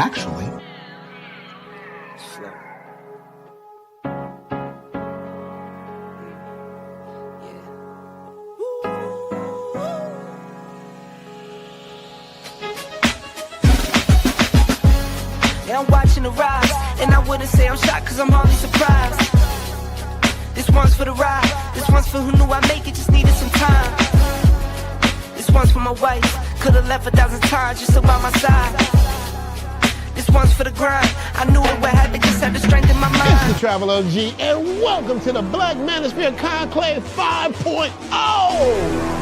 Actually, Slow. Yeah, I'm watching the rise, and I wouldn't say I'm shocked, cause I'm hardly surprised. This one's for the ride, this one's for who knew I'd make it, just needed some time. This one's for my wife, could've left 1,000 times just to by my side. This one's for the grind, I knew it would happen, just had the strength in my mind. It's the Travel OG, and welcome to the Black Manosphere Conclave 5.0!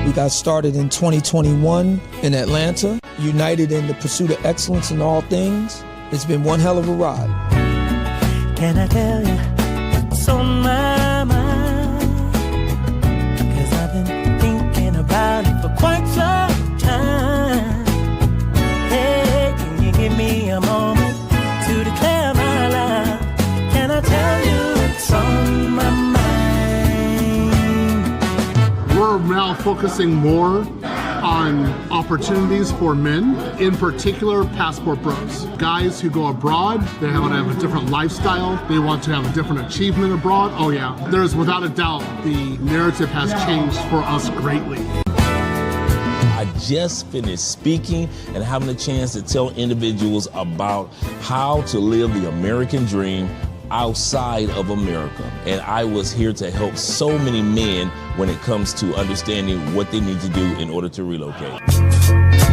We got started in 2021 in Atlanta, united in the pursuit of excellence in all things. It's been one hell of a ride. Can I tell you what's on my mind? 'Cause I've been thinking about it for quite some time. Hey, can you give me a moment to declare my love? Can I tell you what's on my mind? We're now focusing more on opportunities for men, in particular passport bros. Guys who go abroad, they want to have a different lifestyle, they want to have a different achievement abroad. Oh yeah, there's without a doubt the narrative has changed for us greatly. I just finished speaking and having a chance to tell individuals about how to live the American dream outside of America. And I was here to help so many men when it comes to understanding what they need to do in order to relocate.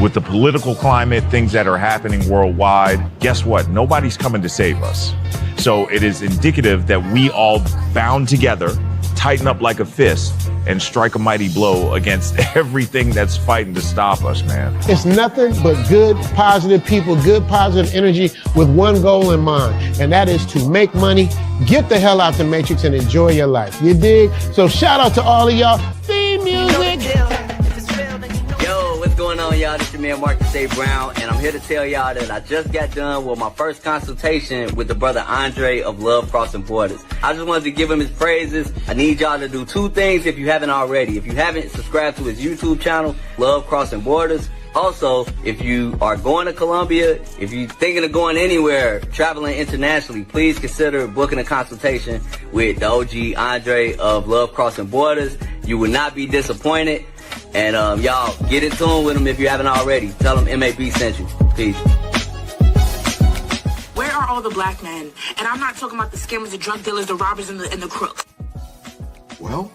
With the political climate, things that are happening worldwide, guess what? Nobody's coming to save us. So it is indicative that we all bound together, tighten up like a fist, and strike a mighty blow against everything that's fighting to stop us, man. It's nothing but good, positive people, good, positive energy with one goal in mind, and that is to make money, get the hell out the Matrix, and enjoy your life. You dig? So shout out to all of y'all. Theme music. Yo, what's going on, y'all? This is your man Marcus A. Brown, and I'm here to tell y'all that I just got done with my first consultation with the brother Andre of Love Crossing Borders. I just wanted to give him his praises. I need y'all to do two things if you haven't already. If you haven't, subscribe to his YouTube channel, Love Crossing Borders. Also, if you are going to Colombia, if you're thinking of going anywhere, traveling internationally, please consider booking a consultation with the OG Andre of Love Crossing Borders. You will not be disappointed. And y'all, get in tune with him if you haven't already. Tell him MAB sent you. Peace. Where are all the black men? And I'm not talking about the scammers, the drug dealers, the robbers, and the crooks. well,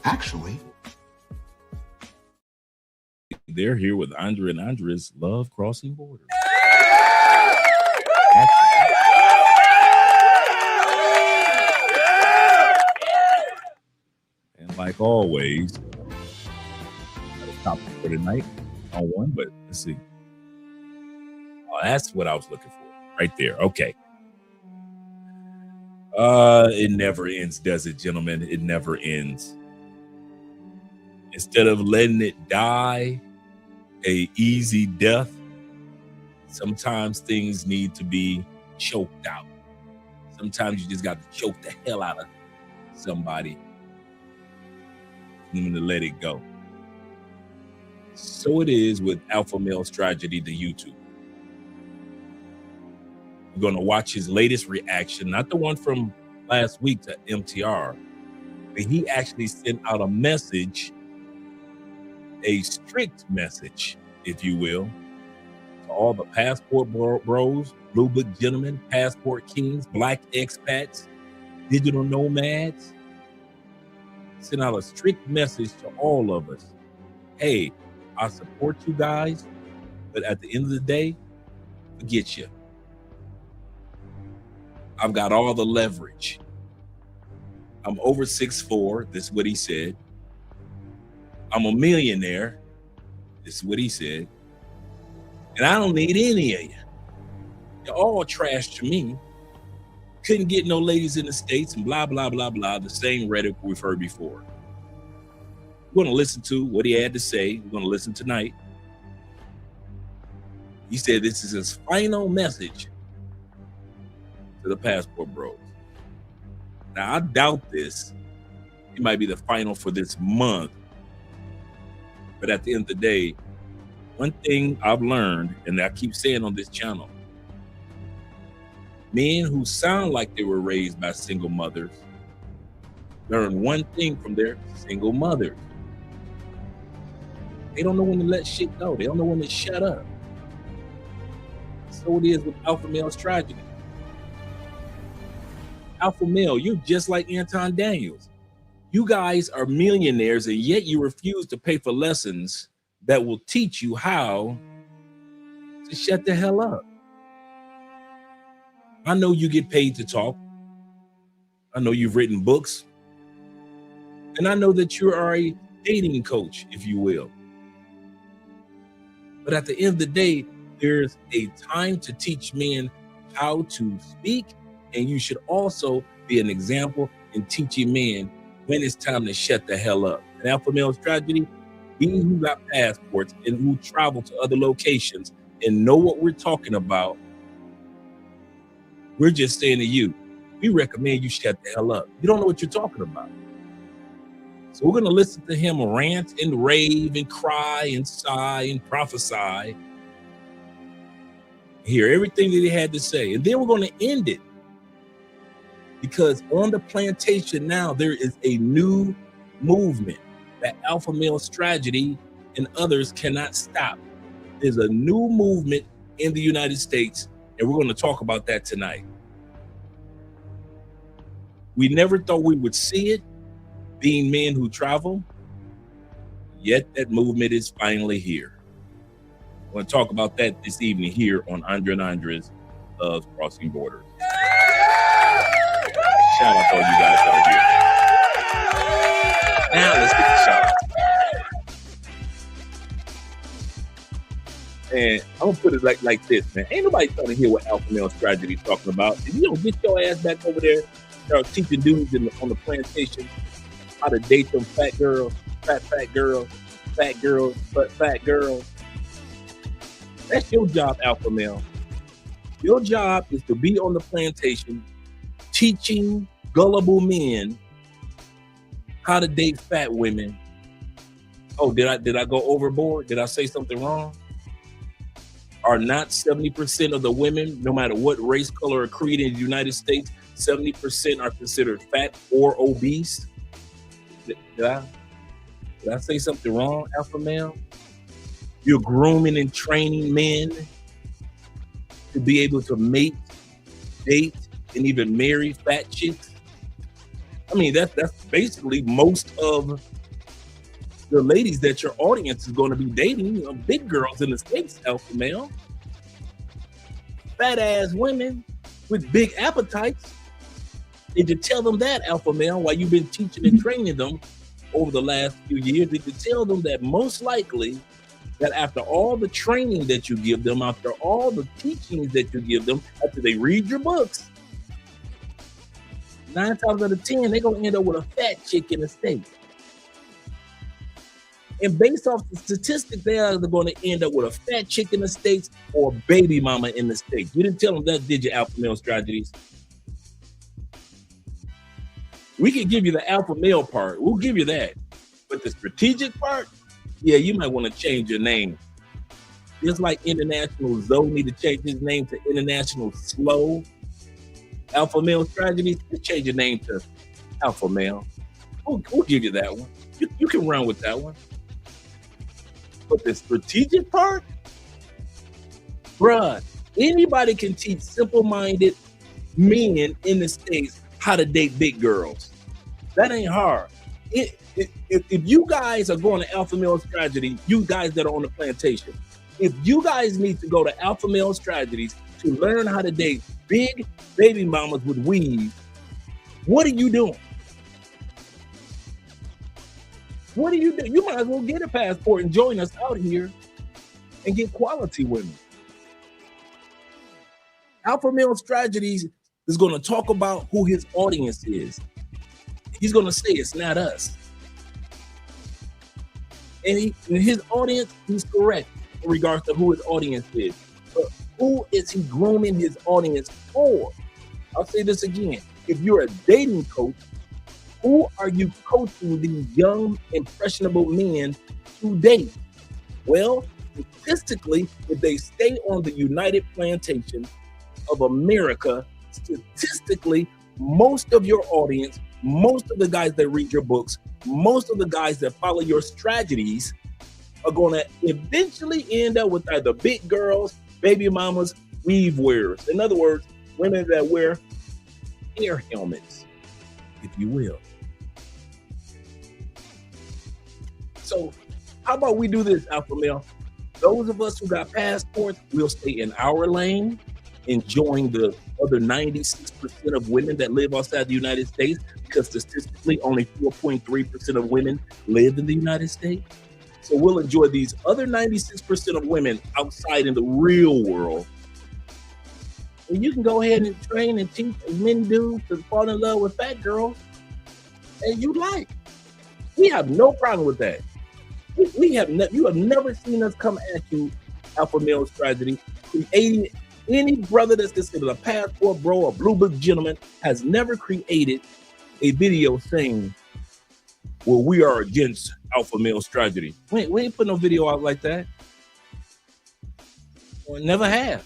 actually, They're here with Andre and Andre's Love Crossing Borders. And like always, topic for tonight on one, but let's see. Oh, that's what I was looking for right there. Okay. It never ends, does it, gentlemen? It never ends. Instead of letting it die a easy death, sometimes things need to be choked out. Sometimes you just got to choke the hell out of somebody and to let it go. So it is with Alpha Male's Tragedy, the YouTube. We're going to watch his latest reaction, not the one from last week to MTR, but he actually sent out a message, a strict message, if you will, to all the passport bros, blue book gentlemen, passport kings, black expats, digital nomads. Sent out a strict message to all of us. Hey, I support you guys, but at the end of the day, forget you. I've got all the leverage. I'm over 6'4", this is what he said. I'm a millionaire, this is what he said. And I don't need any of you. You're all trash to me. Couldn't get no ladies in the States and blah, blah, blah, blah. The same rhetoric we've heard before. We're going to listen to what he had to say. We're going to listen tonight. He said this is his final message to the Passport Bros. Now, I doubt this. It might be the final for this month. But at the end of the day, one thing I've learned, and I keep saying on this channel, men who sound like they were raised by single mothers learn one thing from their single mothers. They don't know when to let shit go. They don't know when to shut up. So it is with alpha male's tragedy. Alpha male, you're just like Anton Daniels. You guys are millionaires, and yet you refuse to pay for lessons that will teach you how to shut the hell up. I know you get paid to talk. I know you've written books. And I know that you are a dating coach, if you will. But at the end of the day, there's a time to teach men how to speak, and you should also be an example in teaching men when it's time to shut the hell up. And alpha male's tragedy, we who got passports and who travel to other locations and know what we're talking about, we're just saying to you, we recommend you shut the hell up. You don't know what you're talking about. So we're going to listen to him rant and rave and cry and sigh and prophesy, hear everything that he had to say. And then we're going to end it. Because on the plantation now, there is a new movement that alpha male's tragedy and others cannot stop. There's a new movement in the United States, and we're going to talk about that tonight. We never thought we would see it, being men who travel, yet that movement is finally here. I want to talk about that this evening here on Andre and Andres of Crossing Borders. Shout out to all you guys out here. Now let's get the shout out. And I'm gonna put it like this, man. Ain't nobody trying to hear what alpha male's tragedy is talking about. If you don't get your ass back over there, start teaching dudes on the plantation how to date them fat girls, but fat girls. That's your job, alpha male. Your job is to be on the plantation teaching gullible men how to date fat women. Oh, did I go overboard? Did I say something wrong? Are not 70% of the women, no matter what race, color, or creed in the United States, 70% are considered fat or obese? Did I say something wrong, alpha male? You're grooming and training men to be able to mate, date, and even marry fat chicks. I mean, that's basically most of the ladies that your audience is going to be dating, big girls in the States, alpha male. Fat ass women with big appetites. Did you tell them that, alpha male, while you've been teaching and training them over the last few years? Did you tell them that most likely that after all the training that you give them, after all the teachings that you give them, after they read your books, 9 times out of 10, they're going to end up with a fat chick in the state. And based off the statistics, they are going to end up with a fat chick in the States or a baby mama in the States. You didn't tell them that, did you, alpha male strategies? We can give you the alpha male part. We'll give you that. But the strategic part, yeah, you might want to change your name. Just like International Zoe need to change his name to International Slow. Alpha male strategies, just change your name to alpha male. We'll give you that one. You can run with that one. But the strategic part, bruh, anybody can teach simple-minded men in the States how to date big girls. That ain't hard. If you guys are going to alpha male tragedy, you guys that are on the plantation, if you guys need to go to alpha male strategies to learn how to date big baby mamas with weave, what are you doing? What do you do? You might as well get a passport and join us out here and get quality women. Alpha male strategies is going to talk about who his audience is. He's going to say it's not us. And his audience, he's correct in regards to who his audience is. But who is he grooming his audience for? I'll say this again. If you're a dating coach, who are you coaching these young, impressionable men to date? Well, statistically, if they stay on the United Plantation of America, statistically, most of your audience, most of the guys that read your books, most of the guys that follow your strategies are going to eventually end up with either big girls, baby mamas, weave wearers. In other words, women that wear air helmets, if you will. So how about we do this, Alpha Male? Those of us who got passports, we'll stay in our lane, enjoying the other 96% of women that live outside the United States, because statistically only 4.3% of women live in the United States. So we'll enjoy these other 96% of women outside in the real world. And you can go ahead and train and teach men dudes to fall in love with fat girls and you like. We have no problem with that. You have never seen us come at you, Alpha Male Strategy, creating any brother that's considered a passport bro or blue book gentleman has never created a video saying, well, we are against Alpha Male Strategy. We ain't put no video out like that. We never have.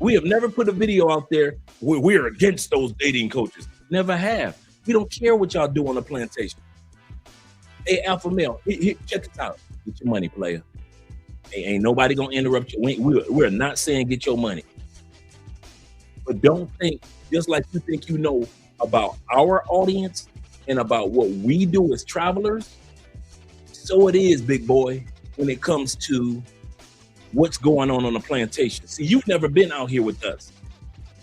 We have never put a video out there where we're against those dating coaches. Never have. We don't care what y'all do on the plantation. Hey, Alpha Male, check this out. Get your money, player. Ain't nobody gonna interrupt you. We're not saying get your money. But don't think, just like you think you know about our audience and about what we do as travelers, so it is, big boy, when it comes to what's going on the plantation. See, you've never been out here with us.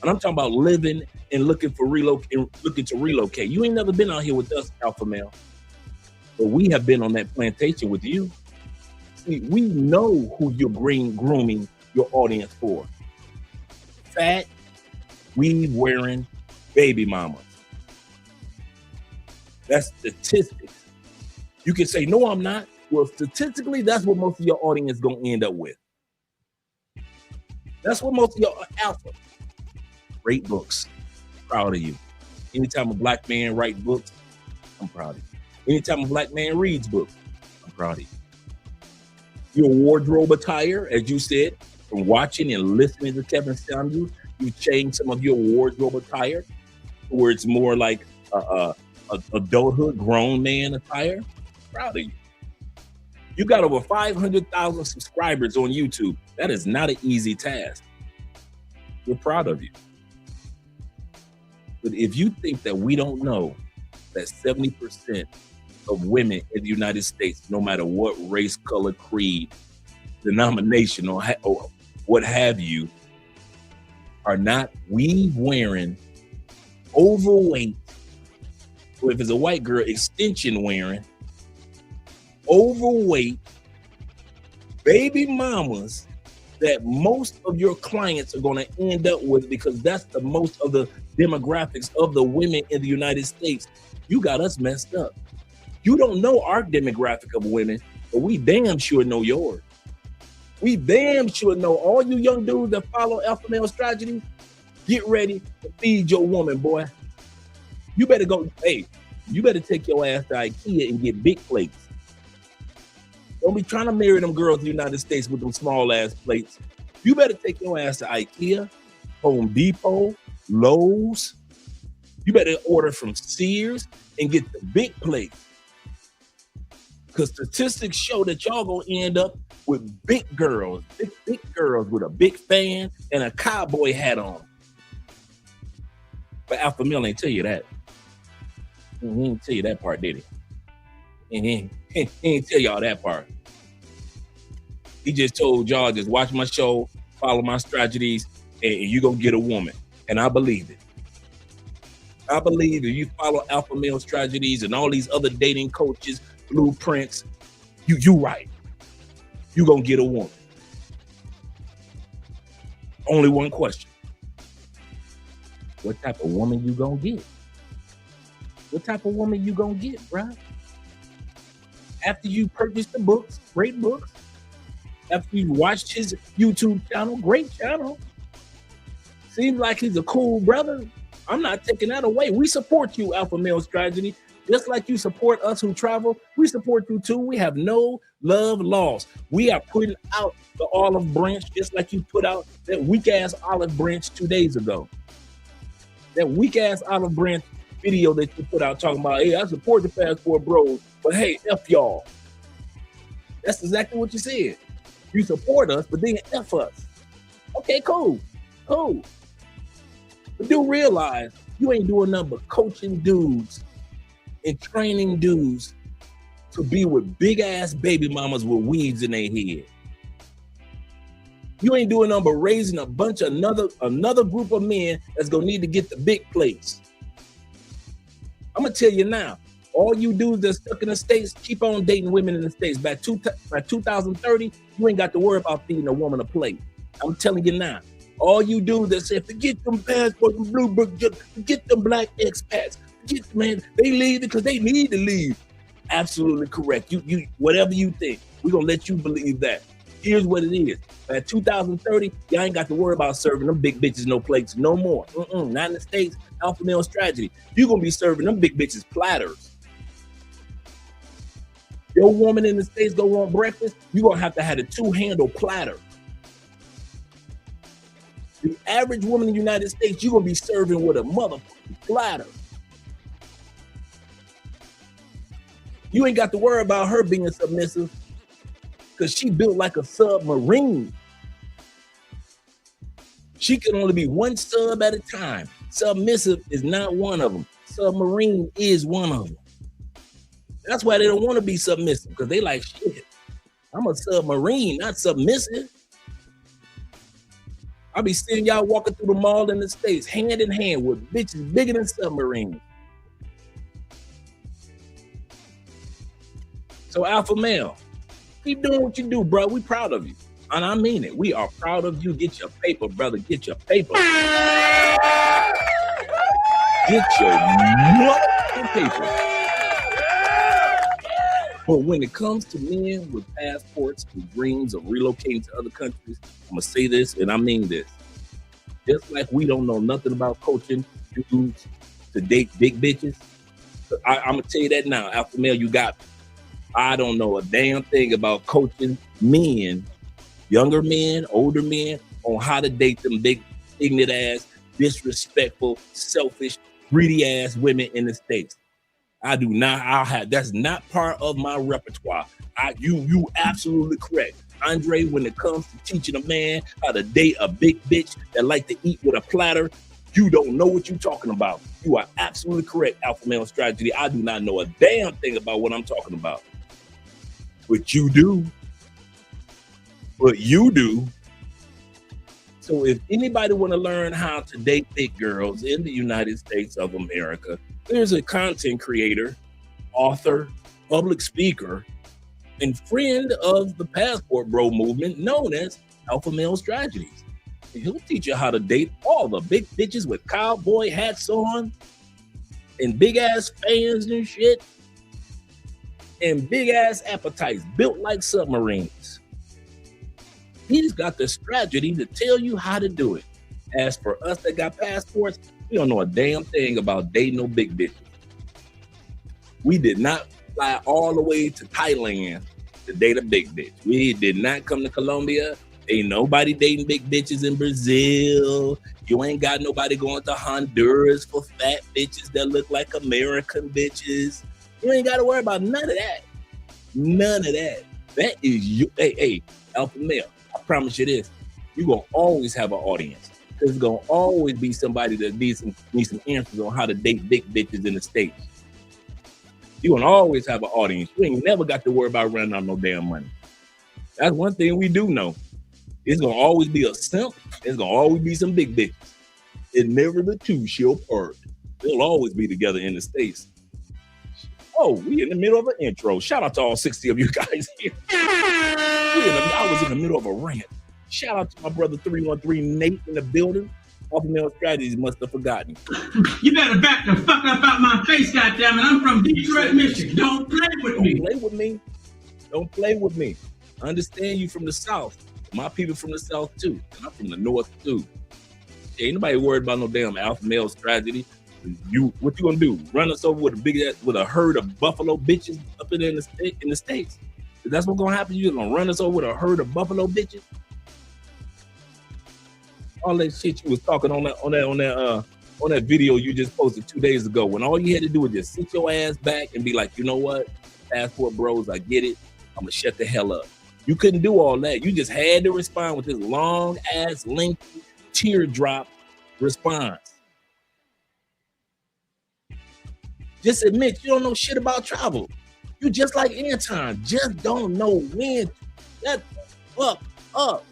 And I'm talking about living and looking to relocate. You ain't never been out here with us, Alpha Male. But we have been on that plantation with you. See, we know who you're grooming your audience for. Fat, weave-wearing baby mamas. That's statistics. You can say, no, I'm not. Well, statistically, that's what most of your audience is going to end up with. That's what most of your Alpha. Great books. Proud of you. Anytime a black man writes books, I'm proud of you. Anytime a black man reads books, I'm proud of you. Your wardrobe attire, as you said, from watching and listening to Kevin Samuels, you changed some of your wardrobe attire where it's more like adulthood, grown man attire. Proud of you. You got over 500,000 subscribers on YouTube. That is not an easy task. We're proud of you. But if you think that we don't know that 70% of women in the United States, no matter what race, color, creed, denomination, or what have you, are not weave-wearing, overweight, or if it's a white girl, extension-wearing, overweight baby mamas that most of your clients are going to end up with, because that's the most of the demographics of the women in the United States. You got us messed up. You don't know our demographic of women, but we damn sure know yours. We damn sure know all you young dudes that follow Alpha Male Strategy. Get ready to feed your woman, boy. You better go, hey, you better take your ass to IKEA and get big plates. Don't be trying to marry them girls in the United States with them small ass plates. You better take your ass to IKEA, Home Depot, Lowe's. You better order from Sears and get the big plates. Because statistics show that y'all gonna end up with big girls with a big fan and a cowboy hat on. But Alpha Male ain't tell you that. He didn't tell you that part, did he? He didn't tell y'all that part. He just told y'all, just watch my show, follow my strategies, and you gonna get a woman. And I believe it. I believe if you follow Alpha Male Strategies and all these other dating coaches, blueprints, you right. You gonna get a woman. Only one question. What type of woman you gonna get? What type of woman you gonna get, bruh? After you purchase the books, great books, after you watched his YouTube channel, great channel. Seems like he's a cool brother. I'm not taking that away. We support you, Alpha Male Strategy. Just like you support us who travel, we support you too. We have no love lost. We are putting out the olive branch just like you put out that weak-ass olive branch 2 days ago. That weak-ass olive branch video that you put out talking about, hey, I support the Passport Bros, but hey, F y'all. That's exactly what you said. You support us, but then F us. Okay, cool. But do realize you ain't doing nothing but coaching dudes and training dudes to be with big ass baby mamas with weeds in their head. You ain't doing nothing but raising a bunch of another group of men that's gonna need to get the big place. I'm gonna tell you now, all you dudes that's stuck in the States, keep on dating women in the States. By 2030, you ain't got to worry about feeding a woman a plate. I'm telling you now. All you do that say, forget them passports and blue book, forget them black expats, forget them, man, they leave because they need to leave. Absolutely correct. You whatever you think, we're gonna let you believe that. Here's what it is. By 2030, y'all ain't got to worry about serving them big bitches no plates no more. Not in the States. Alpha Male Strategy. You're gonna be serving them big bitches platters. Your woman in the States go want breakfast, you're gonna have to have a 2-handle platter. The average woman in the United States, you're gonna be serving with a motherfucking platter. You ain't got to worry about her being submissive because she built like a submarine. She can only be one sub at a time. Submissive is not one of them. Submarine is one of them. That's why they don't want to be submissive, because they like, shit, I'm a submarine, not submissive. I'll be seeing y'all walking through the mall in the States, hand in hand with bitches bigger than submarines. So Alpha Male, keep doing what you do, bro. We proud of you. And I mean it. We are proud of you. Get your paper, brother. Get your paper. Get your motherfucking paper. But when it comes to men with passports and dreams of relocating to other countries, I'm going to say this, and I mean this. Just like we don't know nothing about coaching dudes to date big bitches, I'm going to tell you that now. Alpha Male, you got me. I don't know a damn thing about coaching men, younger men, older men, on how to date them big, ignorant ass, disrespectful, selfish, greedy ass women in the States. I do not. That's not part of my repertoire. You absolutely correct, Andre. When it comes to teaching a man how to date a big bitch that like to eat with a platter, you don't know what you're talking about. You are absolutely correct, Alpha Male Strategy. I do not know a damn thing about what I'm talking about, but you do. So if anybody want to learn how to date big girls in the United States of America, there's a content creator, author, public speaker, and friend of the Passport Bro movement known as Alpha Male Strategies. And he'll teach you how to date all the big bitches with cowboy hats on and big ass fans and shit and big ass appetites built like submarines. He's got the strategy to tell you how to do it. As for us that got passports, we don't know a damn thing about dating no big bitches. We did not fly all the way to Thailand to date a big bitch. We did not come to Colombia. Ain't nobody dating big bitches in Brazil. You ain't got nobody going to Honduras for fat bitches that look like American bitches. You ain't got to worry about none of that. None of that. That is you. Hey, Alpha Male, I promise you this. You're going to always have an audience. There's going to always be somebody that needs some answers on how to date big bitches in the States. You're going to always have an audience. You ain't never got to worry about running out no damn money. That's one thing we do know. It's going to always be a simp. There's going to always be some big bitches. And never the two shall part. They'll always be together in the States. Oh, we in the middle of an intro. Shout out to all 60 of you guys here. I was in the middle of a rant. Shout out to my brother 313 Nate in the building. Alpha Male Strategies must have forgotten. You better back the fuck up out my face, goddammit. I'm from Detroit, Michigan. Don't play with me. Don't play with me. Don't play with me. I understand you from the South. My people from the South too. And I'm from the North too. Ain't nobody worried about no damn alpha male strategy. What you gonna do? Run us over with a herd of buffalo bitches up in the States? If that's what's gonna happen, you gonna run us over with a herd of buffalo bitches? All that shit you was talking on that video you just posted 2 days ago, when all you had to do was just sit your ass back and be like, you know what, passport bros, I get it. I'm gonna shut the hell up. You couldn't do all that. You just had to respond with this long ass, lengthy teardrop response. Just admit you don't know shit about travel. You just like Anton, just don't know when. Shut the fuck up.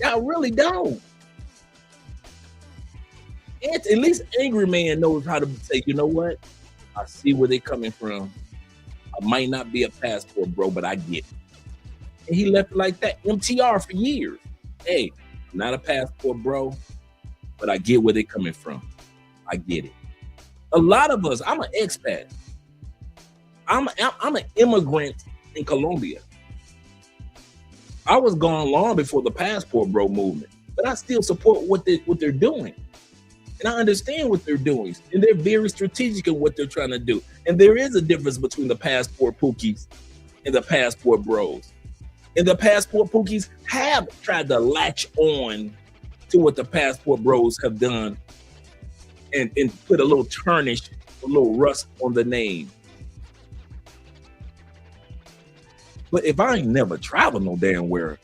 Y'all really don't. At least Angry Man knows how to say, you know what? I see where they're coming from. I might not be a passport bro, but I get it. And he left it like that. MTR for years. Hey, I'm not a passport bro, but I get where they're coming from. I get it. A lot of us, I'm an expat. I'm an immigrant in Colombia. I was gone long before the passport bro movement, but I still support what they're doing. And I understand what they're doing. And they're very strategic in what they're trying to do. And there is a difference between the passport pookies and the passport bros. And the passport pookies have tried to latch on to what the passport bros have done and put a little tarnish, a little rust on the name. But if I ain't never traveled no damn where,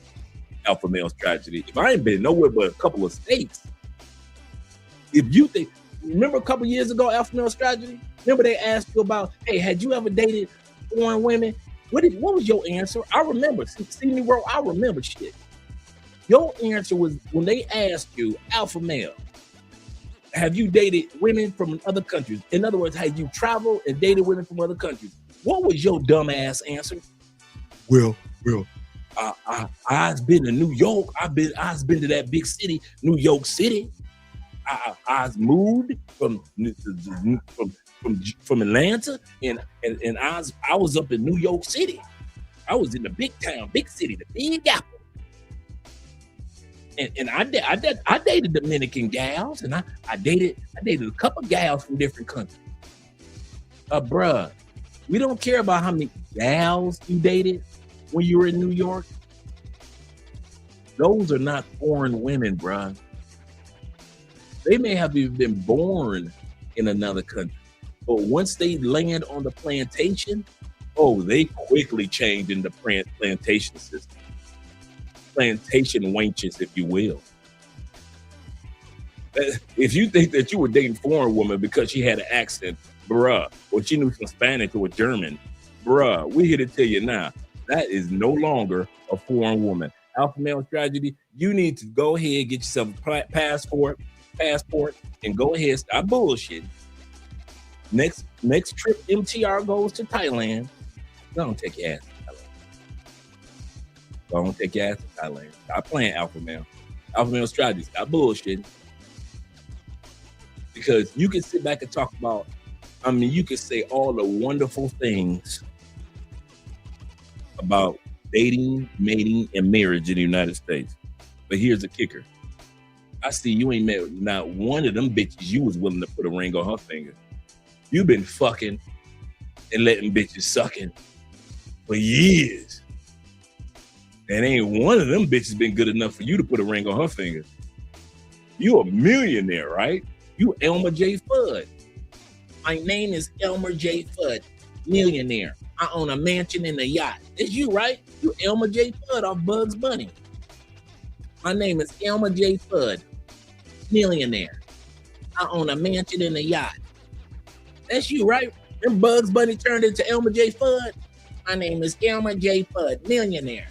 alpha male strategy, if I ain't been nowhere but a couple of states, if you think, remember a couple years ago, alpha male strategy, remember they asked you about, hey, had you ever dated foreign women? What was your answer? I remember, see me world, I remember shit. Your answer was when they asked you, alpha male, have you dated women from other countries? In other words, had you traveled and dated women from other countries? What was your dumb ass answer? Well, I've been to New York. I've been to that big city, New York City. I moved from Atlanta, and I was up in New York City. I was in the big town, big city, the Big Apple. And I dated Dominican gals, and I dated a couple gals from different countries. Bruh, we don't care about how many gals you dated when you were in New York. Those are not foreign women, bruh. They may have even been born in another country, but once they land on the plantation, oh, they quickly change into plantation system. Plantation wenches, if you will. If you think that you were dating a foreign woman because she had an accent, bruh, or she knew some Spanish or German, bruh, we're here to tell you now, that is no longer a foreign woman. Alpha male strategy, you need to go ahead, get yourself a passport, and go ahead, stop bullshit. Next trip MTR goes to Thailand. Don't take your ass to Thailand. Don't take your ass to Thailand. Stop playing alpha male. Alpha male strategy, stop bullshit. Because you can sit back and talk about, you can say all the wonderful things about dating, mating, and marriage in the United States. But here's the kicker. I see you ain't met not one of them bitches you was willing to put a ring on her finger. You've been fucking and letting bitches sucking for years. And ain't one of them bitches been good enough for you to put a ring on her finger. You a millionaire, right? You Elmer J. Fudd. My name is Elmer J. Fudd, millionaire. I own a mansion and a yacht. It's you, right? You Elmer J. Fudd off Bugs Bunny. My name is Elmer J. Fudd, millionaire. I own a mansion and a yacht. That's you, right? When Bugs Bunny turned into Elmer J. Fudd, my name is Elmer J. Fudd, millionaire.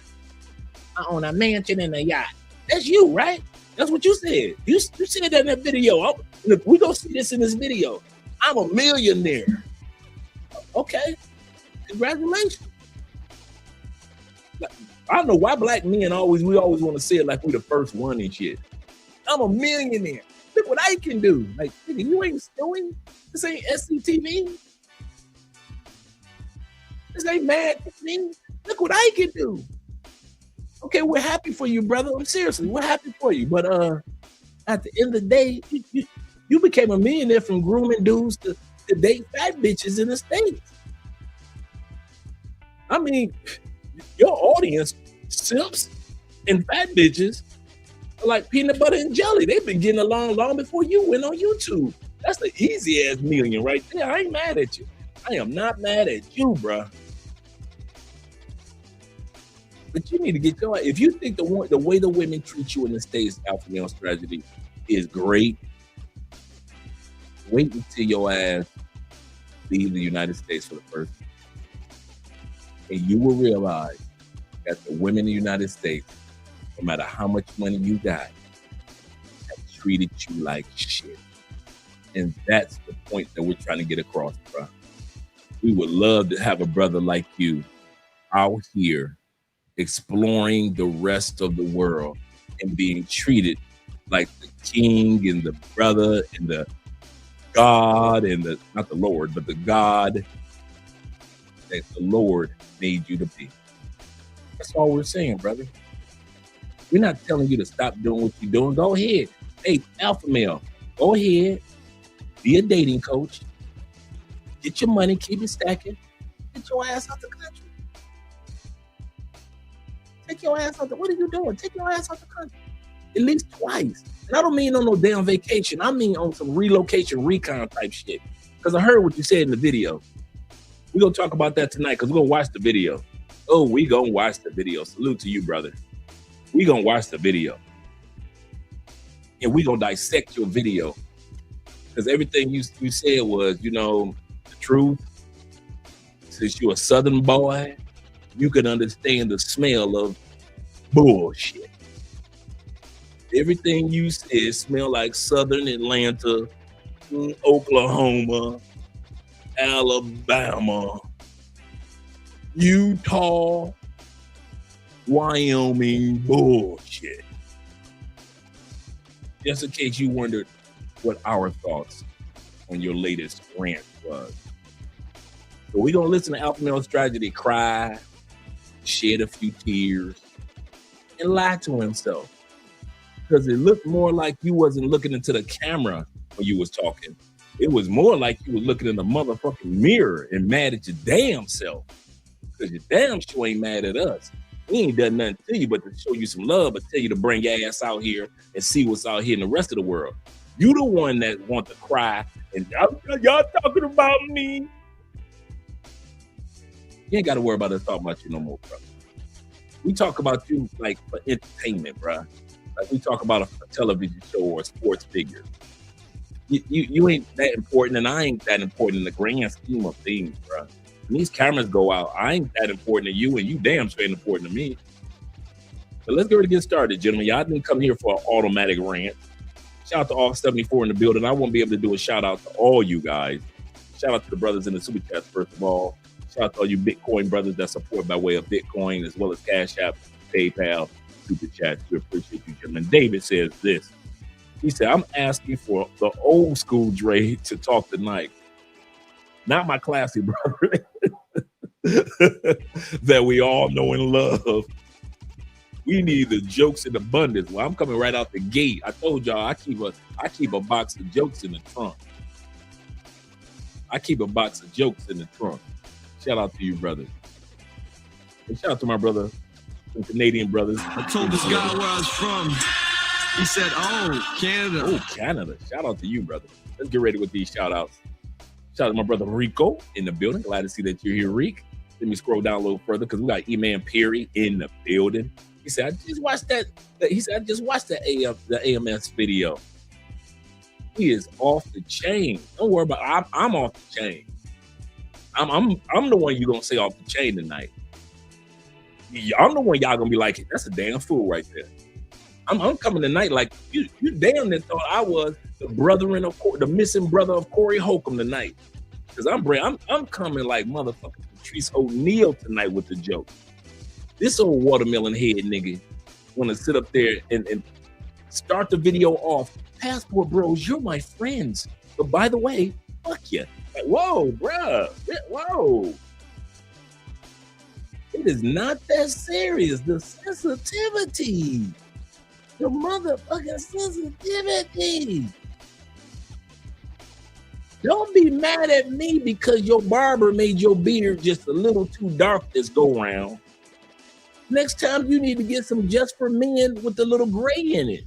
I own a mansion and a yacht. That's you, right? That's what you said. You said that in that video. We gonna see this in this video. I'm a millionaire. Okay, congratulations. I don't know why black men we always want to say it like we the first one and shit. I'm a millionaire. Look what I can do. Like, you ain't stealing. This ain't SCTV. Niggas ain't mad at me. Look what I can do. Okay, we're happy for you, brother. I'm seriously, we're happy for you. But at the end of the day, you became a millionaire from grooming dudes to date fat bitches in the States. I mean, your audience, simps and fat bitches, are like peanut butter and jelly. They've been getting along long before you went on YouTube. That's the easy ass million right there. I ain't mad at you. I am not mad at you, bruh. But you need to get your. If you think the way the women treat you in the States, alpha male strategy, is great, wait until your ass leave the United States for the first time. And you will realize that the women in the United States, no matter how much money you got, have treated you like shit. And that's the point that we're trying to get across, bro. We would love to have a brother like you out here exploring the rest of the world and being treated like the king and the brother and the God and the, not the Lord, but the God that the Lord made you to be. That's all we're saying, brother. We're not telling you to stop doing what you're doing. Go ahead. Hey, alpha male, go ahead. Be a dating coach. Get your money, keep it stacking. Get your ass out the country. Take your ass out the, what are you doing? Take your ass out the country. At least twice. And I don't mean on no damn vacation. I mean on some relocation, recon type shit. Because I heard what you said in the video. We're going to talk about that tonight because we're going to watch the video. Oh, we going to watch the video. Salute to you, brother. We going to watch the video. And we going to dissect your video. Because everything you said was, you know, the truth. Since you're a Southern boy, you can understand the smell of bullshit. Everything you said smelled like Southern Atlanta, Oklahoma, Alabama, Utah, Wyoming bullshit. Just in case you wondered what our thoughts on your latest rant was. So we're going to listen to Alpha Male Strategy cry, shed a few tears, and lie to himself. Because it looked more like you wasn't looking into the camera when you was talking. It was more like you was looking in the motherfucking mirror and mad at your damn self. Because your damn sure ain't mad at us. We ain't done nothing to you but to show you some love, but tell you to bring your ass out here and see what's out here in the rest of the world. You the one that want to cry and y'all talking about me. You ain't got to worry about us talking about you no more, bro. We talk about you like for entertainment, bro. Like we talk about a television show or a sports figure. You ain't that important, and I ain't that important in the grand scheme of things, bro. When these cameras go out, I ain't that important to you, and you damn straight important to me. But let's get started, gentlemen. Y'all didn't come here for an automatic rant. Shout out to all 74 in the building. I won't be able to do a shout out to all you guys. Shout out to the brothers in the super chats, first of all. Shout out to all you Bitcoin brothers that support by way of Bitcoin, as well as Cash App, PayPal, super chats. We appreciate you, gentlemen. David says this. He said, I'm asking for the old school Dre to talk tonight. Not my classy brother that we all know and love. We need the jokes in abundance. Well, I'm coming right out the gate. I told y'all I keep a box of jokes in the trunk. I keep a box of jokes in the trunk. Shout out to you, brother. And shout out to my brother, some Canadian brothers. I told this guy where I was from. He said, oh, Canada. Oh, Canada. Shout out to you, brother. Let's get ready with these shout outs. Shout out to my brother Rico in the building. Glad to see that you're here, Reek. Let me scroll down a little further because we got E-Man Perry in the building. He said, I just watched that. He said, I just watched the AMS video. He is off the chain. Don't worry about it. I'm off the chain. I'm the one you're going to say off the chain tonight. I'm the one y'all going to be like, that's a damn fool right there. I'm coming tonight like, you damn near thought I was the missing brother of Corey Holcomb tonight. Because I'm coming like motherfucking Patrice O'Neal tonight with the joke. This old watermelon head nigga want to sit up there and start the video off. Passport bros, you're my friends. But by the way, fuck you. Like, whoa, bruh. Whoa. It is not that serious. The sensitivity. The motherfucking sensitivity. Don't be mad at me because your barber made your beard just a little too dark this go round. Next time you need to get some just for men with a little gray in it.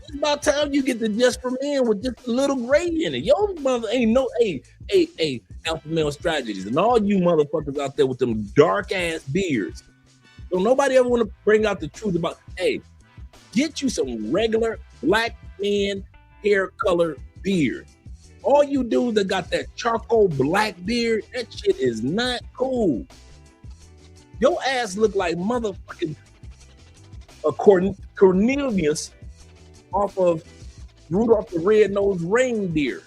It's about time you get the just for men with just a little gray in it. Your mother ain't no alpha male strategies. And all you motherfuckers out there with them dark ass beards. Don't nobody ever want to bring out the truth about, hey, get you some regular black man hair color beard. All you dudes that got that charcoal black beard, that shit is not cool. Your ass look like motherfucking Cornelius off of Rudolph the Red-Nosed Reindeer.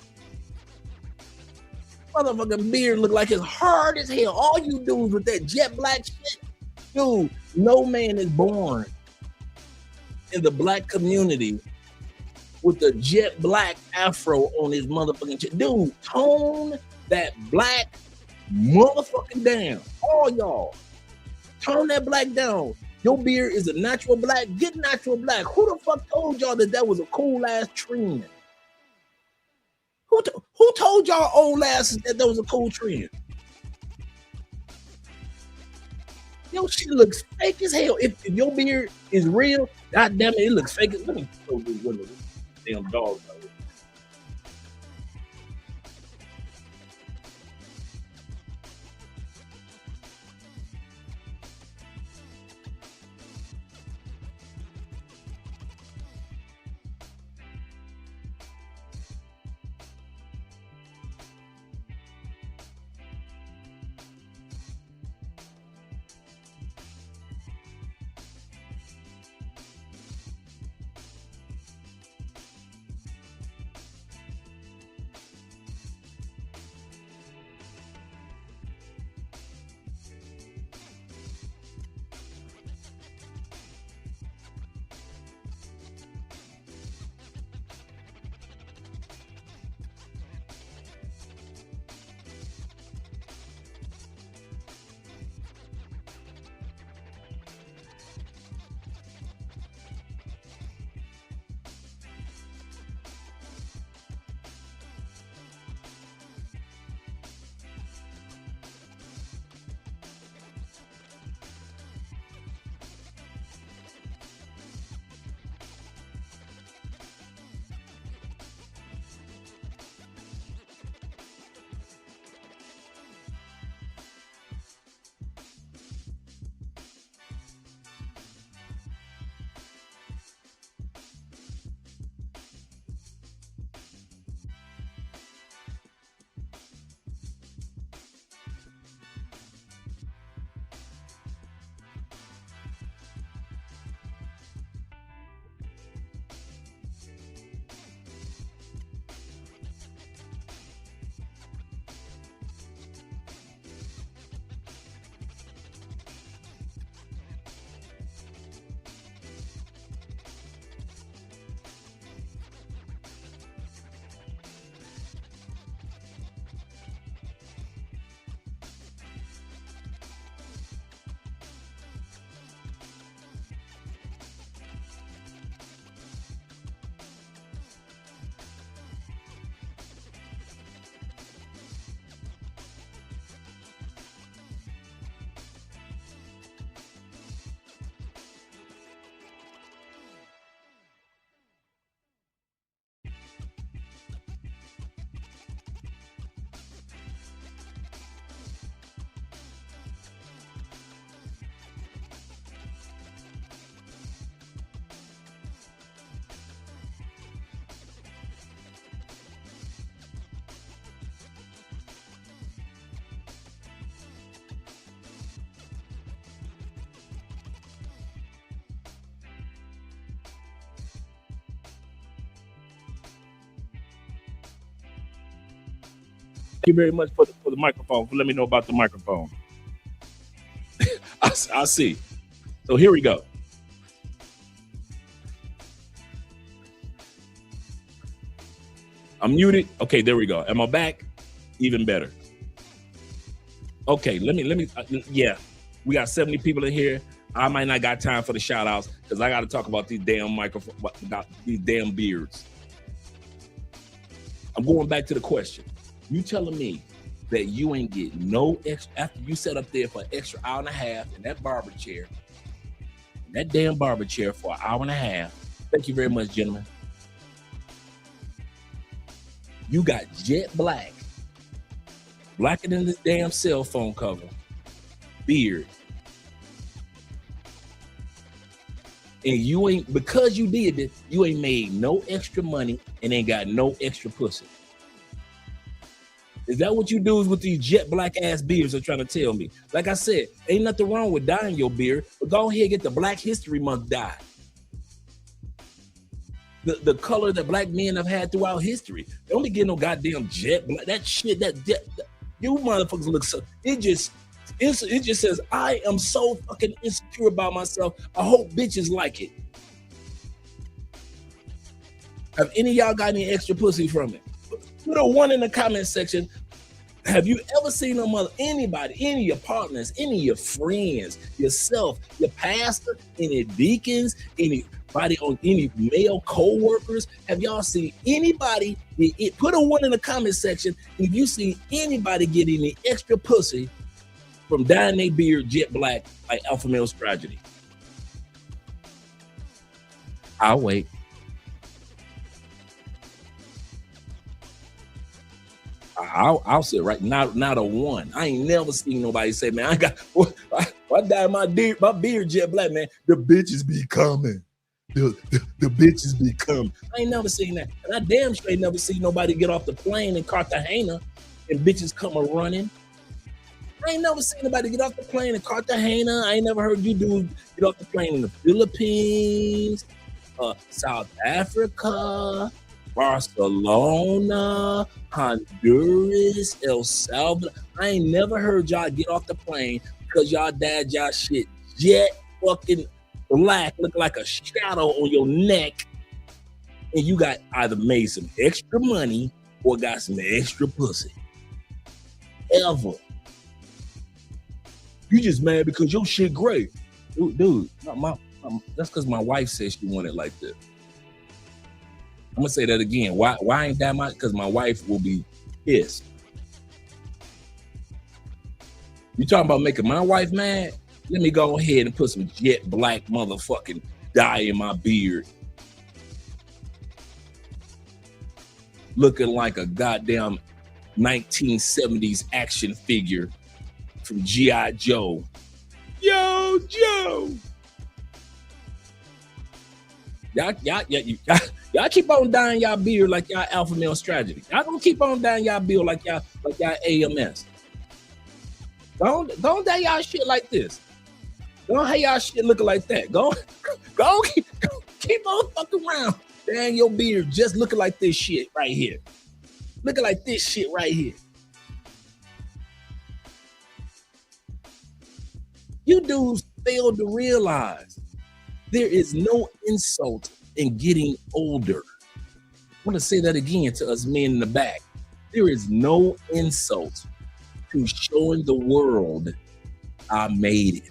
Motherfucking beard look like it's hard as hell. All you dudes with that jet black shit, dude, no man is born in the black community with a jet black afro on his motherfucking shit. Dude, tone that black motherfucking down. All y'all. Tone that black down. Your beard is a natural black. Get natural black. Who the fuck told y'all that was a cool ass trend? Who told y'all old asses that was a cool trend? Your shit looks fake as hell. If your beard is real, god damn it looks fake. Let me show this window. Damn dog. Thank you very much for the microphone, for letting me know about the microphone. I see. So here we go. I'm muted. Okay, there we go. Am I back? Even better. Okay, let me. Yeah, we got 70 people in here. I might not got time for the shout outs because I got to talk about these damn microphone, about these damn beards. I'm going back to the question. You telling me that you ain't get no extra after you sat up there for an extra hour and a half in that barber chair, that damn barber chair for an hour and a half. Thank you very much, gentlemen. You got jet black, blacker than this damn cell phone cover, beard. And you ain't, because you did this, you ain't made no extra money and ain't got no extra pussy. Is that what you do with these jet black ass beards are trying to tell me? Like I said, ain't nothing wrong with dyeing your beard, but go ahead and get the Black History Month dye. The color that black men have had throughout history. Don't be getting no goddamn jet black. That shit, that you motherfuckers look so, it just says, I am so fucking insecure about myself. I hope bitches like it. Have any of y'all got any extra pussy from it? Put a 1 in the comment section. Have you ever seen anybody, any of your partners, any of your friends, yourself, your pastor, any deacons, anybody on any male co-workers? Have y'all seen anybody? Put a 1 in the comment section if you see anybody get any extra pussy from dyeing their beard jet black like Alpha Male's Tragedy. I'll wait. I'll sit right now. Not a 1. I ain't never seen nobody say, man, I dyed my beard jet black, man. The bitches be coming. The bitches be coming. I ain't never seen that. And I damn sure ain't never seen nobody get off the plane in Cartagena and bitches come a running. I ain't never seen nobody get off the plane in Cartagena. I ain't never heard you do get off the plane in the Philippines, South Africa, Barcelona, Honduras, El Salvador. I ain't never heard y'all get off the plane because y'all dyed y'all shit jet fucking black, look like a shadow on your neck, and you got either made some extra money or got some extra pussy. Ever. You just mad because your shit great. Dude, that's because my wife said she wanted it like this. I'm gonna say that again. Why ain't that much? Because my wife will be pissed. You talking about making my wife mad? Let me go ahead and put some jet black motherfucking dye in my beard. Looking like a goddamn 1970s action figure from G.I. Joe. Yo, Joe. Y'all keep on dyeing y'all beard like y'all Alpha Male Strategy. Y'all gonna keep on dyeing y'all beard like y'all AMS. Don't dye y'all shit like this. Don't have y'all shit looking like that. Go keep on fucking around. Dyeing your beard just looking like this shit right here. Looking like this shit right here. You dudes failed to realize there is no insult in getting older. I want to say that again to us men in the back. There is no insult to showing the world I made it.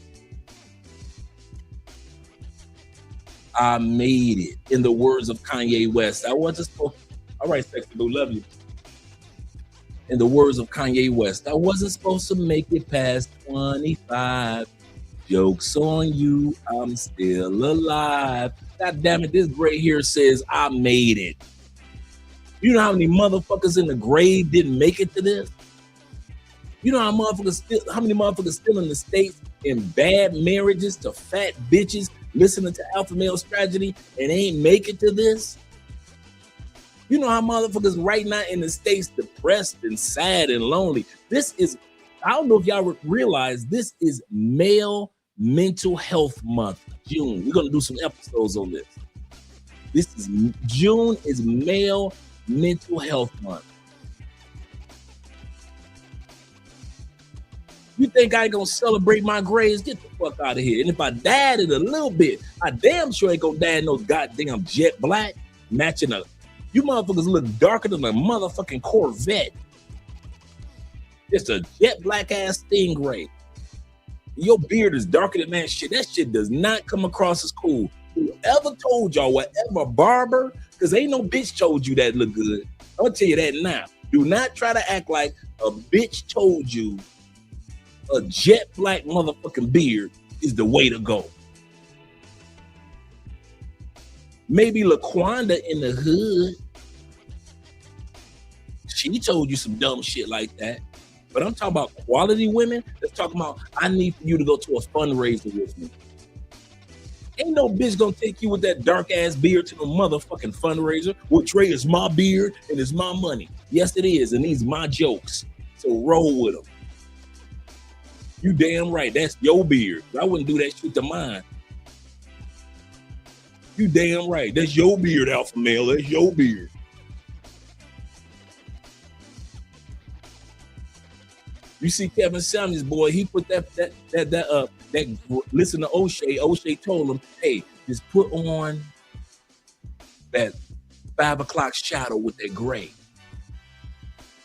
I made it. In the words of Kanye West, I wasn't supposed. All right, Sexy Boo, love you. In the words of Kanye West, I wasn't supposed to make it past 25. Joke's on you, I'm still alive. God damn it, this gray hair says I made it. You know how many motherfuckers in the grave didn't make it to this? You know how many motherfuckers still in the States in bad marriages to fat bitches listening to Alpha Male Strategy and ain't make it to this? You know how motherfuckers right now in the States depressed and sad and lonely? This is, I don't know if y'all realize, this is Male Mental Health Month, June. We're gonna do some episodes on this. June is Male Mental Health Month. You think I ain't gonna celebrate my graves? Get the fuck out of here. And if I died in a little bit, I damn sure ain't gonna die in no goddamn jet black matching a. You motherfuckers look darker than a motherfucking Corvette. Just a jet black ass stingray. Your beard is darker than that shit. That shit does not come across as cool. Whoever told y'all, whatever barber, because ain't no bitch told you that look good. I'm gonna tell you that now. Do not try to act like a bitch told you a jet black motherfucking beard is the way to go. Maybe LaQuanda in the hood, she told you some dumb shit like that. But I'm talking about quality women that's talking about, I need for you to go to a fundraiser with me. Ain't no bitch gonna take you with that dark ass beard to the motherfucking fundraiser. Well, Trey, it's my beard and it's my money. Yes, it is, and these are my jokes. So roll with them. You damn right, that's your beard. I wouldn't do that shit to mine. You damn right, that's your beard, alpha male. That's your beard. You see Kevin Samuels, boy, he put that listen to O'Shea. O'Shea told him, hey, just put on that 5 o'clock shadow with that gray.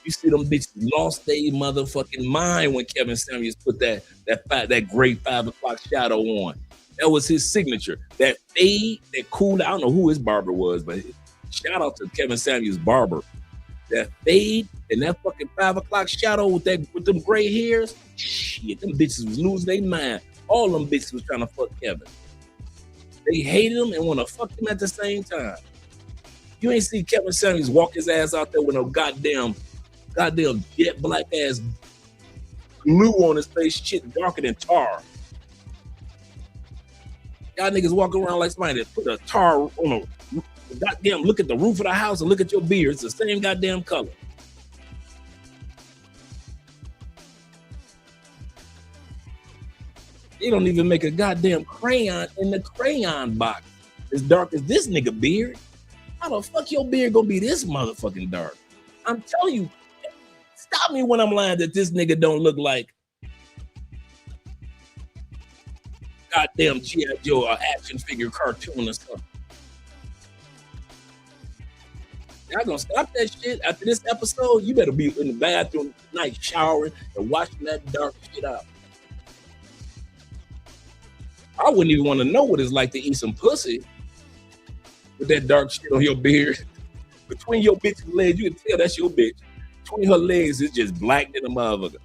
You see them bitches lost their motherfucking mind when Kevin Samuels put that gray 5 o'clock shadow on. That was his signature. That fade, that cool, I don't know who his barber was, but shout out to Kevin Samuels' barber. That fade and that fucking 5 o'clock shadow with them gray hairs, shit, them bitches was losing their mind. All them bitches was trying to fuck Kevin. They hated him and want to fuck him at the same time. You ain't see Kevin Samuels walk his ass out there with no goddamn jet black ass glue on his face, shit darker than tar. Y'all niggas walking around like somebody that put a tar on a goddamn, look at the roof of the house and look at your beard. It's the same goddamn color. They don't even make a goddamn crayon in the crayon box as dark as this nigga beard. How the fuck your beard gonna be this motherfucking dark? I'm telling you, stop me when I'm lying that this nigga don't look like goddamn G.I. Joe or action figure cartoon or something. Y'all gonna stop that shit after this episode? You better be in the bathroom tonight showering and washing that dark shit out. I wouldn't even want to know what it's like to eat some pussy with that dark shit on your beard. Between your bitch's legs, you can tell that's your bitch. Between her legs, it's just black than a motherfucker.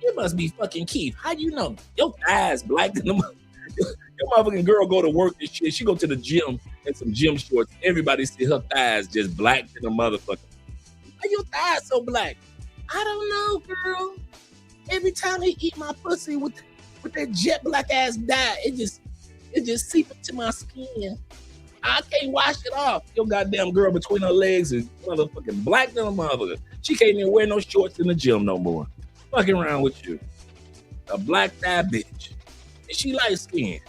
You must be fucking Keith. How do you know? Your eyes black than a motherfucker. Your motherfucking girl go to work and shit. She go to the gym in some gym shorts. Everybody see her thighs just black than a motherfucker. Why your thighs so black? I don't know, girl. Every time they eat my pussy with that jet black ass dye, it just seep into my skin. I can't wash it off. Your goddamn girl between her legs is motherfucking black than a motherfucker. She can't even wear no shorts in the gym no more. Fucking around with you. A black thigh bitch. And she light skinned.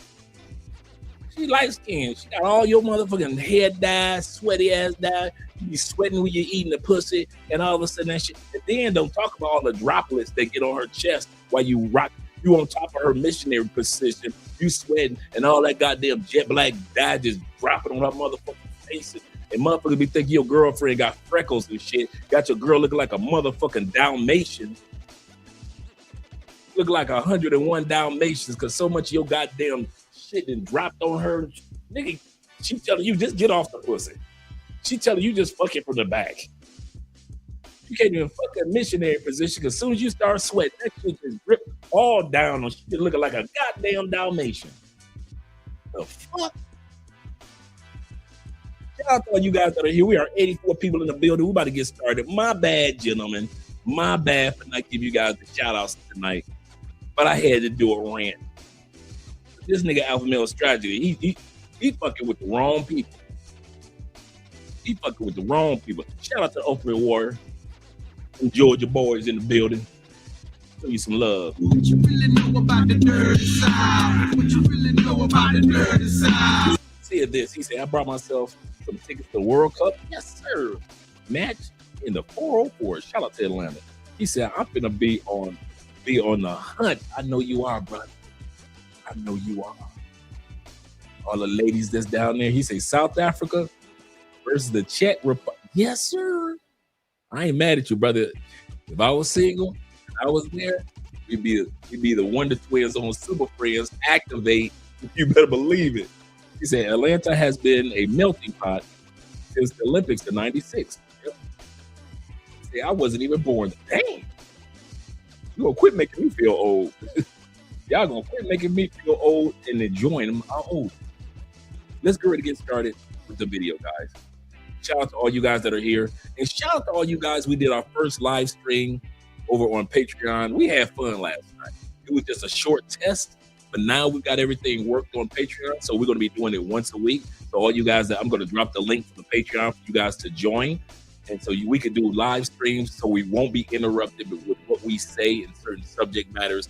She light skinned. She got all your motherfucking head dye, sweaty ass dye. You be sweating when you're eating the pussy, and all of a sudden that shit. And then don't talk about all the droplets that get on her chest while you rock. You on top of her missionary position, you sweating, and all that goddamn jet black dye just dropping on her motherfucking face. And motherfuckers be thinking your girlfriend got freckles and shit. Got your girl looking like a motherfucking Dalmatian. Look like 101 Dalmatians because so much of your goddamn shit and dropped on her. Nigga, she telling you just get off the pussy. She telling you just fuck it from the back. You can't even fuck a missionary position because as soon as you start sweating, that shit just rip all down on shit looking like a goddamn Dalmatian. The fuck? Shout out to all you guys that are here. We are 84 people in the building. We about to get started. My bad, gentlemen. My bad for not giving you guys the shout outs tonight. But I had to do a rant. This nigga Alpha Male Strategy, he fucking with the wrong people. He fucking with the wrong people. Shout out to Ultimate Warrior. Some Georgia boys in the building. Show you some love. What you really know about the dirty side? What you really know about the dirty side? Said this. He said, I brought myself some tickets to the World Cup. Yes, sir. Match in the 404. Shout out to Atlanta. He said, I'm gonna be on the hunt. I know you are, brother. I know you are. All the ladies that's down there. He said, South Africa versus the Czech Republic. Yes, sir. I ain't mad at you, brother. If I was single, I was there. We'd be the Wonder Twins on Super Friends. Activate. You better believe it. He said Atlanta has been a melting pot since the Olympics in '96. Yep. See, I wasn't even born. Dang. You gonna quit making me feel old. Y'all gonna quit making me feel old and enjoying them. I'm old. Let's get ready to get started with the video, guys. Shout out to all you guys that are here. And shout out to all you guys. We did our first live stream over on Patreon. We had fun last night. It was just a short test, but now we've got everything worked on Patreon. So we're going to be doing it once a week. So all you guys, I'm going to drop the link for the Patreon for you guys to join. And so we can do live streams so we won't be interrupted with what we say in certain subject matters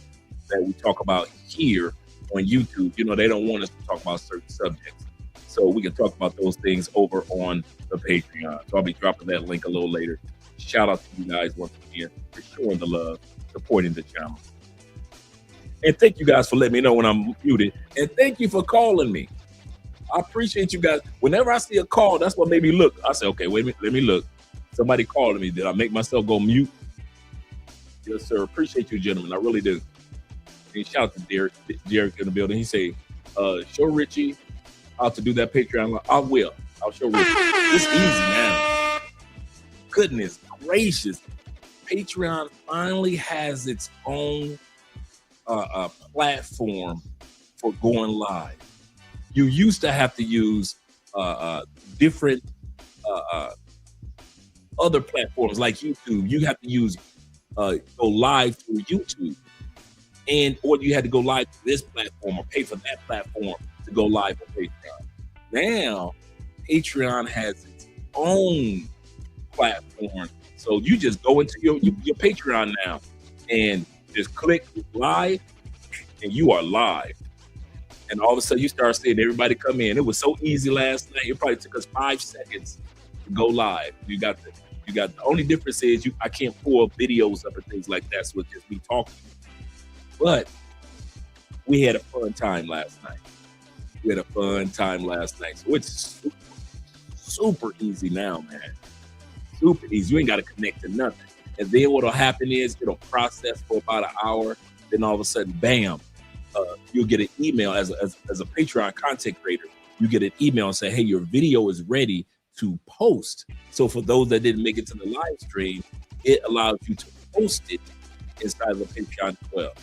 that we talk about here on YouTube. You know, they don't want us to talk about certain subjects. So we can talk about those things over on the Patreon. So I'll be dropping that link a little later. Shout out to you guys once again for showing the love, supporting the channel. And thank you guys for letting me know when I'm muted. And thank you for calling me. I appreciate you guys. Whenever I see a call, that's what made me look. I say, okay, wait a minute, let me look. Somebody calling me. Did I make myself go mute? Yes, sir. Appreciate you, gentlemen. I really do. And shout out to Derek in the building. He say, show Richie how to do that Patreon. I will. I'll show Richie. It's easy now. Goodness gracious. Patreon finally has its own platform for going live. You used to have to use different other platforms like YouTube. You have to use go live through YouTube, or you had to go live to this platform or pay for that platform to go live on Patreon. Now, Patreon has its own platform, so you just go into your Patreon now and just click live, and you are live. And all of a sudden, you start seeing everybody come in. It was so easy last night. It probably took us 5 seconds to go live. You got the only difference is I can't pull videos up and things like that, so it's just me talking. But we had a fun time last night. So it's super easy now, man. Super easy. You ain't got to connect to nothing. And then what'll happen is it'll process for about an hour. Then all of a sudden, bam, you'll get an email as a Patreon content creator. You get an email and say, hey, your video is ready to post. So for those that didn't make it to the live stream, it allows you to post it inside of the Patreon as well.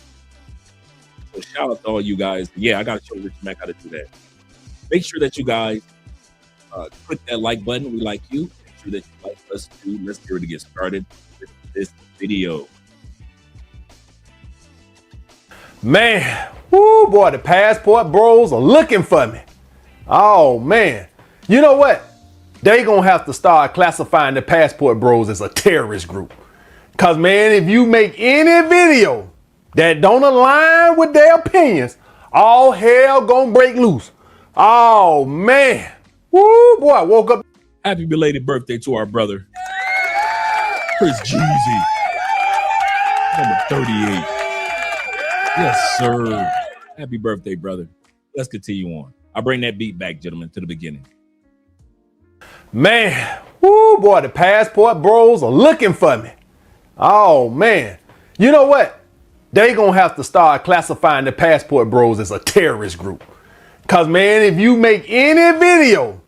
So shout out to all you guys. Yeah, I got to show Rich Mac how to do that. Make sure that you guys click that like button. We like you. Make sure that you like us too. Let's get ready to get started with this video. Man, woo boy, the passport bros are looking for me. Oh man, you know what? They gonna have to start classifying the passport bros as a terrorist group. Cause man, if you make any video that don't align with their opinions, all hell gonna break loose. Oh man, woo boy, I woke up. Happy belated birthday to our brother, Chris Jeezy, number 38. Yes, sir. Happy birthday, brother. Let's continue on. I'll bring that beat back, gentlemen, to the beginning. Man, woo boy, the passport bros are looking for me. Oh man, you know what? They gonna have to start classifying the passport bros as a terrorist group. Cause man, if you make any video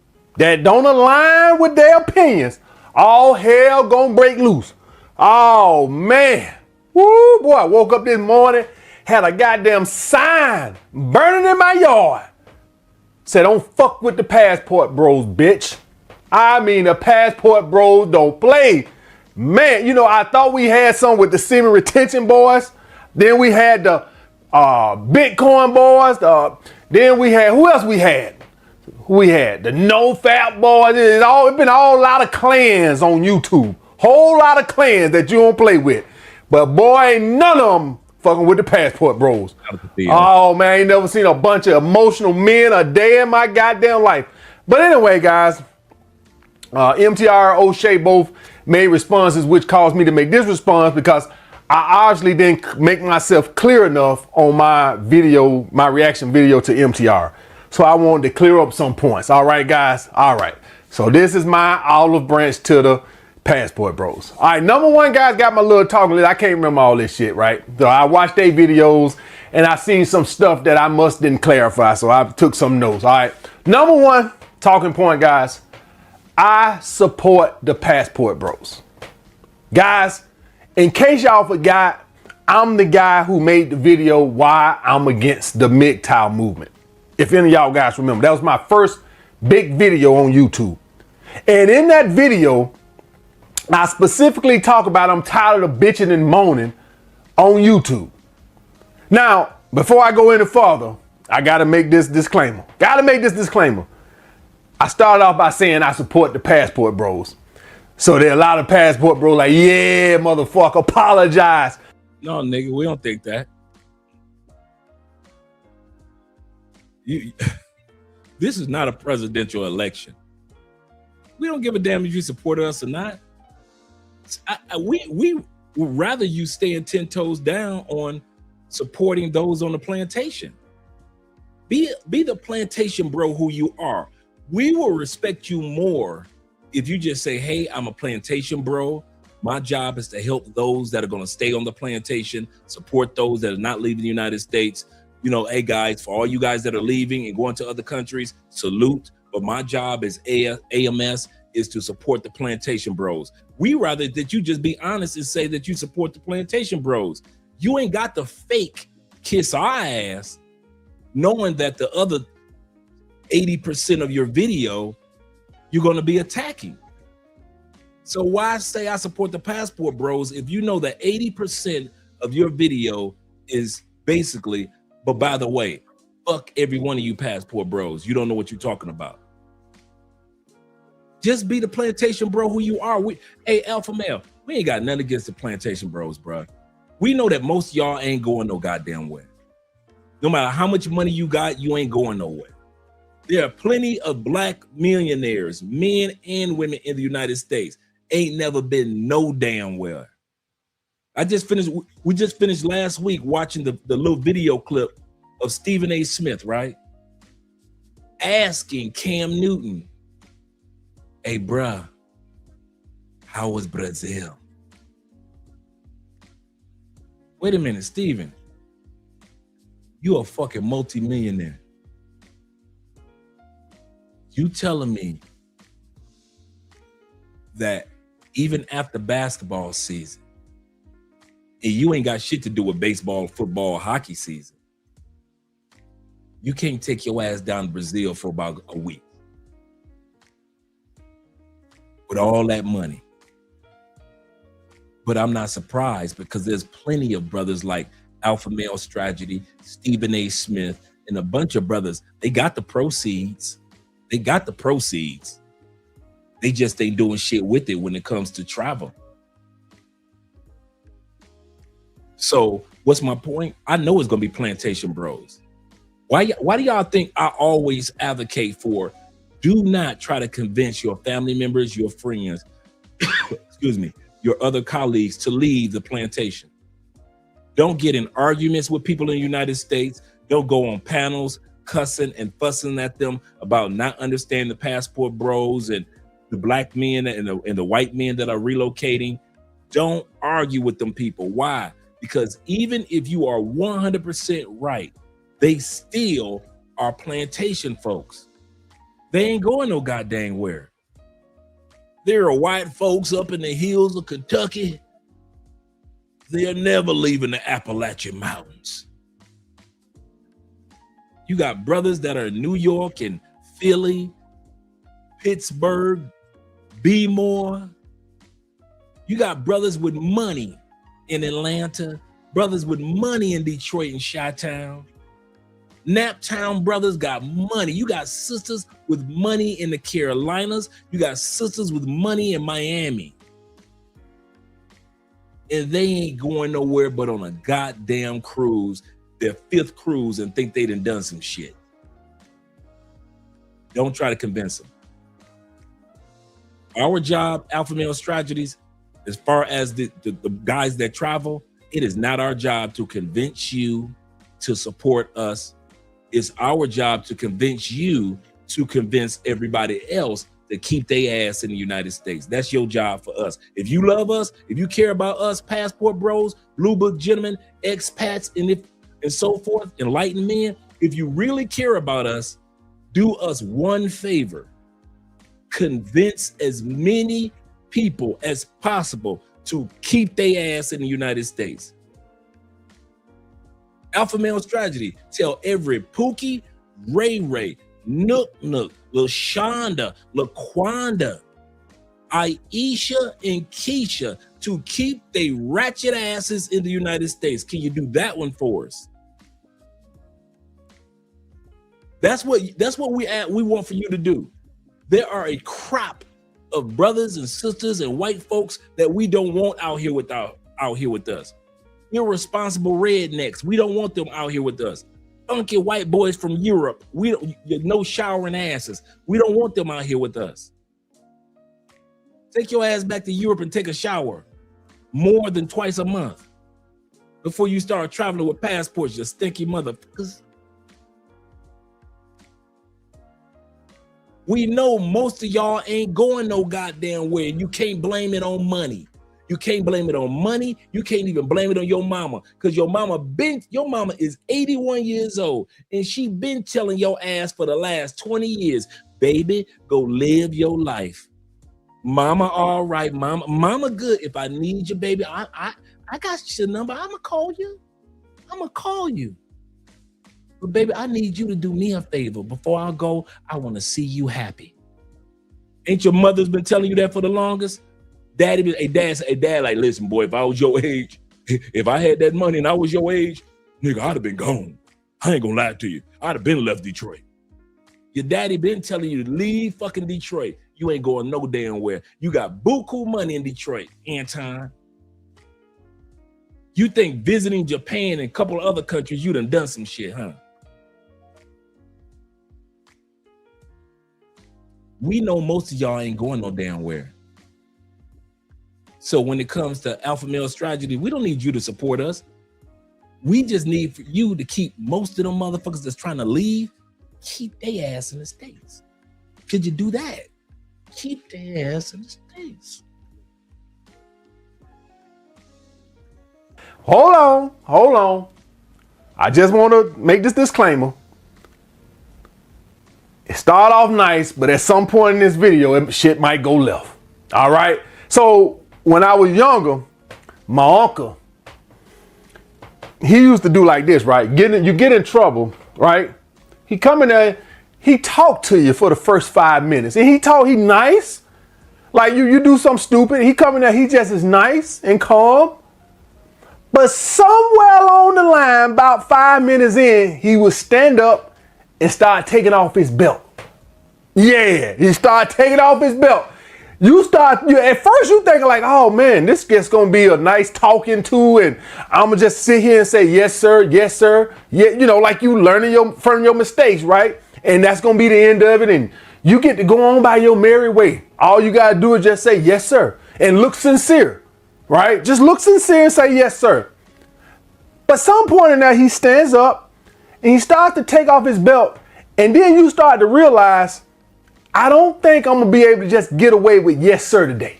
that don't align with their opinions, all hell gonna break loose. Oh man, woo boy, I woke up this morning, had a goddamn sign burning in my yard. Said, don't fuck with the passport bros, bitch. I mean, the passport bros don't play. Man, you know, I thought we had some with the semen retention boys. Then we had the Bitcoin boys. Then we had, who else we had? We had the no-fap boys. It's been a lot of clans on YouTube. Whole lot of clans that you don't play with. But boy, ain't none of them fucking with the passport bros. Oh man, I ain't never seen a bunch of emotional men a day in my goddamn life. But anyway, guys, MTR, O'Shea both made responses, which caused me to make this response because I obviously didn't make myself clear enough on my video, my reaction video to MTR. So I wanted to clear up some points. All right, guys. All right. So this is my olive branch to the Passport Bros. All right, number one, guys, got my little talking list. I can't remember all this shit, right? So I watched their videos and I seen some stuff that I must didn't clarify, so I took some notes. All right, number one talking point, guys. I support the Passport Bros. Guys, in case y'all forgot, I'm the guy who made the video why I'm against the MGTOW movement. If any of y'all guys remember, that was my first big video on YouTube. And in that video, I specifically talk about I'm tired of the bitching and moaning on YouTube. Now, before I go any further, I gotta make this disclaimer. I started off by saying I support the Passport Bros. So there are a lot of Passport Bros like, yeah, motherfucker, apologize. No, nigga, we don't think that. This is not a presidential election. We don't give a damn if you support us or not. We would rather you stand 10 toes down on supporting those on the plantation. Be the plantation bro who you are. We will respect you more if you just say, hey, I'm a plantation bro. My job is to help those that are going to stay on the plantation, support those that are not leaving the United States. You know, hey guys, for all you guys that are leaving and going to other countries, salute. But my job as AMS is to support the plantation bros. We rather that you just be honest and say that you support the plantation bros. You ain't got to fake kiss our ass knowing that the other 80% of your video you're going to be attacking. So why say I support the Passport Bros if you know that 80% of your video is basically, but by the way, fuck every one of you Passport Bros. You don't know what you're talking about. Just be the plantation bro who you are. Hey, Alpha Male, we ain't got nothing against the plantation bros, bro. We know that most of y'all ain't going no goddamn way. No matter how much money you got, you ain't going nowhere. There are plenty of black millionaires, men and women in the United States. Ain't never been no damn well. We just finished last week watching the little video clip of Stephen A. Smith, right? Asking Cam Newton, hey, bruh, how was Brazil? Wait a minute, Stephen. You a fucking multimillionaire. You telling me that even after basketball season, and you ain't got shit to do with baseball, football, hockey season, you can't take your ass down to Brazil for about a week with all that money. But I'm not surprised because there's plenty of brothers like Alpha Male Strategy, Stephen A. Smith, and a bunch of brothers. They got the proceeds. They just ain't doing shit with it when it comes to travel. So what's my point? I know it's gonna be plantation bros. Why do y'all think I always advocate for do not try to convince your family members, your friends, excuse me, your other colleagues to leave the plantation. Don't get in arguments with people in the United States. Don't go on panels cussing and fussing at them about not understanding the Passport Bros and the black men and the white men that are relocating. Don't argue with them people. Why? Because even if you are 100% right, they still are plantation folks. They ain't going no goddamn where. There are white folks up in the hills of Kentucky. They're never leaving the Appalachian Mountains. You got brothers that are in New York and Philly, Pittsburgh, Bmore. You got brothers with money in Atlanta, brothers with money in Detroit and Chi-Town. Naptown brothers got money. You got sisters with money in the Carolinas. You got sisters with money in Miami. And they ain't going nowhere but on a goddamn cruise, their 5th cruise, and think they done some shit. Don't try to convince them. Our job, Alpha Male Strategies, as far as the guys that travel, it is not our job to convince you to support us. It's our job to convince you to convince everybody else to keep their ass in the United States. That's your job for us. If you love us, if you care about us, passport bros, blue book gentlemen, expats, and so forth, enlightened men, if you really care about us, do us one favor. Convince as many people as possible to keep their ass in the United States. Alpha Male Strategy. Tell every Pookie, Ray Ray, Nook Nook, LaShonda, LaQuanda, Aisha, and Keisha to keep they ratchet asses in the United States. Can you do that one for us? That's what we want for you to do. There are a crop of brothers and sisters and white folks that we don't want out here with us. Irresponsible rednecks. We don't want them out here with us. Funky white boys from Europe. No showering asses. We don't want them out here with us. Take your ass back to Europe and take a shower more than twice a month before you start traveling with passports, you stinky motherfuckers. We know most of y'all ain't going no goddamn where. You can't blame it on money. You can't blame it on money. You can't even blame it on your mama, because your mama is 81 years old, and she been telling your ass for the last 20 years, baby, go live your life. Mama, all right, mama good. If I need you, baby, I got your number. I'ma call you. But baby, I need you to do me a favor. Before I go, I want to see you happy. Ain't your mother's been telling you that for the longest? Dad, like, listen, boy, if I was your age, if I had that money and I was your age, nigga, I'd have been gone. I ain't gonna lie to you. I'd have been left Detroit. Your daddy been telling you to leave fucking Detroit. You ain't going no damn where. You got buku money in Detroit, Anton. You think visiting Japan and a couple of other countries, you done some shit, huh? We know most of y'all ain't going no damn where. So when it comes to Alpha Male Strategy, we don't need you to support us. We just need for you to keep most of them motherfuckers that's trying to leave, keep their ass in the States. Could you do that? Keep their ass in the States. Hold on. I just want to make this disclaimer. It started off nice, but at some point in this video, shit might go left. All right? So when I was younger, my uncle, he used to do like this, right? You get in trouble, right? He come in there, he talk to you for the first 5 minutes. And he nice. Like you do something stupid, he come in there, he just is nice and calm. But somewhere along the line, about 5 minutes in, he would stand up and start taking off his belt. Yeah, he started taking off his belt. At first you thinking like, oh man, this just gonna be a nice talking to, and I'm gonna just sit here and say, yes sir, yeah, like you learning from your mistakes, right? And that's gonna be the end of it, and you get to go on by your merry way. All you gotta do is just say, yes sir, and look sincere, right? Just look sincere and say, yes sir. But some point in there, he stands up and he starts to take off his belt, and then you start to realize, I don't think I'm gonna be able to just get away with yes sir today.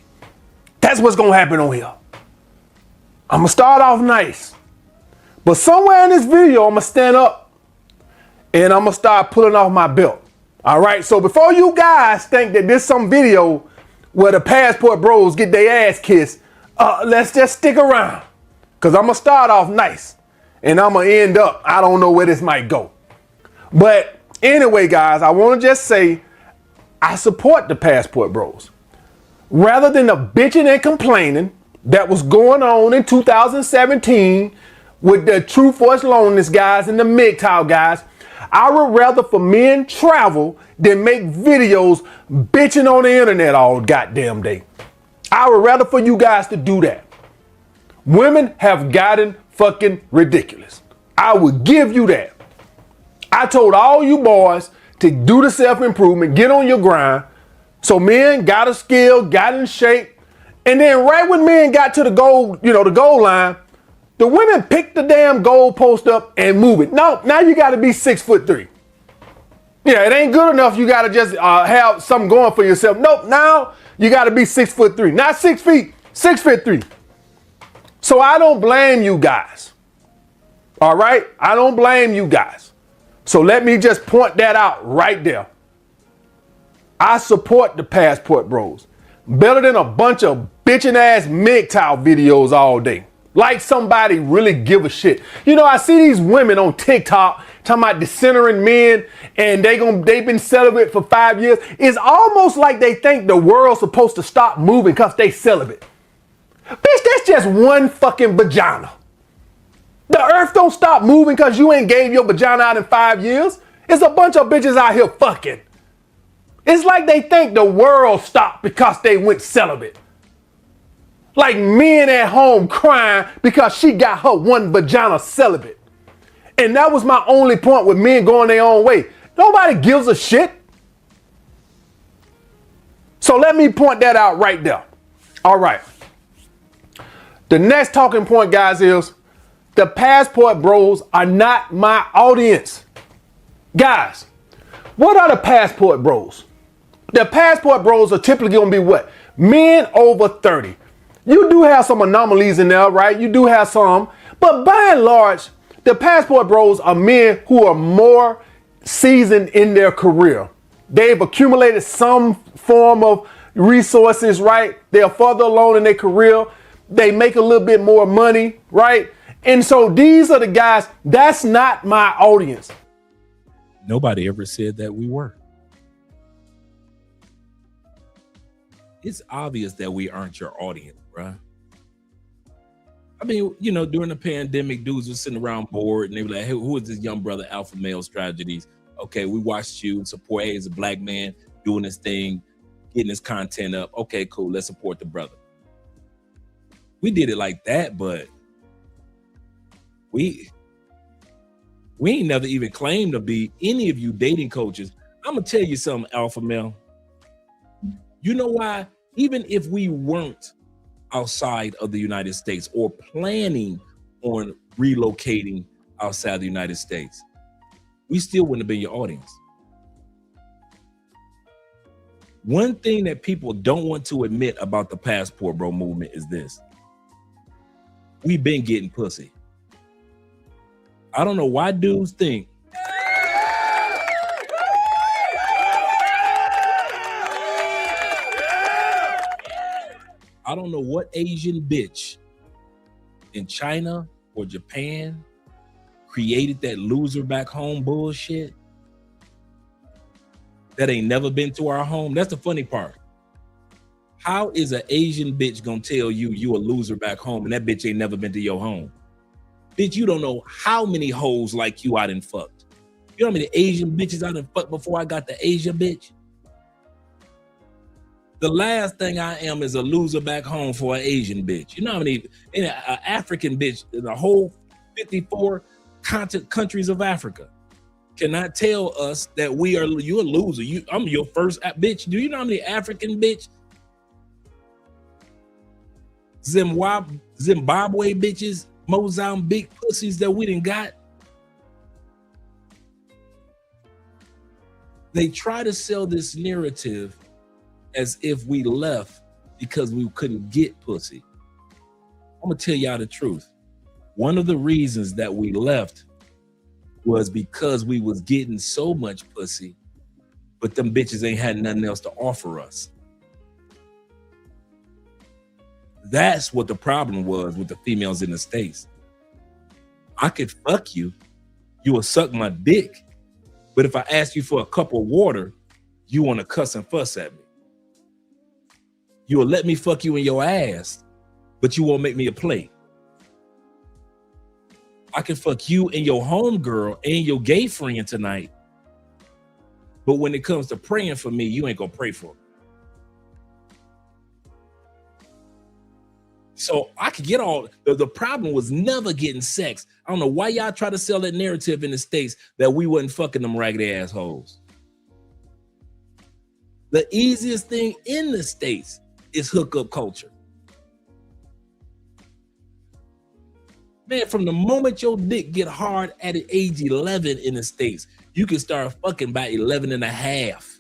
That's what's gonna happen on here. I'm gonna start off nice, but somewhere in this video, I'm gonna stand up and I'm gonna start pulling off my belt. All right, so before you guys think that this some video where the passport bros get their ass kissed, let's just stick around, because I'm gonna start off nice and I'm gonna end up, I don't know where this might go. But anyway, guys, I wanna just say, I support the passport bros. Rather than the bitching and complaining that was going on in 2017 with the True Force Loneliness guys and the MGTOW guys, I would rather for men travel than make videos bitching on the internet all goddamn day. I would rather for you guys to do that. Women have gotten fucking ridiculous. I would give you that. I told all you boys to do the self-improvement, get on your grind. So men got a skill, got in shape, and then right when men got to the goal, the goal line, the women picked the damn goal post up and move it. No, now you got to be 6'3". Yeah, it ain't good enough. You gotta just have something going for yourself. Nope, now you gotta be 6'3", not 6 feet, 6'3". So I don't blame you guys. All right, I don't blame you guys. So let me just point that out right there. I support the Passport Bros better than a bunch of bitchin' ass MGTOW videos all day. Like somebody really give a shit. You know, I see these women on TikTok talking about decentering men and they've been celibate for 5 years. It's almost like they think the world's supposed to stop moving because they celibate. Bitch, that's just one fucking vagina. The earth don't stop moving because you ain't gave your vagina out in 5 years. It's a bunch of bitches out here fucking. It's like they think the world stopped because they went celibate. Like men at home crying because she got her one vagina celibate. And that was my only point with men going their own way. Nobody gives a shit. So let me point that out right there. All right. The next talking point, guys, is the Passport Bros are not my audience. Guys, what are the Passport Bros? The Passport Bros are typically going to be what? Men over 30. You do have some anomalies in there, right? You do have some. But by and large, the Passport Bros are men who are more seasoned in their career. They've accumulated some form of resources, right? They're further along in their career. They make a little bit more money, right? And so these are the guys, that's not my audience. Nobody ever said that we were. It's obvious that we aren't your audience, bruh. I mean, you know, during the pandemic, dudes were sitting around bored and they were like, hey, who is this young brother, Alpha Male Strategies? Okay, we watched you support, hey, as a black man doing this thing, getting his content up. Okay, cool, let's support the brother. We did it like that, but we ain't never even claimed to be any of you dating coaches. I'm gonna tell you something, Alpha Male. You know why? Even if we weren't outside of the United States or planning on relocating outside the United States, we still wouldn't have been your audience. One thing that people don't want to admit about the Passport Bro movement is this. We've been getting pussy. I don't know why dudes think I don't know what Asian bitch in China or Japan created that loser back home bullshit that ain't never been to our home. That's the funny part. How is an Asian bitch gonna tell you a loser back home and that bitch ain't never been to your home? Bitch, you don't know how many hoes like you I done fucked. You know how many Asian bitches I done fucked before I got the Asia bitch? The last thing I am is a loser back home for an Asian bitch. You know how many an African bitch in the whole 54 countries of Africa cannot tell us that you're a loser. I'm your first bitch. Do you know how many African bitch Zimbabwe bitches, Mozambique pussies that we done got? They try to sell this narrative as if we left because we couldn't get pussy. I'm gonna tell y'all the truth. One of the reasons that we left was because we was getting so much pussy, but them bitches ain't had nothing else to offer us. That's what the problem was with the females in the States. I could fuck you, you will suck my dick, but if I ask you for a cup of water, you want to cuss and fuss at me. You will let me fuck you in your ass, but you won't make me a plate. I can fuck you and your homegirl and your gay friend tonight, but when it comes to praying for me, you ain't gonna pray for me. So I could get all, the problem was never getting sex. I don't know why y'all try to sell that narrative in the States that we wasn't fucking them raggedy assholes. The easiest thing in the States is hookup culture. Man, from the moment your dick get hard at age 11 in the States, You can start fucking by 11 and a half.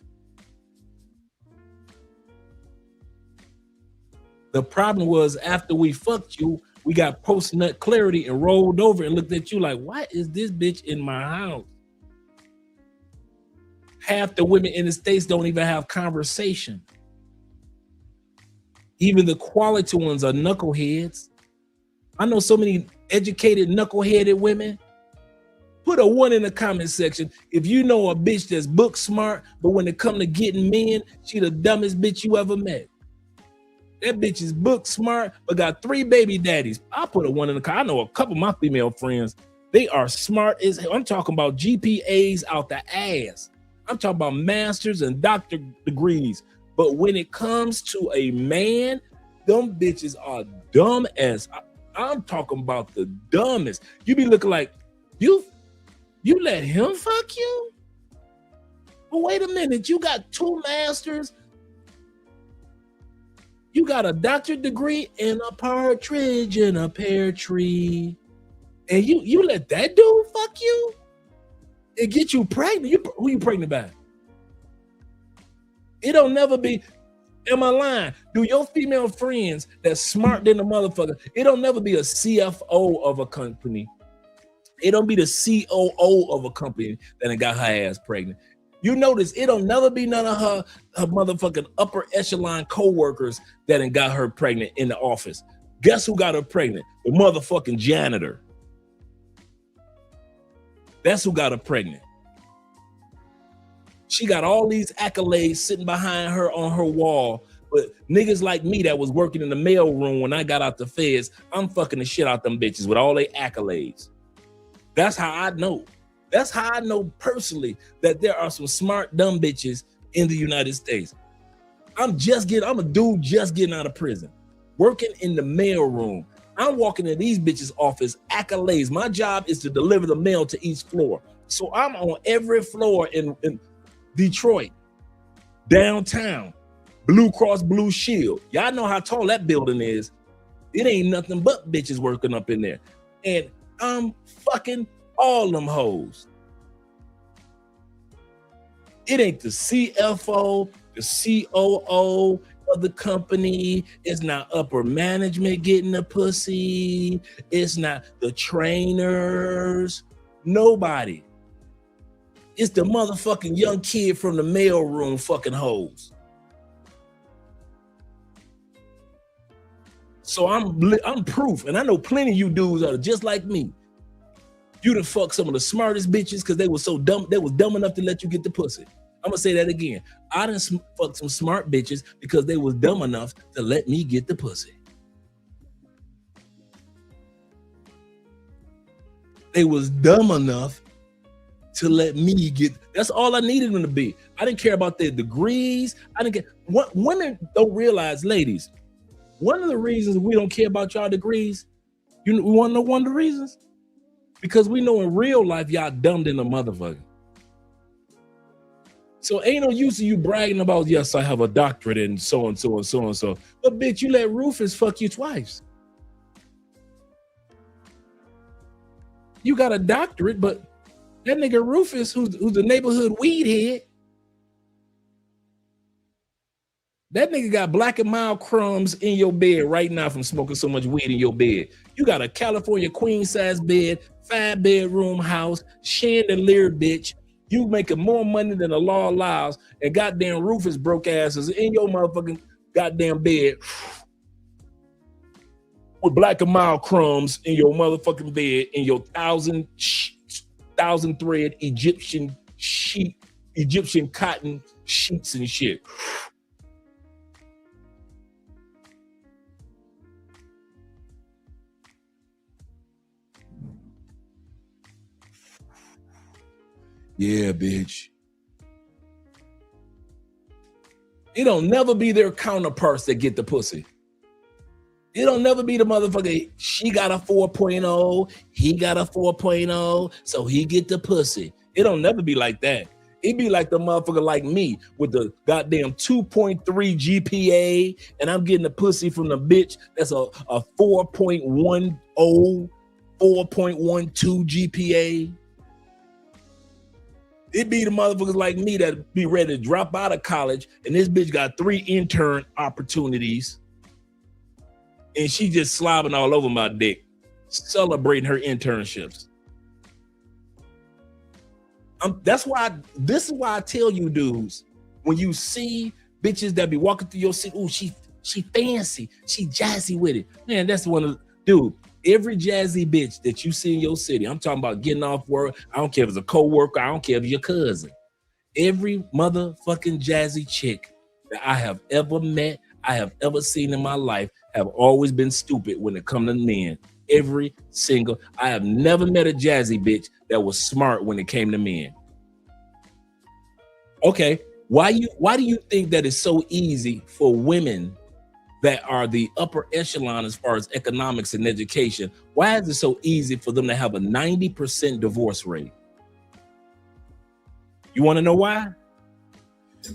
The problem was after we fucked you, we got post-nut clarity and rolled over and looked at you like, why is this bitch in my house? Half the women in the States don't even have conversation. Even the quality ones are knuckleheads. I know so many educated, knuckleheaded women. Put a 1 in the comment section if you know a bitch that's book smart, but when it come to getting men, she the dumbest bitch you ever met. That bitch is book smart, but got 3 baby daddies. I put a 1 in the comment. I know a couple of my female friends. They are smart as hell. I'm talking about GPAs out the ass. I'm talking about masters and doctor degrees. But when it comes to a man, them bitches are dumb as. I'm talking about the dumbest. You be looking like, you let him fuck you? But wait a minute, you got 2 masters. You got a doctorate degree and a partridge in a pear tree. And you let that dude fuck you? And get you pregnant? Who you pregnant by? It don't never be, am I lying? Do your female friends that's smart than the motherfucker, it don't never be a CFO of a company. It don't be the COO of a company that ain't got her ass pregnant. You notice it don't never be none of her motherfucking upper echelon co-workers that ain't got her pregnant in the office. Guess who got her pregnant? The motherfucking janitor. That's who got her pregnant. She got all these accolades sitting behind her on her wall, but niggas like me that was working in the mail room when I got out the feds, I'm fucking the shit out them bitches with all their accolades. That's how I know. That's how I know personally that there are some smart dumb bitches in the United States. I'm a dude just getting out of prison, working in the mail room. I'm walking in these bitches' office, accolades. My job is to deliver the mail to each floor. So I'm on every floor in Detroit, downtown, Blue Cross Blue Shield. Y'all know how tall that building is. It ain't nothing but bitches working up in there. And I'm fucking all them hoes. It ain't the CFO, the COO of the company. It's not upper management getting the pussy. It's not the trainers. Nobody. It's the motherfucking young kid from the mail room fucking hoes. So I'm proof, and I know plenty of you dudes are just like me. You done fuck some of the smartest bitches because they were so dumb, they was dumb enough to let you get the pussy. I'm gonna say that again. I done fuck some smart bitches because they was dumb enough to let me get the pussy. They was dumb enough to let me get, that's all I needed them to be. I didn't care about their degrees. I didn't care. What women don't realize, ladies, one of the reasons we don't care about y'all degrees, we want to know one of the reasons? Because we know in real life, y'all dumb than a motherfucker. So ain't no use of you bragging about, yes, I have a doctorate and so and so and so and so. But bitch, you let Rufus fuck you twice. You got a doctorate, but that nigga Rufus, who's the neighborhood weed head, that nigga got black and mild crumbs in your bed right now from smoking so much weed in your bed. You got a California queen size bed, 5-bedroom house, chandelier bitch. You making more money than the law allows, and goddamn Rufus broke asses in your motherfucking goddamn bed with black and mild crumbs in your motherfucking bed in your 1,000 thread Egyptian cotton sheets and shit. Yeah, bitch. It'll never be their counterparts that get the pussy. It'll never be the motherfucker, she got a 4.0, he got a 4.0, so he get the pussy. It'll never be like that. It be like the motherfucker like me with the goddamn 2.3 GPA, and I'm getting the pussy from the bitch that's a 4.10, 4.12 GPA. It be the motherfuckers like me that be ready to drop out of college, and this bitch got 3 intern opportunities, and she just slobbing all over my dick, celebrating her internships. This is why I tell you dudes, when you see bitches that be walking through your city, oh, she fancy, she jazzy with it. Man, that's one of the, dude, every jazzy bitch that you see in your city, I'm talking about getting off work, I don't care if it's a co-worker, I don't care if it's your cousin. Every motherfucking jazzy chick that I have ever met, I have ever seen in my life, have always been stupid when it comes to men. Every single, I have never met a jazzy bitch that was smart when it came to men. Okay, why do you think that it's so easy for women that are the upper echelon as far as economics and education? Why is it so easy for them to have a 90% divorce rate? You want to know why?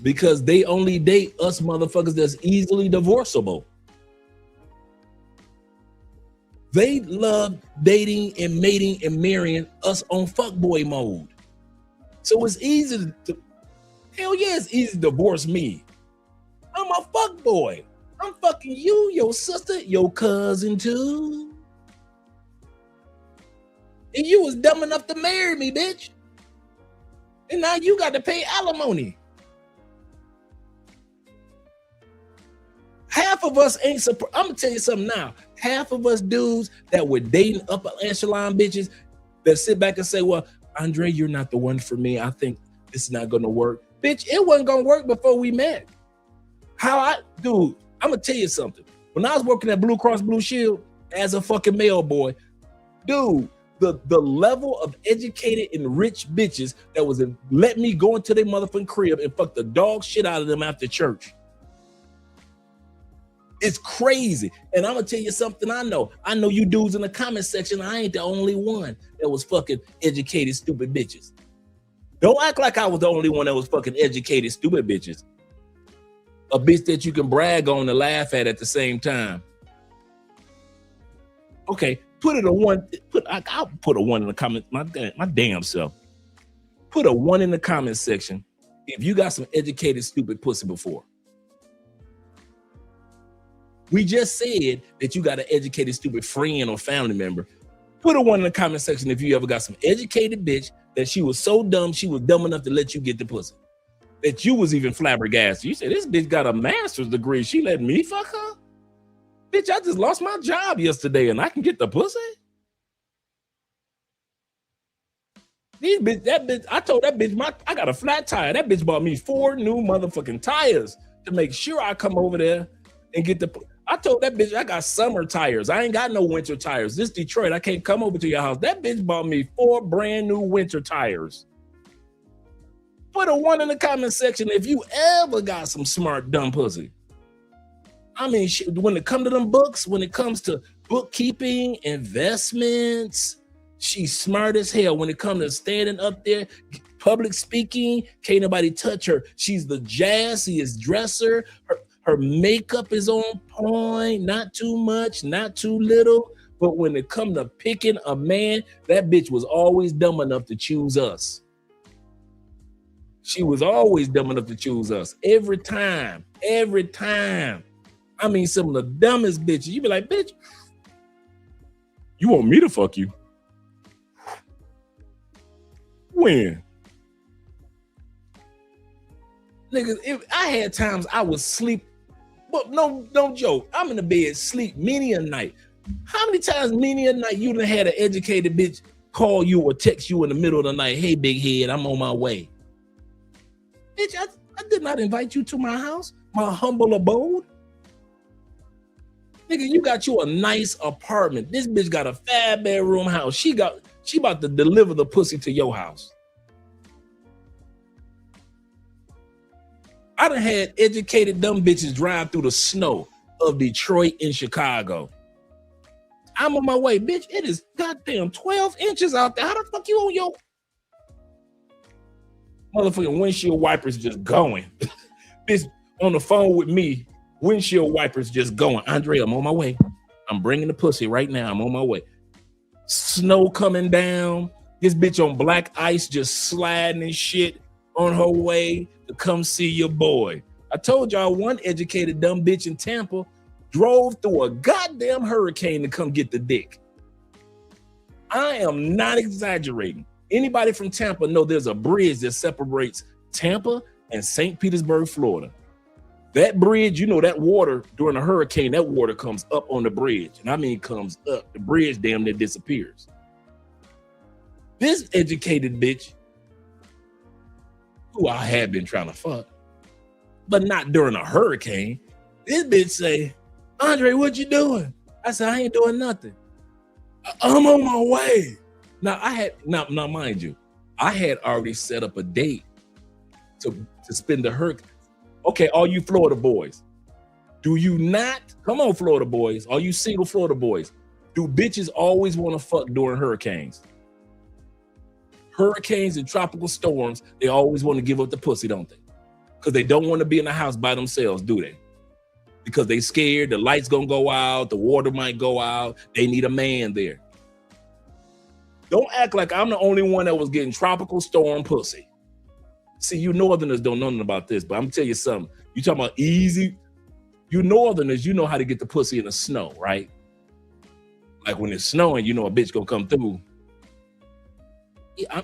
Because they only date us motherfuckers that's easily divorceable. They love dating and mating and marrying us on fuckboy mode. So it's easy to, hell yeah, it's easy to divorce me. I'm a fuckboy. I'm fucking you, your sister, your cousin too. And you was dumb enough to marry me, bitch. And now you got to pay alimony. Half of us ain't surprised. I'm gonna tell you something now. Half of us dudes that were dating upper echelon bitches that sit back and say, well, Andre, you're not the one for me. I think this is not gonna work. Bitch, it wasn't gonna work before we met. Dude, I'm gonna tell you something. When I was working at Blue Cross Blue Shield as a fucking mail boy, dude, the level of educated and rich bitches that was let me go into their motherfucking crib and fuck the dog shit out of them after church. It's crazy. And I'm gonna tell you something I know. I know you dudes in the comment section, I ain't the only one that was fucking educated, stupid bitches. Don't act like I was the only one that was fucking educated, stupid bitches. A bitch that you can brag on and laugh at the same time. Okay, put it a one. I'll put a 1 in the comment. My damn self. Put a 1 in the comment section if you got some educated, stupid pussy before. We just said that you got an educated, stupid friend or family member. Put a 1 in the comment section if you ever got some educated bitch that she was so dumb, she was dumb enough to let you get the pussy. That you was even flabbergasted. You said, this bitch got a master's degree. She let me fuck her? Bitch, I just lost my job yesterday and I can get the pussy? That bitch, I told that bitch, I got a flat tire. That bitch bought me 4 new motherfucking tires to make sure I come over there and get the. I told that bitch I got summer tires. I ain't got no winter tires. This Detroit, I can't come over to your house. That bitch bought me 4 brand new winter tires. Put a 1 in the comment section if you ever got some smart dumb pussy. I mean, when it comes to them books, when it comes to bookkeeping, investments, she's smart as hell. When it comes to standing up there, public speaking, can't nobody touch her. She's the jazziest dresser. Her makeup is on point, not too much, not too little. But when it comes to picking a man, that bitch was always dumb enough to choose us. She was always dumb enough to choose us. Every time. I mean, some of the dumbest bitches. You be like, bitch, you want me to fuck you? When? Niggas, if I had times I would sleep, but no joke. I'm in the bed, sleep many a night. How many times many a night you done had an educated bitch call you or text you in the middle of the night, hey, big head, I'm on my way. Bitch, I did not invite you to my house, my humble abode. Nigga, you got you a nice apartment. This bitch got a 5-bedroom house. She about to deliver the pussy to your house. I done had educated dumb bitches drive through the snow of Detroit and Chicago. I'm on my way, bitch. It is goddamn 12 inches out there. How the fuck you on your motherfucking windshield wipers just going? Bitch on the phone with me, windshield wipers just going. Andre, I'm on my way. I'm bringing the pussy right now. I'm on my way. Snow coming down. This bitch on black ice just sliding and shit on her way to come see your boy. I told y'all one educated dumb bitch in Tampa drove through a goddamn hurricane to come get the dick. I am not exaggerating. Anybody from Tampa know there's a bridge that separates Tampa and St. Petersburg, Florida. That bridge, you know, that water during a hurricane, that water comes up on the bridge. And I mean comes up. The bridge damn near disappears. This educated bitch, who I had been trying to fuck, but not during a hurricane, this bitch say, Andre, what you doing? I said, I ain't doing nothing. I'm on my way. Now, mind you, I had already set up a date to spend the hurricane. Okay, all you Florida boys, do you not, come on Florida boys, all you single Florida boys, do bitches always want to fuck during hurricanes? Hurricanes and tropical storms, they always want to give up the pussy, don't they? Because they don't want to be in the house by themselves, do they? Because they scared, the lights gonna go out, the water might go out, they need a man there. Don't act like I'm the only one that was getting tropical storm pussy. See, you Northerners don't know nothing about this, but I'm gonna tell you something. You talking about easy? You Northerners, you know how to get the pussy in the snow, right? Like when it's snowing, you know a bitch gonna come through.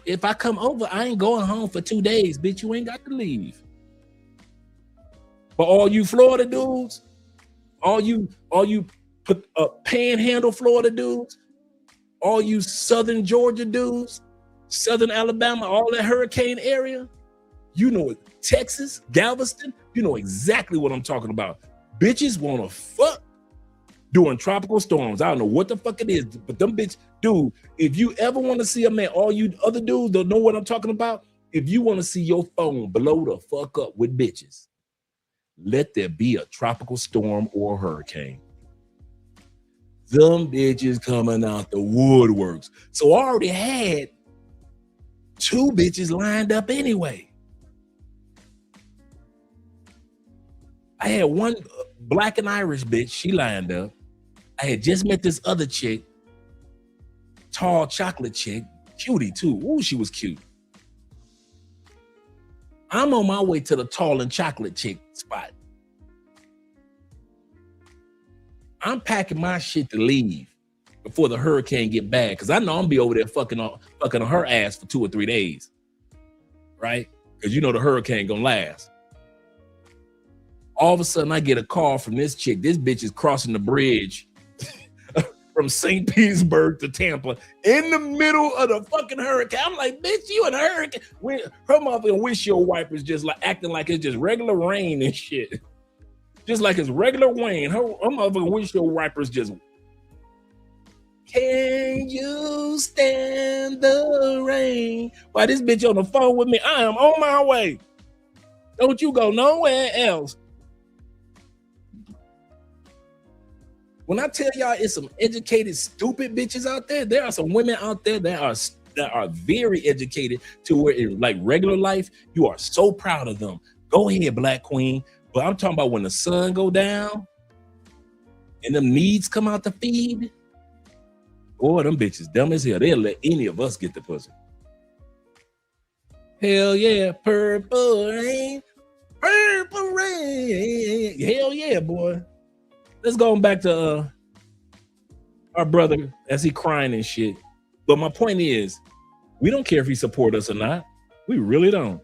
If I come over, I ain't going home for 2 days, bitch. You ain't got to leave. But all you Florida dudes, all you panhandle Florida dudes, all you Southern Georgia dudes, Southern Alabama, all that hurricane area, you know it. Texas, Galveston, you know exactly what I'm talking about. Bitches want to fuck during tropical storms. I don't know what the fuck it is, but them bitch, dude, if you ever want to see a man, all you other dudes don't know what I'm talking about. If you want to see your phone blow the fuck up with bitches, let there be a tropical storm or hurricane. Them bitches coming out the woodworks. So I already had 2 bitches lined up anyway. I had one black and Irish bitch, she lined up. I had just met this other chick, tall chocolate chick, cutie too. Ooh, she was cute. I'm on my way to the tall and chocolate chick spot. I'm packing my shit to leave before the hurricane get bad, because I know I'm gonna be over there fucking on her ass for 2 or 3 days, right? Because you know the hurricane gonna last. All of a sudden, I get a call from this chick. This bitch is crossing the bridge from St. Petersburg to Tampa in the middle of the fucking hurricane. I'm like, bitch, you in a hurricane? Her motherfucking windshield wipers just like acting like it's just regular rain and shit. Just like it's regular rain. Her motherfucking windshield wipers just. Can you stand the rain? Why this bitch on the phone with me? I am on my way. Don't you go nowhere else. When I tell y'all it's some educated, stupid bitches out there are some women out there that are very educated to where in like regular life, you are so proud of them. Go ahead, Black Queen. But I'm talking about when the sun go down and them needs come out to feed. Boy, them bitches dumb as hell. They'll let any of us get the pussy. Hell yeah, purple rain, purple rain. Hell yeah, boy. Let's go back to our brother as he crying and shit. But my point is, we don't care if he support us or not. We really don't.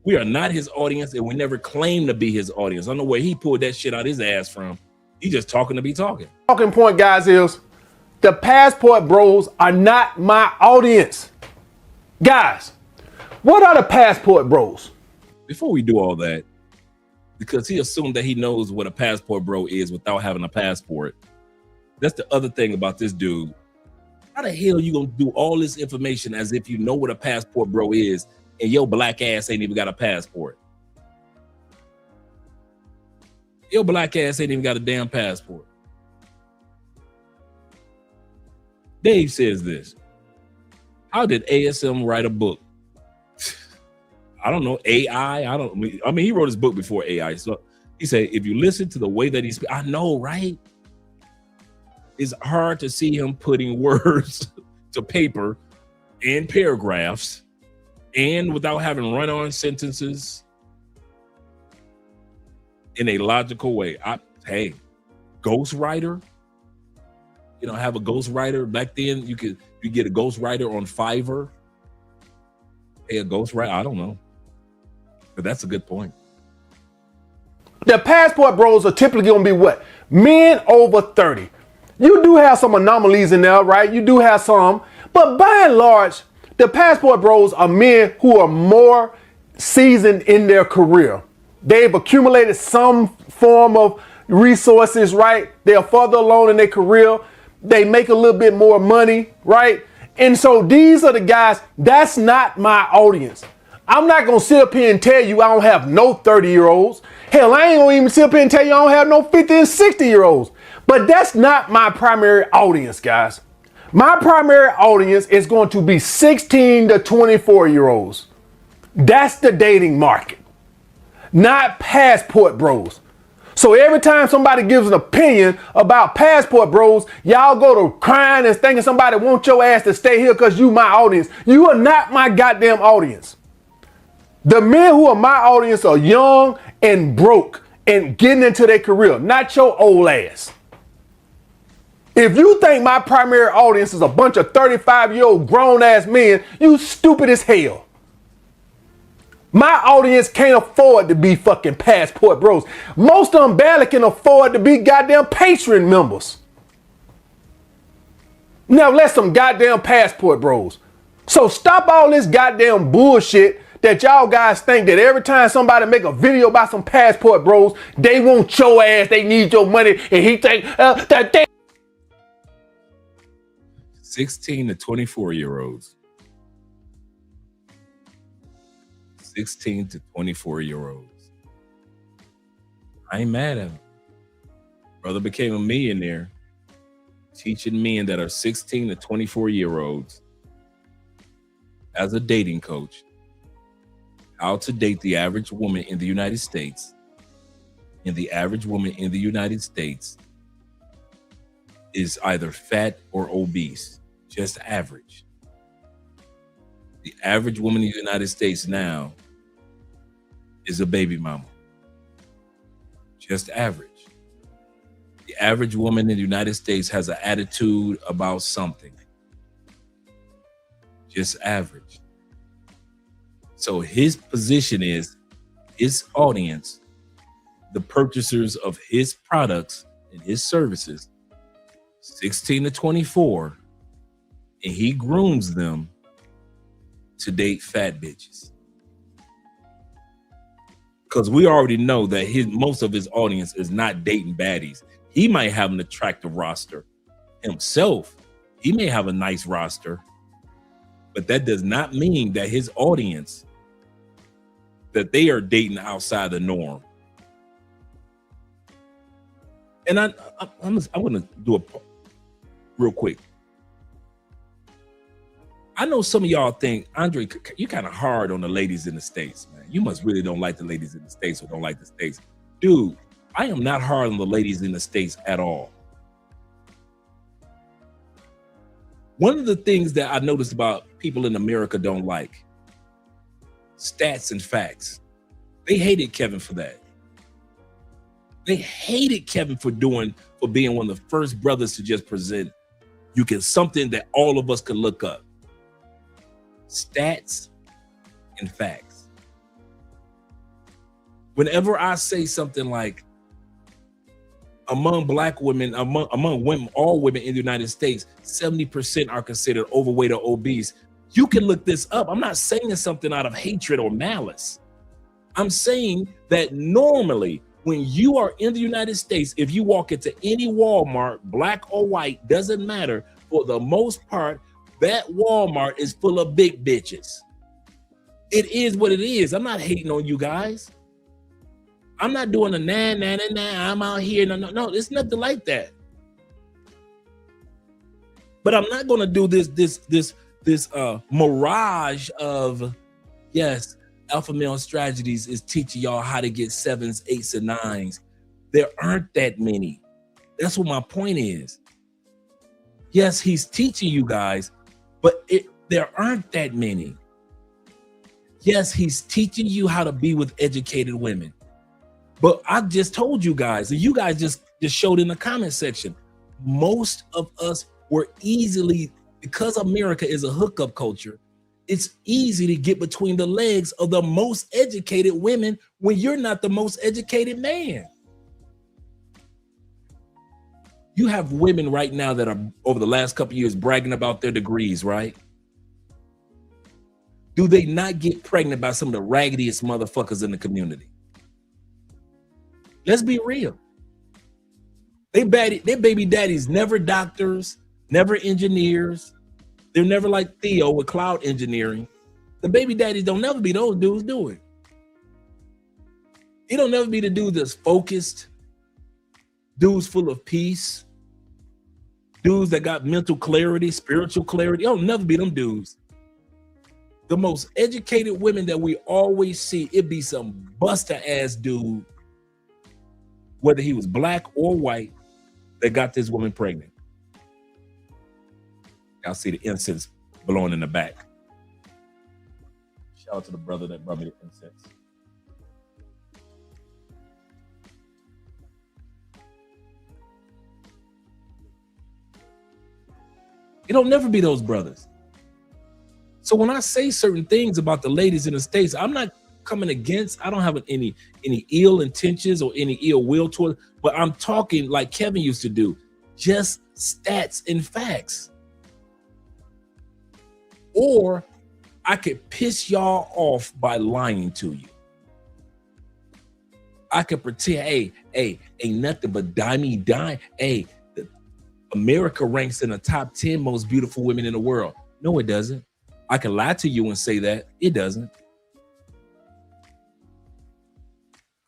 We are not his audience, and we never claim to be his audience. I don't know where he pulled that shit out his ass from. He just talking to be talking. Talking point, guys, is the Passport Bros are not my audience. Guys, what are the Passport Bros? Before we do all that, because he assumed that he knows what a passport bro is without having a passport. That's the other thing about this dude. How the hell you gonna do all this information as if you know what a passport bro is and your black ass ain't even got a passport? Your black ass ain't even got a damn passport. Dave says this. How did ASM write a book? I don't know, AI. I mean, he wrote his book before AI. So he said, if you listen to the way that he speaks, I know, right? It's hard to see him putting words to paper in paragraphs and without having run-on sentences in a logical way. Hey, ghostwriter, have a ghostwriter. Back then, you get a ghostwriter on Fiverr. Hey, a ghostwriter, I don't know. But that's a good point. The passport bros are typically going to be what? Men over 30. You do have some anomalies in there, right? You do have some. But by and large, the passport bros are men who are more seasoned in their career. They've accumulated some form of resources, right? They are further along in their career. They make a little bit more money, right? And so these are the guys. That's not my audience. I'm not going to sit up here and tell you I don't have no 30-year-olds. Hell, I ain't going to even sit up here and tell you I don't have no 50 and 60-year-olds. But that's not my primary audience, guys. My primary audience is going to be 16 to 24-year-olds. That's the dating market, not passport bros. So every time somebody gives an opinion about passport bros, y'all go to crying and thinking somebody wants your ass to stay here because you my audience. You are not my goddamn audience. The men who are my audience are young and broke and getting into their career, not your old ass. If you think my primary audience is a bunch of 35-year-old grown-ass men, you stupid as hell. My audience can't afford to be fucking passport bros. Most of them barely can afford to be goddamn Patreon members. Now let some goddamn passport bros. So stop all this goddamn bullshit that y'all guys think that every time somebody make a video about some passport bros, they want your ass, they need your money, and he think that they 16 to 24-year-olds. 16 to 24-year-olds. I ain't mad at him. Brother became a millionaire teaching men that are 16 to 24-year-olds as a dating coach how to date the average woman in the United States. And the average woman in the United States is either fat or obese, just average. The average woman in the United States now is a baby mama, just average. The average woman in the United States has an attitude about something, just average. So his position is his audience, the purchasers of his products and his services, 16 to 24, and he grooms them to date fat bitches. Because we already know that most of his audience is not dating baddies. He might have an attractive roster himself. He may have a nice roster, but that does not mean that his audience, that they are dating outside the norm. And I want to do a real quick. I know some of y'all think, Andre, you kind of hard on the ladies in the States, man. You must really don't like the ladies in the States or don't like the States. Dude, I am not hard on the ladies in the States at all. One of the things that I noticed about people in America don't like, stats and facts. They hated Kevin for that. They hated Kevin for being one of the first brothers to just present something that all of us could look up. Stats and facts. Whenever I say something like among black women, among women, all women in the United States, 70% are considered overweight or obese. You can look this up. I'm not saying something out of hatred or malice. I'm saying that normally when you are in the United States, if you walk into any Walmart, black or white, doesn't matter, for the most part, that Walmart is full of big bitches. It is what it is. I'm not hating on you guys. I'm not doing a nah, I'm out here. No, it's nothing like that. But I'm not gonna do this mirage of, yes, alpha male strategies is teaching y'all how to get 7s, 8s, and 9s. There aren't that many. That's what my point is. Yes, he's teaching you guys, but there aren't that many. Yes, he's teaching you how to be with educated women. But I just told you guys, and you guys just showed in the comment section, most of us were easily, because America is a hookup culture, it's easy to get between the legs of the most educated women when you're not the most educated man. You have women right now that are, over the last couple of years, bragging about their degrees, right? Do they not get pregnant by some of the raggediest motherfuckers in the community? Let's be real. Their baby daddies never doctors, never engineers. They're never like Theo with cloud engineering. The baby daddies don't never be those dudes, do it. It don't never be the dude that's focused, dudes full of peace, dudes that got mental clarity, spiritual clarity. It don't never be them dudes. The most educated women that we always see, it be some buster ass dude, whether he was black or white, that got this woman pregnant. Y'all see the incense blowing in the back. Shout out to the brother that brought me the incense. It'll never be those brothers. So when I say certain things about the ladies in the States, I'm not coming against, I don't have any ill intentions or any ill will toward, but I'm talking like Kevin used to do, just stats and facts. Or I could piss y'all off by lying to you. I could pretend, hey, ain't nothing but dime. Hey, America ranks in the top 10 most beautiful women in the world. No, it doesn't. I can lie to you and say that. It doesn't.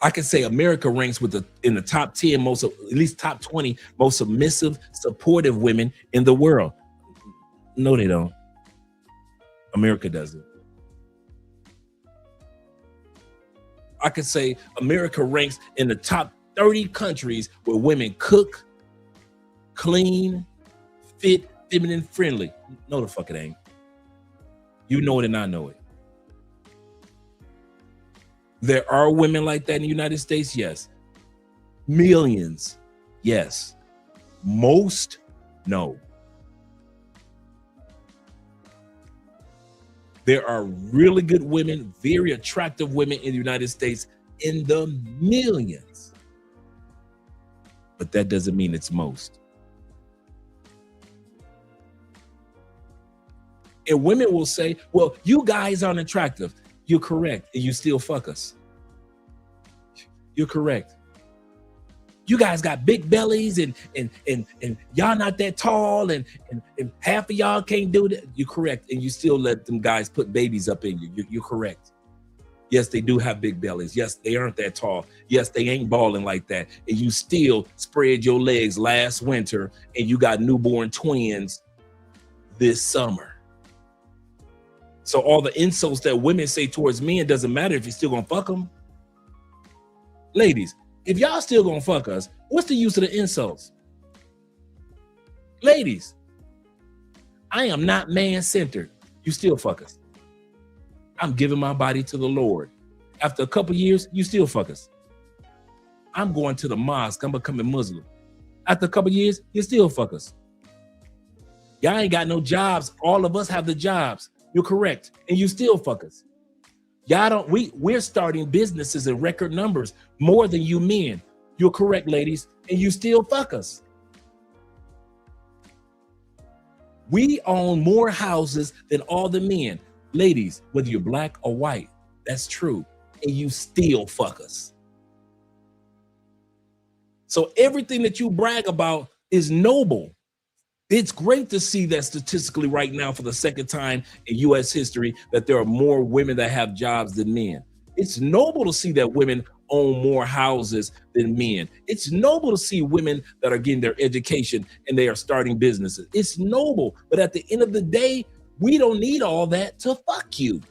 I can say America ranks in the top 10 most, at least top 20 most submissive, supportive women in the world. No, they don't. America doesn't. I could say America ranks in the top 30 countries where women cook, clean, fit, feminine, friendly. No, the fuck it ain't. You know it and I know it. There are women like that in the United States, yes. Millions, yes. Most, no. There are really good women, very attractive women in the United States in the millions. But that doesn't mean it's most. And women will say, well, you guys aren't attractive. You're correct, and you still fuck us. You're correct. You guys got big bellies and y'all not that tall and half of y'all can't do that. You're correct, and you still let them guys put babies up in you. You're correct. Yes, they do have big bellies. Yes, they aren't that tall. Yes, they ain't balling like that. And you still spread your legs last winter and you got newborn twins this summer. So all the insults that women say towards men doesn't matter if you're still gonna fuck them. Ladies, if y'all still gonna fuck us, what's the use of the insults? Ladies, I am not man-centered. You still fuck us. I'm giving my body to the Lord. After a couple years, you still fuck us. I'm going to the mosque. I'm becoming Muslim. After a couple years, you still fuck us. Y'all ain't got no jobs. All of us have the jobs. You're correct. And you still fuck us. Y'all don't, we're starting businesses in record numbers, more than you men. You're correct, ladies. And you still fuck us. We own more houses than all the men. Ladies, whether you're black or white, that's true. And you still fuck us. So everything that you brag about is noble. It's great to see that statistically right now for the second time in U.S. history that there are more women that have jobs than men. It's noble to see that women own more houses than men. It's noble to see women that are getting their education and they are starting businesses. It's noble, but at the end of the day, we don't need all that to fuck you.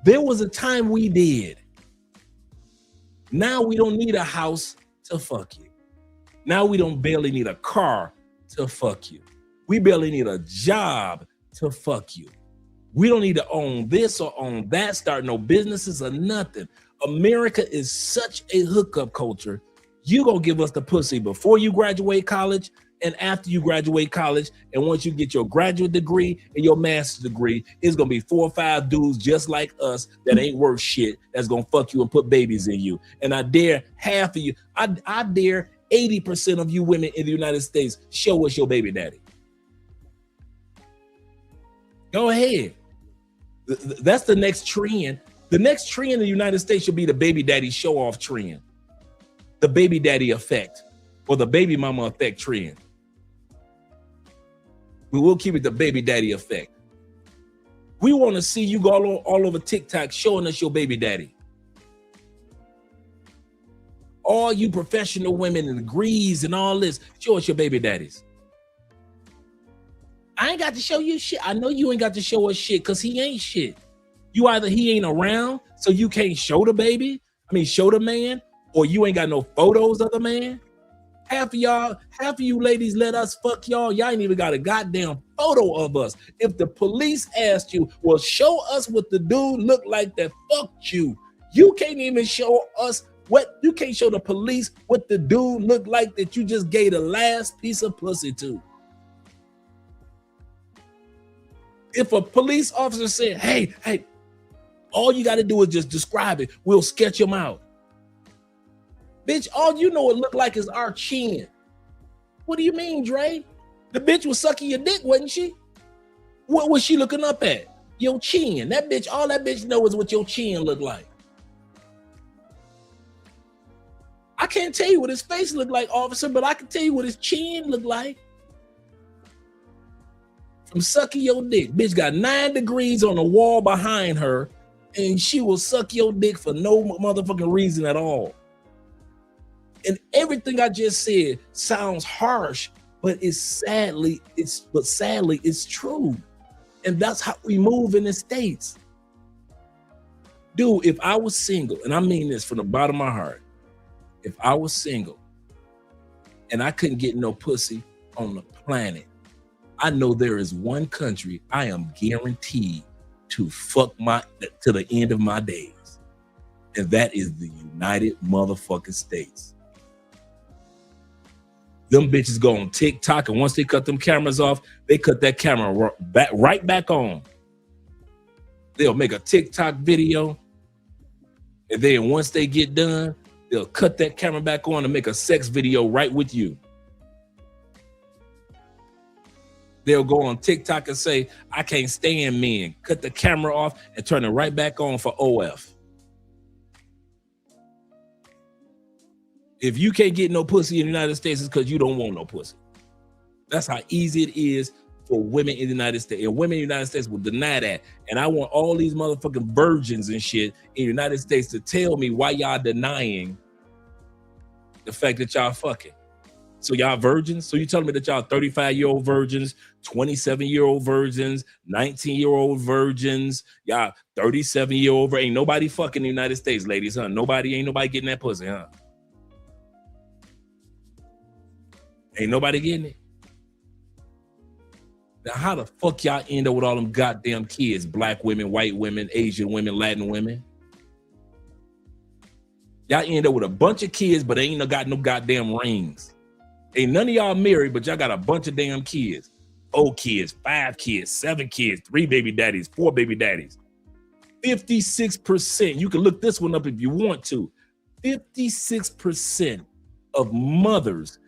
There was a time we did. Now we don't need a house to fuck you. Now we don't barely need a car to fuck you. We barely need a job to fuck you. We don't need to own this or own that, start no businesses or nothing. America is such a hookup culture. You gonna give us the pussy before you graduate college and after you graduate college. And once you get your graduate degree and your master's degree, it's gonna be 4 or 5 dudes just like us that ain't worth shit that's gonna fuck you and put babies in you. And I dare half of you, I dare 80% of you women in the United States, show us your baby daddy. Go ahead. That's the next trend. The next trend in the United States should be the baby daddy show off trend. The baby daddy effect or the baby mama effect trend. We will keep it the baby daddy effect. We want to see you go all over TikTok showing us your baby daddy. All you professional women and degrees and all this, show us your baby daddies. I ain't got to show you shit. I know you ain't got to show us shit because he ain't shit. You either he ain't around, so you can't show the baby, show the man, or you ain't got no photos of the man. Half of you ladies let us fuck y'all. Y'all ain't even got a goddamn photo of us. If the police asked you, well, show us what the dude looked like that fucked you. You can't even show us you can't show the police what the dude looked like that you just gave the last piece of pussy to. If a police officer said, hey, all you got to do is just describe it. We'll sketch him out. Bitch, all you know it looked like is our chin. What do you mean, Dre? The bitch was sucking your dick, wasn't she? What was she looking up at? Your chin. That bitch, all that bitch know is what your chin looked like. I can't tell you what his face looked like, officer, but I can tell you what his chin looked like. From sucking your dick. Bitch got 9 degrees on the wall behind her, and she will suck your dick for no motherfucking reason at all. And everything I just said sounds harsh, but sadly it's true. And that's how we move in the States. Dude, if I was single, and I mean this from the bottom of my heart, if I was single and I couldn't get no pussy on the planet, I know there is one country I am guaranteed to fuck to the end of my days. And that is the United motherfucking States. Them bitches go on TikTok, and once they cut them cameras off, they cut that camera right back on. They'll make a TikTok video, and then once they get done, they'll cut that camera back on and make a sex video right with you. They'll go on TikTok and say, I can't stand men. Cut the camera off and turn it right back on for OF. If you can't get no pussy in the United States, it's because you don't want no pussy. That's how easy it is for women in the United States. And women in the United States will deny that. And I want all these motherfucking virgins and shit in the United States to tell me why y'all denying the fact that y'all fucking. So y'all virgins? So you telling me that y'all 35-year-old virgins, 27-year-old virgins, 19-year-old virgins, y'all 37-year-old, ain't nobody fucking in the United States, ladies, huh? Ain't nobody getting that pussy, huh? Ain't nobody getting it. Now, how the fuck y'all end up with all them goddamn kids? Black women, white women, Asian women, Latin women. Y'all end up with a bunch of kids, but they ain't got no goddamn rings. Ain't none of y'all married, but y'all got a bunch of damn kids. 0 kids, 5 kids, 7 kids, 3 baby daddies, 4 baby daddies. 56%. You can look this one up if you want to. 56% of mothers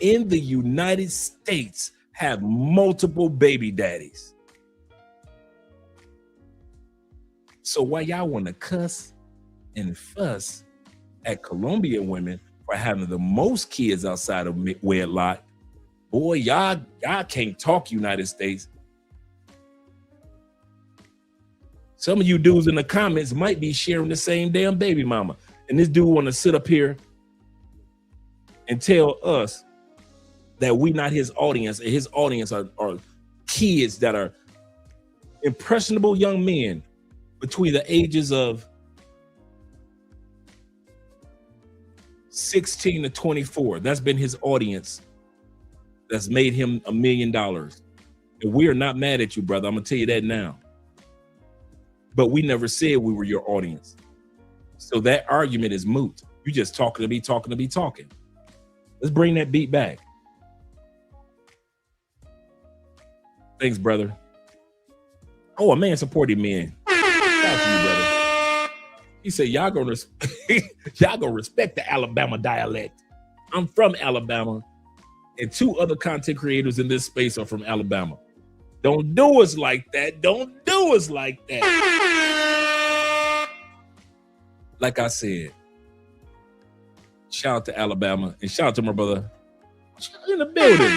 in the United States have multiple baby daddies. So why y'all want to cuss and fuss at Colombian women for having the most kids outside of wedlock? Boy, y'all can't talk United States. Some of you dudes in the comments might be sharing the same damn baby mama. And this dude want to sit up here and tell us that we not his audience, and his audience are kids that are impressionable young men between the ages of 16 to 24. That's been his audience that's made him $1 million And we are not mad at you, brother. I'm gonna tell you that now. But we never said we were your audience. So that argument is moot. You just talking to be talking. Let's bring that beat back. Thanks, brother. Oh, a man supporting men. Shout out to you, brother. He said, y'all gonna respect the Alabama dialect. I'm from Alabama, and 2 other content creators in this space are from Alabama. Don't do us like that. Don't do us like that. Like I said, shout out to Alabama and shout out to my brother in the building.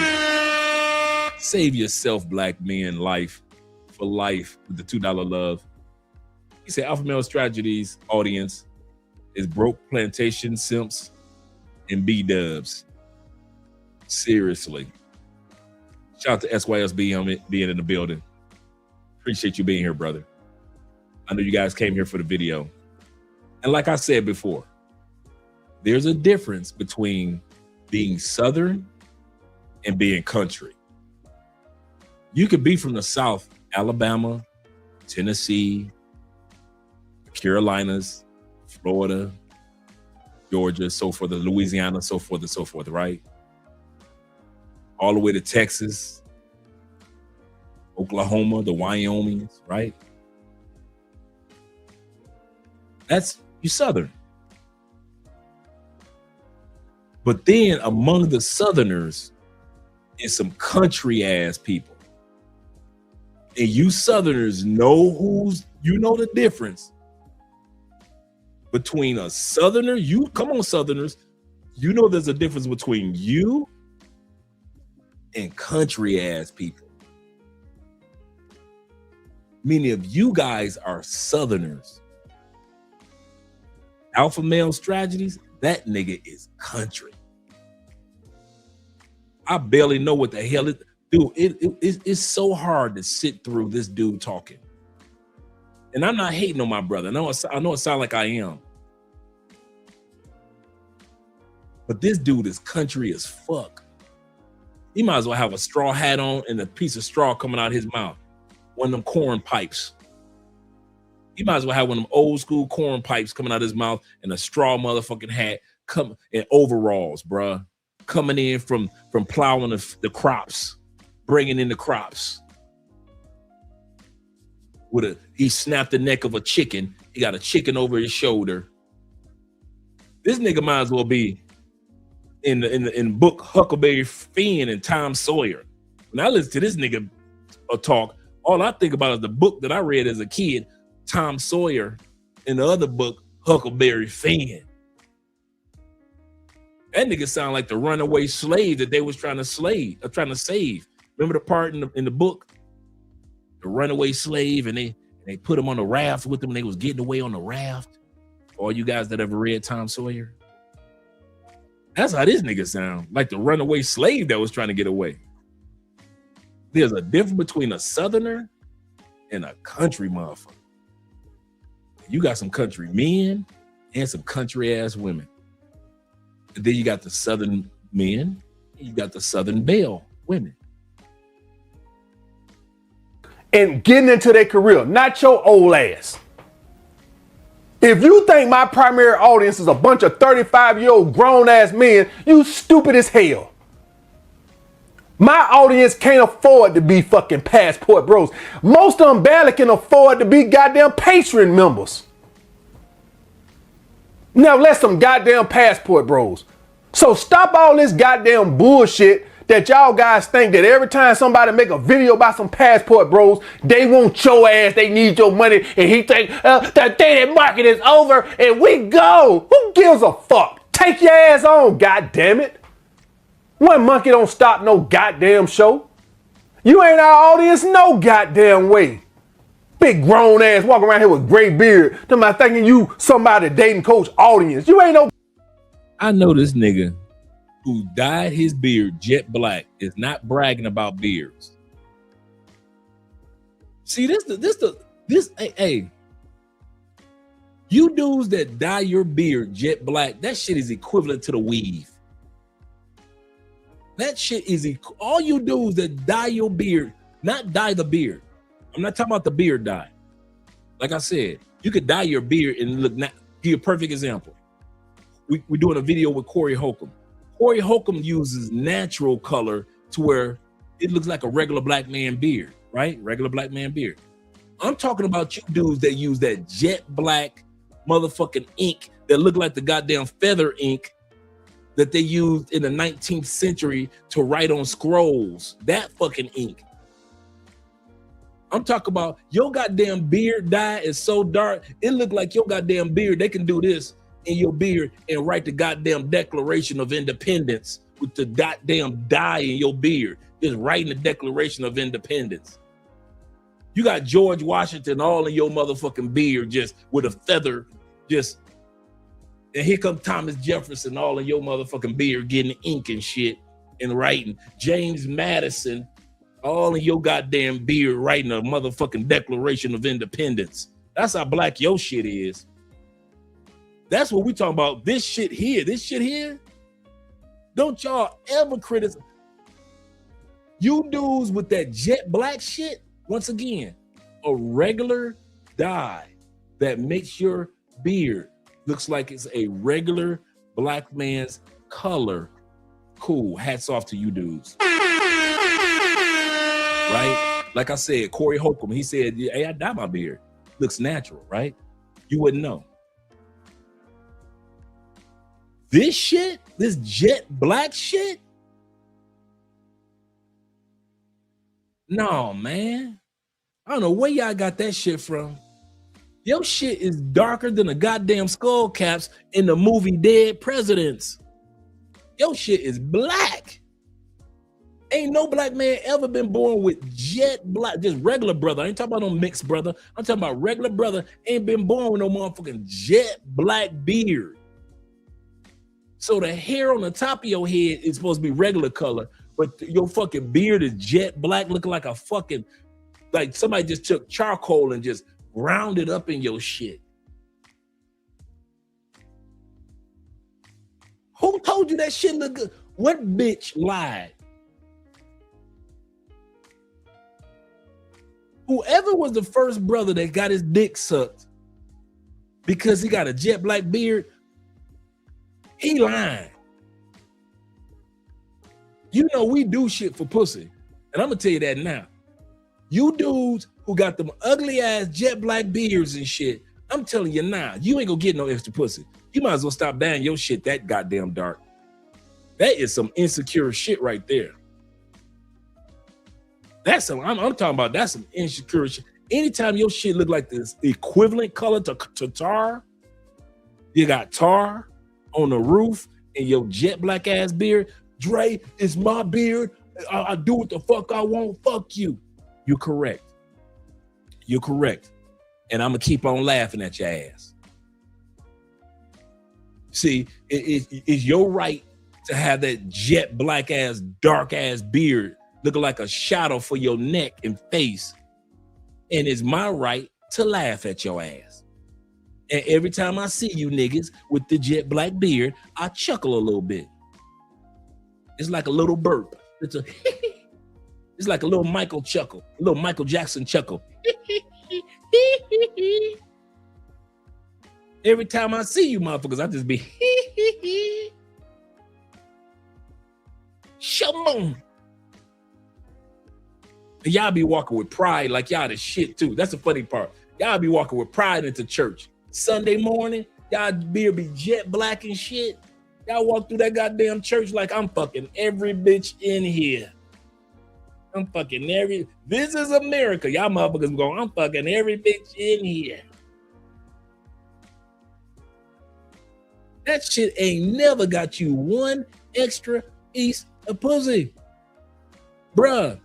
Save yourself, black men, life for life with the $2 love. He said Alpha Male Strategies audience is broke plantation simps and B-dubs. Seriously. Shout out to SYSB being in the building. Appreciate you being here, brother. I know you guys came here for the video. And like I said before, there's a difference between being Southern and being country. You could be from the South, Alabama, Tennessee, Carolinas, Florida, Georgia, so forth, Louisiana, so forth, right? All the way to Texas, Oklahoma, the Wyomings, right? That's you Southern. But then among the Southerners is some country ass people. And you Southerners know the difference between a Southerner. Come on, Southerners. You know there's a difference between you and country ass people. Many of you guys are Southerners. Alpha Male Strategies, that nigga is country. I barely know what the hell it. Dude, it's so hard to sit through this dude talking. And I'm not hating on my brother. I know it sounds like I am. But this dude is country as fuck. He might as well have a straw hat on and a piece of straw coming out of his mouth. One of them corn pipes. He might as well have one of them old school corn pipes coming out of his mouth and a straw motherfucking hat in overalls, bruh. Coming in from plowing the crops. Bringing in the crops. He snapped the neck of a chicken. He got a chicken over his shoulder. This nigga might as well be in the book Huckleberry Finn and Tom Sawyer. When I listen to this nigga talk, all I think about is the book that I read as a kid, Tom Sawyer, and the other book, Huckleberry Finn. That nigga sound like the runaway slave that they was trying to save. Remember the part in the book? The runaway slave, and they put him on the raft with them, and they was getting away on the raft. All you guys that ever read Tom Sawyer? That's how this nigga sound, like the runaway slave that was trying to get away. There's a difference between a Southerner and a country motherfucker. You got some country men and some country ass women. And then you got the Southern men, and you got the Southern belle women. And getting into their career, not your old ass. If you think my primary audience is a bunch of 35-year-old grown-ass men, you stupid as hell. My audience can't afford to be fucking Passport Bros. Most of them barely can afford to be goddamn Patreon members. Now let some goddamn Passport Bros. So stop all this goddamn bullshit that y'all guys think that every time somebody make a video about some Passport Bros, they want your ass, they need your money, and he think the dating market is over and we go. Who gives a fuck? Take your ass on, goddamn it. One monkey don't stop no goddamn show. You ain't our audience no goddamn way. Big grown ass walking around here with gray beard. Somebody thinking you somebody dating coach audience. You ain't no. I know this nigga who dyed his beard jet black is not bragging about beards. See, hey, you dudes that dye your beard jet black, that shit is equivalent to the weave. That shit is all you dudes that dye your beard Not dye the beard. I'm not talking about the beard dye. Like I said, you could dye your beard and look. Give you a perfect example. We're doing a video with Corey Holcomb. Corey Holcomb uses natural color to where it looks like a regular black man beard, right? Regular black man beard. I'm talking about you dudes that use that jet black motherfucking ink that look like the goddamn feather ink that they used in the 19th century to write on scrolls. That fucking ink. I'm talking about your goddamn beard dye is so dark, it look like your goddamn beard. They can do this in your beard and write the goddamn Declaration of Independence with the goddamn dye in your beard. Just writing the Declaration of Independence. You got George Washington all in your motherfucking beard, just with a feather, just. And here comes Thomas Jefferson all in your motherfucking beard, getting ink and shit and writing. James Madison all in your goddamn beard, writing a motherfucking Declaration of Independence. That's how black your shit is. That's what we talking about. This shit here. Don't y'all ever criticize. You dudes with that jet black shit, once again, a regular dye that makes your beard looks like it's a regular black man's color. Cool. Hats off to you dudes. Right? Like I said, Corey Holcomb, he said, hey, I dye my beard. Looks natural, right? You wouldn't know. This shit, this jet black shit? No, man. I don't know where y'all got that shit from. Your shit is darker than the goddamn skull caps in the movie Dead Presidents. Your shit is black. Ain't no black man ever been born with jet black, just regular brother. I ain't talking about no mixed brother. I'm talking about regular brother. Ain't been born with no motherfucking jet black beard. So the hair on the top of your head is supposed to be regular color, but your fucking beard is jet black, looking like a fucking, like somebody just took charcoal and just ground it up in your shit. Who told you that shit look good? What bitch lied? Whoever was the first brother that got his dick sucked because he got a jet black beard, he lying. You know we do shit for pussy. And I'm gonna tell you that now. You dudes who got them ugly ass jet black beards and shit, I'm telling you now, you ain't gonna get no extra pussy. You might as well stop buying your shit that goddamn dark. That is some insecure shit right there. That's some, I'm talking about, that's some insecure shit. Anytime your shit look like this equivalent color to tar, you got tar on the roof and your jet black ass beard, Dre, it's my beard. I do what the fuck I want. Fuck you. You're correct. You're correct. And I'm going to keep on laughing at your ass. See, it's your right to have that jet black ass, dark ass beard looking like a shadow for your neck and face. And it's my right to laugh at your ass. And every time I see you niggas with the jet black beard, I chuckle a little bit. It's like a little burp. It's like a little Michael chuckle, a little Michael Jackson chuckle. Every time I see you motherfuckers, I just be Shalom. And y'all be walking with pride like y'all the shit too. That's the funny part. Y'all be walking with pride into church. Sunday morning, y'all beard be jet black and shit. Y'all walk through that goddamn church like I'm fucking every bitch in here. I'm fucking every, this is America. Y'all motherfuckers going, I'm fucking every bitch in here. That shit ain't never got you one extra piece of pussy. Bruh,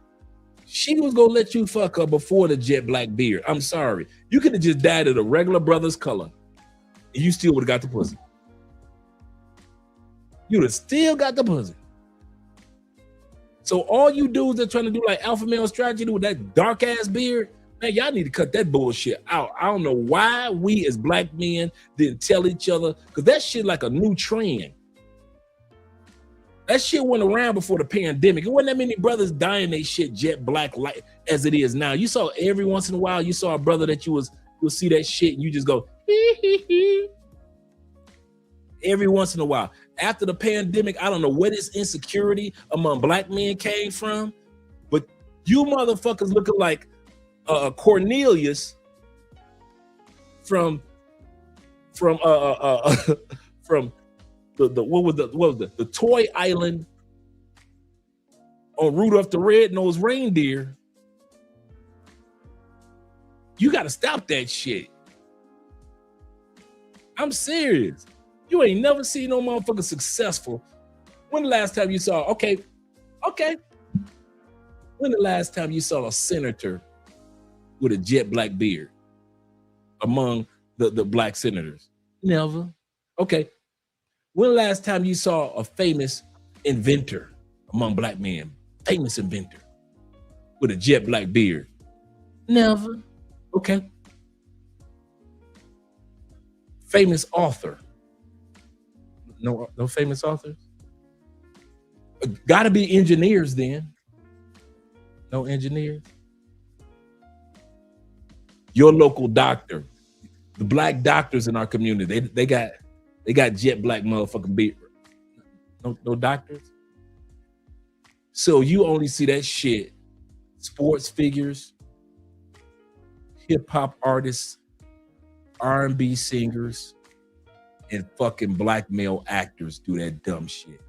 she was gonna let you fuck her before the jet black beard. I'm sorry. You could have just dyed it a regular brother's color and you still would have got the pussy. You'd have still got the pussy. So all you dudes that trying to do like alpha male strategy with that dark ass beard, man, y'all need to cut that bullshit out. I don't know why we as black men didn't tell each other, because that shit like a new trend. That shit went around before the pandemic. It wasn't that many brothers dying they shit jet black like as it is now. You saw every once in a while, you saw a brother that you'll see that shit and you just go, hee, hee, hee. Every once in a while. After the pandemic, I don't know where this insecurity among black men came from, but you motherfuckers looking like Cornelius from the toy island on Rudolph the Red-Nosed Reindeer. You got to stop that shit. I'm serious. You ain't never seen no motherfucker successful. When the last time you saw, okay. When the last time you saw a senator with a jet black beard among the black senators? Never. Okay. When the last time you saw a famous inventor among black men? Famous inventor with a jet black beard? Never. Okay. Famous author? No famous authors? Gotta be engineers then. No engineers? Your local doctor, the black doctors in our community, they got jet black motherfucking beard. No doctors? So you only see that shit, sports figures, hip hop artists, R&B singers, and fucking black male actors do that dumb shit.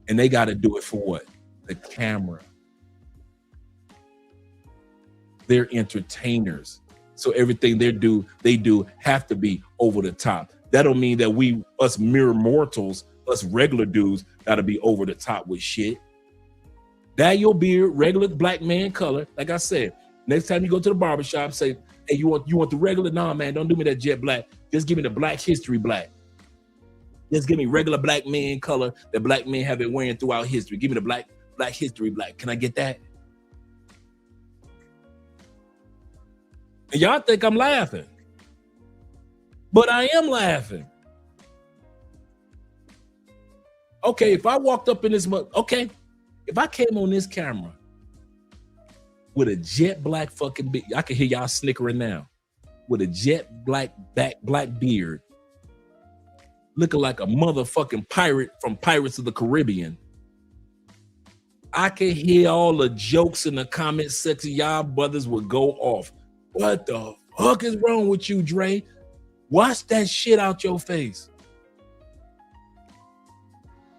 And they got to do it for what? The camera. They're entertainers. So everything they do have to be over the top. That don't mean that us mere mortals, us regular dudes, got to be over the top with shit. Dye your beard, regular black man color. Like I said, next time you go to the barbershop, say, hey, you want the regular? Nah, man, don't do me that jet black. Just give me the Black History black. Just give me regular black man color that black men have been wearing throughout history. Give me the Black History black. Can I get that? And y'all think I'm laughing, but I am laughing. Okay, if I walked up in this, if I came on this camera with a jet black fucking beard, I can hear y'all snickering now, with a jet black beard, looking like a motherfucking pirate from Pirates of the Caribbean. I can hear all the jokes in the comment section. Y'all brothers would go off. What the fuck is wrong with you, Dre? Wash that shit out your face.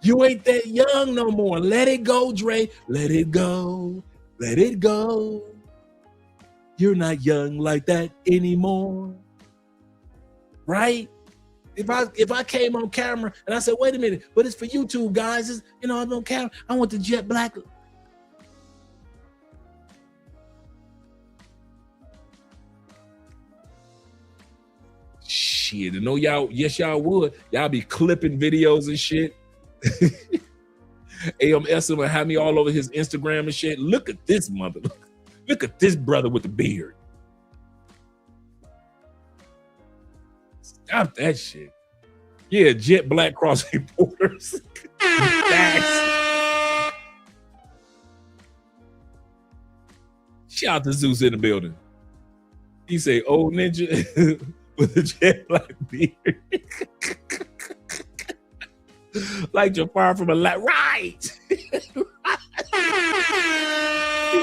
You ain't that young no more. Let it go, Dre. Let it go. Let it go. You're not young like that anymore. Right? If I came on camera and I said, wait a minute, but it's for YouTube, guys. I'm on camera. I want the jet black. Shit, I know y'all, yes, y'all would. Y'all be clipping videos and shit. AMS will have me all over his Instagram and shit. Look at this mother. Look at this brother with the beard. Stop that shit. Yeah, jet black crossing borders. Shout out to Zeus in the building. He say, old ninja with a jet black beard. Like Jafar from a right. He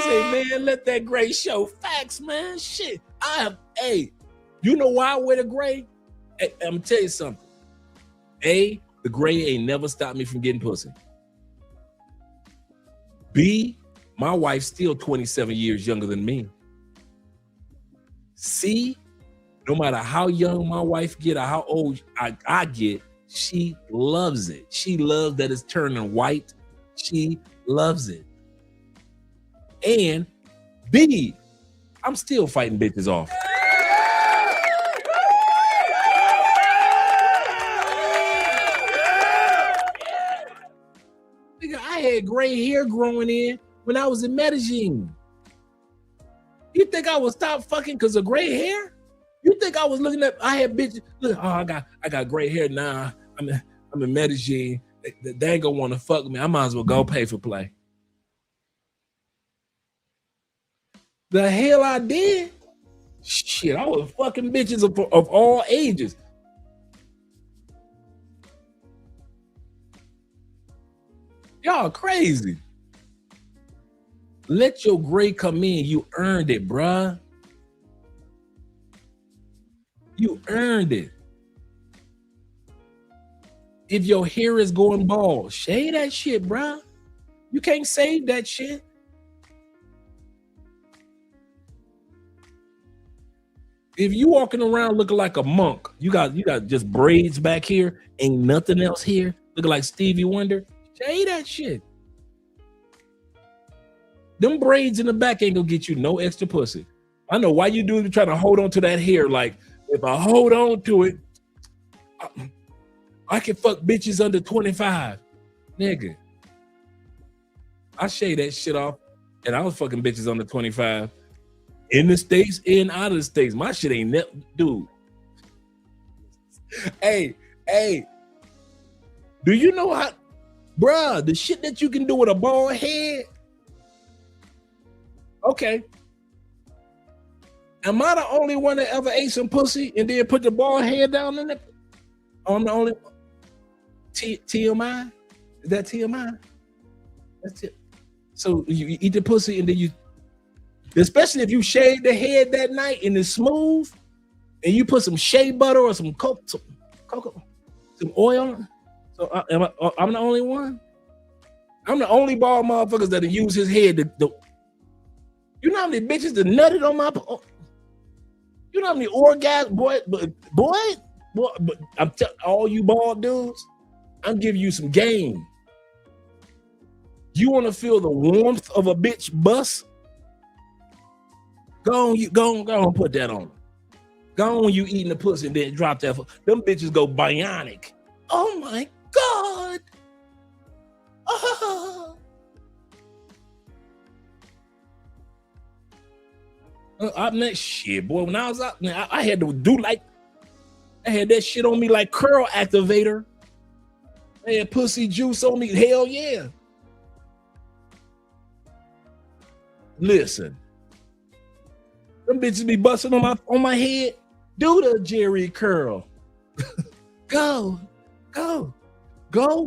say, man, let that gray show facts, man. Shit. You know why I wear the gray? Hey, I'm gonna tell you something. A, the gray ain't never stopped me from getting pussy. B, my wife's still 27 years younger than me. C, no matter how young my wife get or how old I get, she loves it. She loves that it's turning white. She loves it. And B, I'm still fighting bitches off. Nigga, I had gray hair growing in when I was in Medellin. You think I would stop fucking because of gray hair? You think I was looking at, I had bitches, look, oh, I got gray hair now. I'm in Medellin They ain't gonna want to fuck me. I might as well go pay for play. The hell I did? Shit, I was fucking bitches of all ages. Y'all crazy. Let your gray come in. You earned it, bruh. You earned it. If your hair is going bald, shave that shit, bruh. You can't save that shit. If you walking around looking like a monk, you got just braids back here, ain't nothing else here, looking like Stevie Wonder, shave that shit. Them braids in the back ain't gonna get you no extra pussy. I know why you do it, trying to hold on to that hair. Like, if I hold on to it, I can fuck bitches under 25. Nigga. I shaved that shit off, and I was fucking bitches under 25. In the States and out of the States. My shit ain't dude. Hey, do you know how, bruh, the shit that you can do with a bald head? Okay. Am I the only one that ever ate some pussy and then put the bald head down in it? I'm the only TMI? Is that TMI? That's it. So you eat the pussy and then you, especially if you shave the head that night and it's smooth, and you put some shea butter or some cocoa, some oil. So I'm the only one. I'm the only bald motherfuckers that use his head to you know how many bitches that nutted on my, you know how many orgasms, boy, but I'm telling all you bald dudes, I'm giving you some game. You want to feel the warmth of a bitch bust? Go on, put that on. Go on, you eating the pussy and then drop that. Them bitches go bionic. Oh my God. Oh. I'm that shit, boy. When I was out, man, I had to do like, I had that shit on me like curl activator. I had pussy juice on me. Hell yeah. Listen, them bitches be busting on my head. Do the Jerry curl. Go,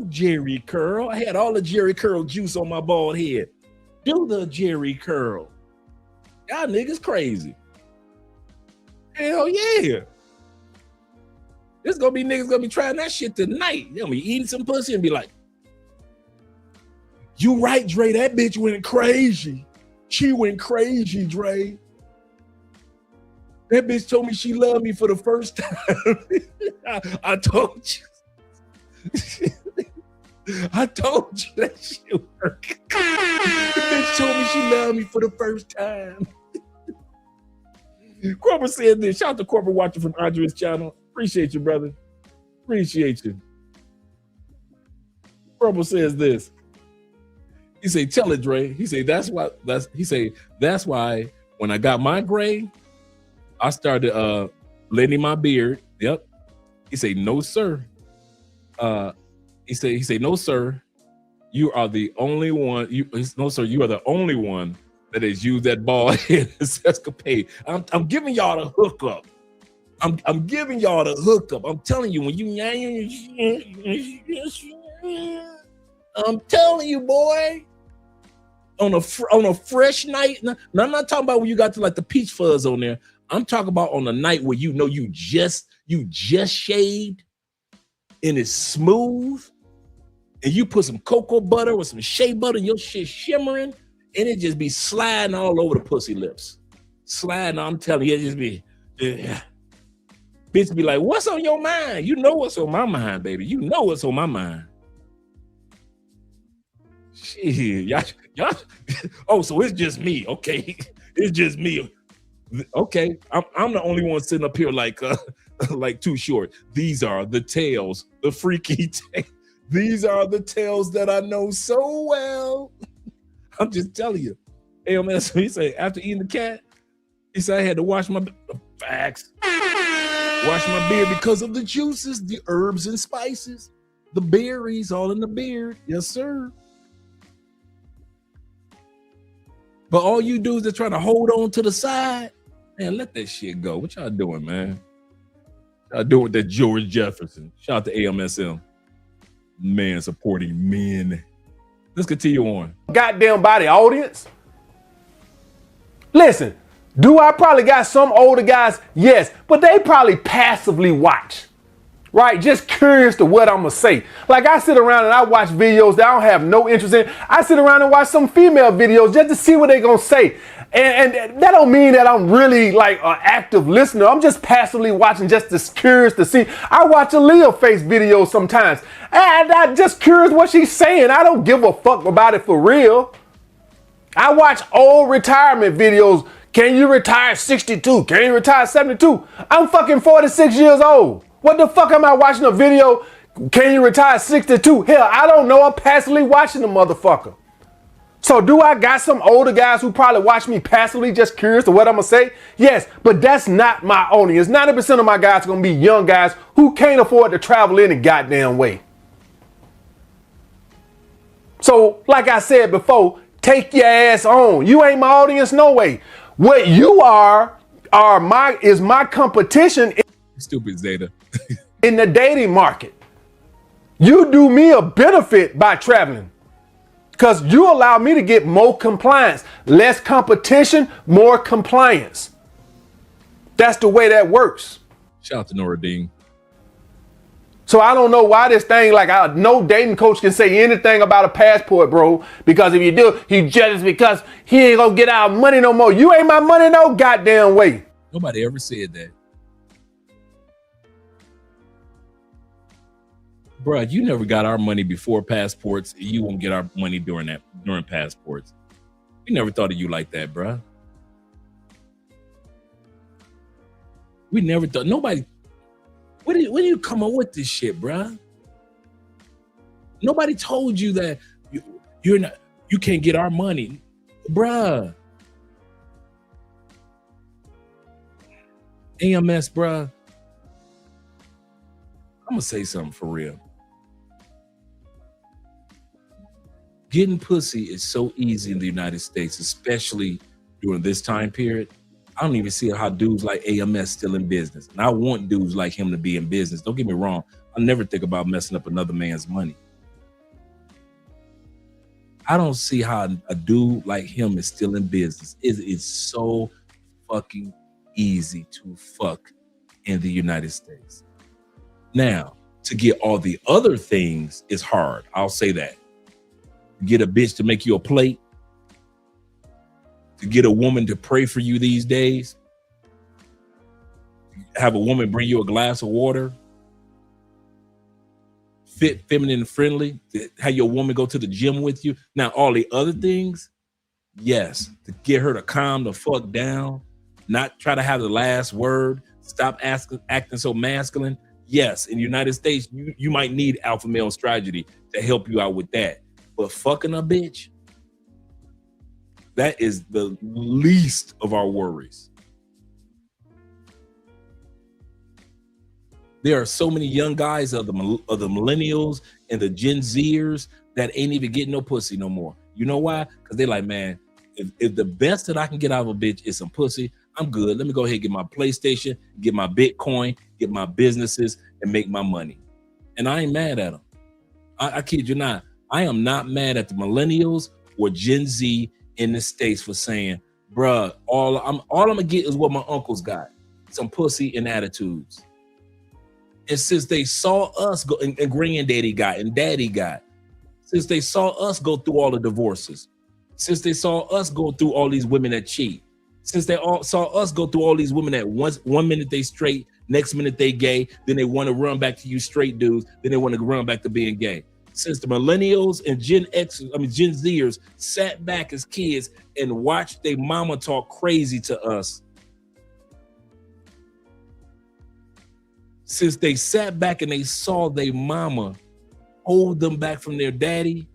Jerry curl. I had all the Jerry curl juice on my bald head. Do the Jerry curl. Y'all niggas crazy. Hell yeah. There's gonna be niggas gonna be trying that shit tonight. They'll be eating some pussy and be like, you right, Dre, that bitch went crazy. She went crazy, Dre. That bitch told me she loved me for the first time. I told you. I told you that shit worked. The bitch told me she loved me for the first time. Corporate said this. Shout out to Corporate watching from Andre's channel. Appreciate you, brother. Appreciate you. Corporate says this. He say, tell it, Dre. He say, that's why when I got my gray, I started letting my beard. Yep. He say, no, sir. He say, no, sir. You are the only one. No, sir. You are the only one that has used that bald head as escapade. I'm giving y'all the hookup. I'm giving y'all the hookup. I'm telling you, when you, I'm telling you, boy. On a fresh night. Now, I'm not talking about when you got to like the peach fuzz on there. I'm talking about on a night where you know you just shaved and it's smooth, and you put some cocoa butter or some shea butter and your shit shimmering, and it just be sliding all over the pussy lips. Sliding, I'm telling you, it just be, bitch be like, what's on your mind? You know what's on my mind, baby. You know what's on my mind. Shit, y'all. Oh, so it's just me. Okay, it's just me. Okay, I'm the only one sitting up here like Too Short. These are the tales, the freaky tales. These are the tales that I know so well. I'm just telling you. AMS, he say, after eating the cat, he said I had to wash my facts. Wash my beard because of the juices, the herbs and spices. The berries all in the beard. Yes, sir. But all you dudes that try to hold on to the side, man, let that shit go. What y'all doing, man? Y'all doing with that George Jefferson. Shout out to AMSM. Man supporting men. Let's continue on. Goddamn by the audience. Listen, do I probably got some older guys? Yes, but they probably passively watch. Right? Just curious to what I'm going to say. Like I sit around and I watch videos that I don't have no interest in. I sit around and watch some female videos just to see what they're going to say. And that don't mean that I'm really like an active listener. I'm just passively watching, just curious to see. I watch Aaliyah face videos sometimes. And I'm just curious what she's saying. I don't give a fuck about it for real. I watch old retirement videos. Can you retire 62? Can you retire 72? I'm fucking 46 years old. What the fuck am I watching a video? Can you retire 62? Hell, I don't know. I'm passively watching the motherfucker. So do I got some older guys who probably watch me passively just curious to what I'm going to say? Yes, but that's not my audience. 90% of my guys are going to be young guys who can't afford to travel any goddamn way. So like I said before, take your ass on. You ain't my audience, no way. What you is my competition. Stupid Zeta. In the dating market. You do me a benefit by traveling. Because you allow me to get more compliance. Less competition, more compliance. That's the way that works. Shout out to Nora Dean. So I don't know why this thing, like no dating coach can say anything about a passport, bro. Because if you do, he judges because he ain't gonna get our money no more. You ain't my money no goddamn way. Nobody ever said that. Bruh, you never got our money before passports. And you won't get our money during passports. We never thought of you like that, bruh. We never thought, nobody, when do you come up with this shit, bruh? Nobody told you that you can't get our money, bruh. AMS, bruh. I'm gonna say something for real. Getting pussy is so easy in the United States, especially during this time period. I don't even see how dudes like AMS still in business. And I want dudes like him to be in business. Don't get me wrong. I never think about messing up another man's money. I don't see how a dude like him is still in business. It's so fucking easy to fuck in the United States. Now, to get all the other things is hard. I'll say that. Get a bitch to make you a plate. To get a woman to pray for you these days. Have a woman bring you a glass of water. Fit, feminine, and friendly. Have your woman go to the gym with you. Now, all the other things, yes. To get her to calm the fuck down. Not try to have the last word. Stop acting so masculine. Yes, in the United States, you might need alpha male strategy to help you out with that. But fucking a bitch, that is the least of our worries. There are so many young guys of the millennials and the Gen Zers that ain't even getting no pussy no more. You know why? Because they're like, man, if the best that I can get out of a bitch is some pussy, I'm good. Let me go ahead and get my PlayStation, get my Bitcoin, get my businesses, and make my money. And I ain't mad at them. I kid you not. I am not mad at the millennials or Gen Z in the States for saying, bruh, all I'm gonna get is what my uncles got. Some pussy and attitudes. And since they saw us go, and granddaddy got, and daddy got, since they saw us go through all the divorces, since they saw us go through all these women that cheat, since they all saw us go through all these women that one minute they straight, next minute they gay, then they want to run back to you straight dudes, then they want to run back to being gay. Since the millennials and Gen Zers sat back as kids and watched their mama talk crazy to us. Since they sat back and they saw their mama hold them back from their daddy.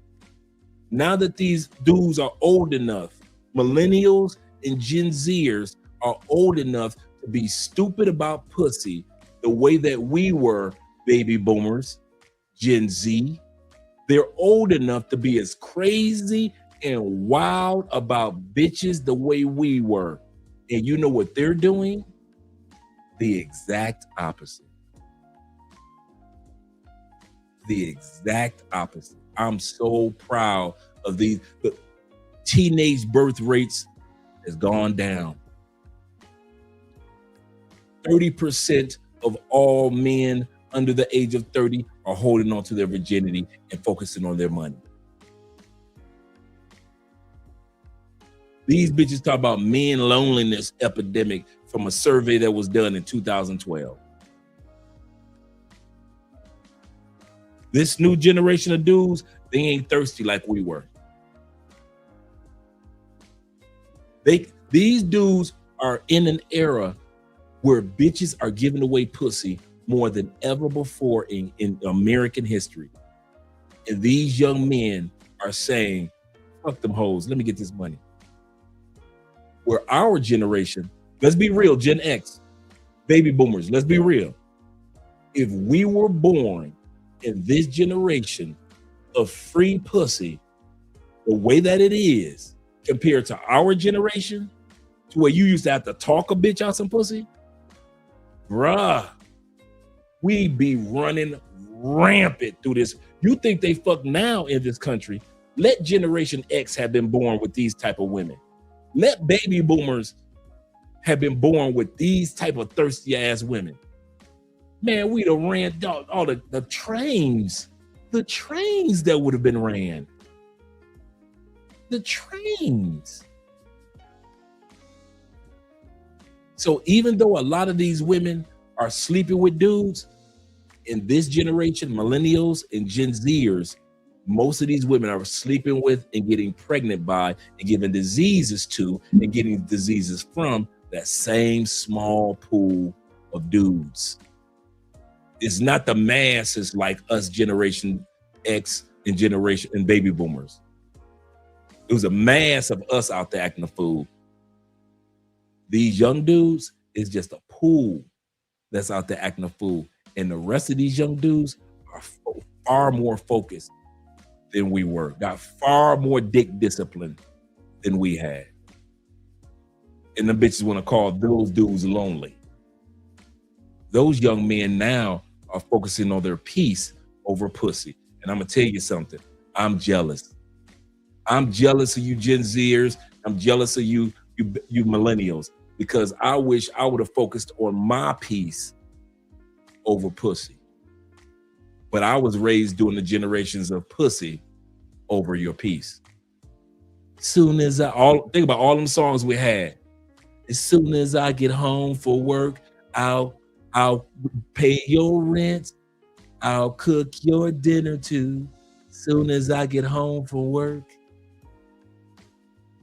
Now that these dudes are old enough, millennials and Gen Zers are old enough to be stupid about pussy the way that we were baby boomers. Gen Z. They're old enough to be as crazy and wild about bitches the way we were. And you know what they're doing? The exact opposite. The exact opposite. I'm so proud of these. The teenage birth rates has gone down. 30% of all men under the age of 30 are holding on to their virginity and focusing on their money. These bitches talk about men loneliness epidemic from a survey that was done in 2012. This new generation of dudes, they ain't thirsty like we were. These dudes are in an era where bitches are giving away pussy more than ever before in American history. And these young men are saying, fuck them hoes, let me get this money. Where our generation, let's be real, Gen X, baby boomers, let's be real. If we were born in this generation of free pussy, the way that it is compared to our generation, to where you used to have to talk a bitch out some pussy, bruh, we be running rampant through this. You think they fuck now in this country? Let Generation X have been born with these type of women. Let baby boomers have been born with these type of thirsty ass women. Man, we'd have ran all the trains that would have been ran. The trains. So even though a lot of these women are sleeping with dudes, in this generation, millennials and Gen Zers, most of these women are sleeping with and getting pregnant by and giving diseases to and getting diseases from that same small pool of dudes. It's not the masses like us, Generation X and Generation and baby boomers. It was a mass of us out there acting a fool. These young dudes is just a pool that's out there acting a fool. And the rest of these young dudes are far more focused than we were, got far more dick discipline than we had. And the bitches want to call those dudes lonely. Those young men now are focusing on their peace over pussy. And I'm going to tell you something. I'm jealous. I'm jealous of you Gen Zers. I'm jealous of you millennials, because I wish I would have focused on my peace over pussy. But I was raised during the generations of pussy over your peace. Soon as think about all them songs we had. As soon as I get home for work, I'll pay your rent. I'll cook your dinner too. Soon as I get home from work.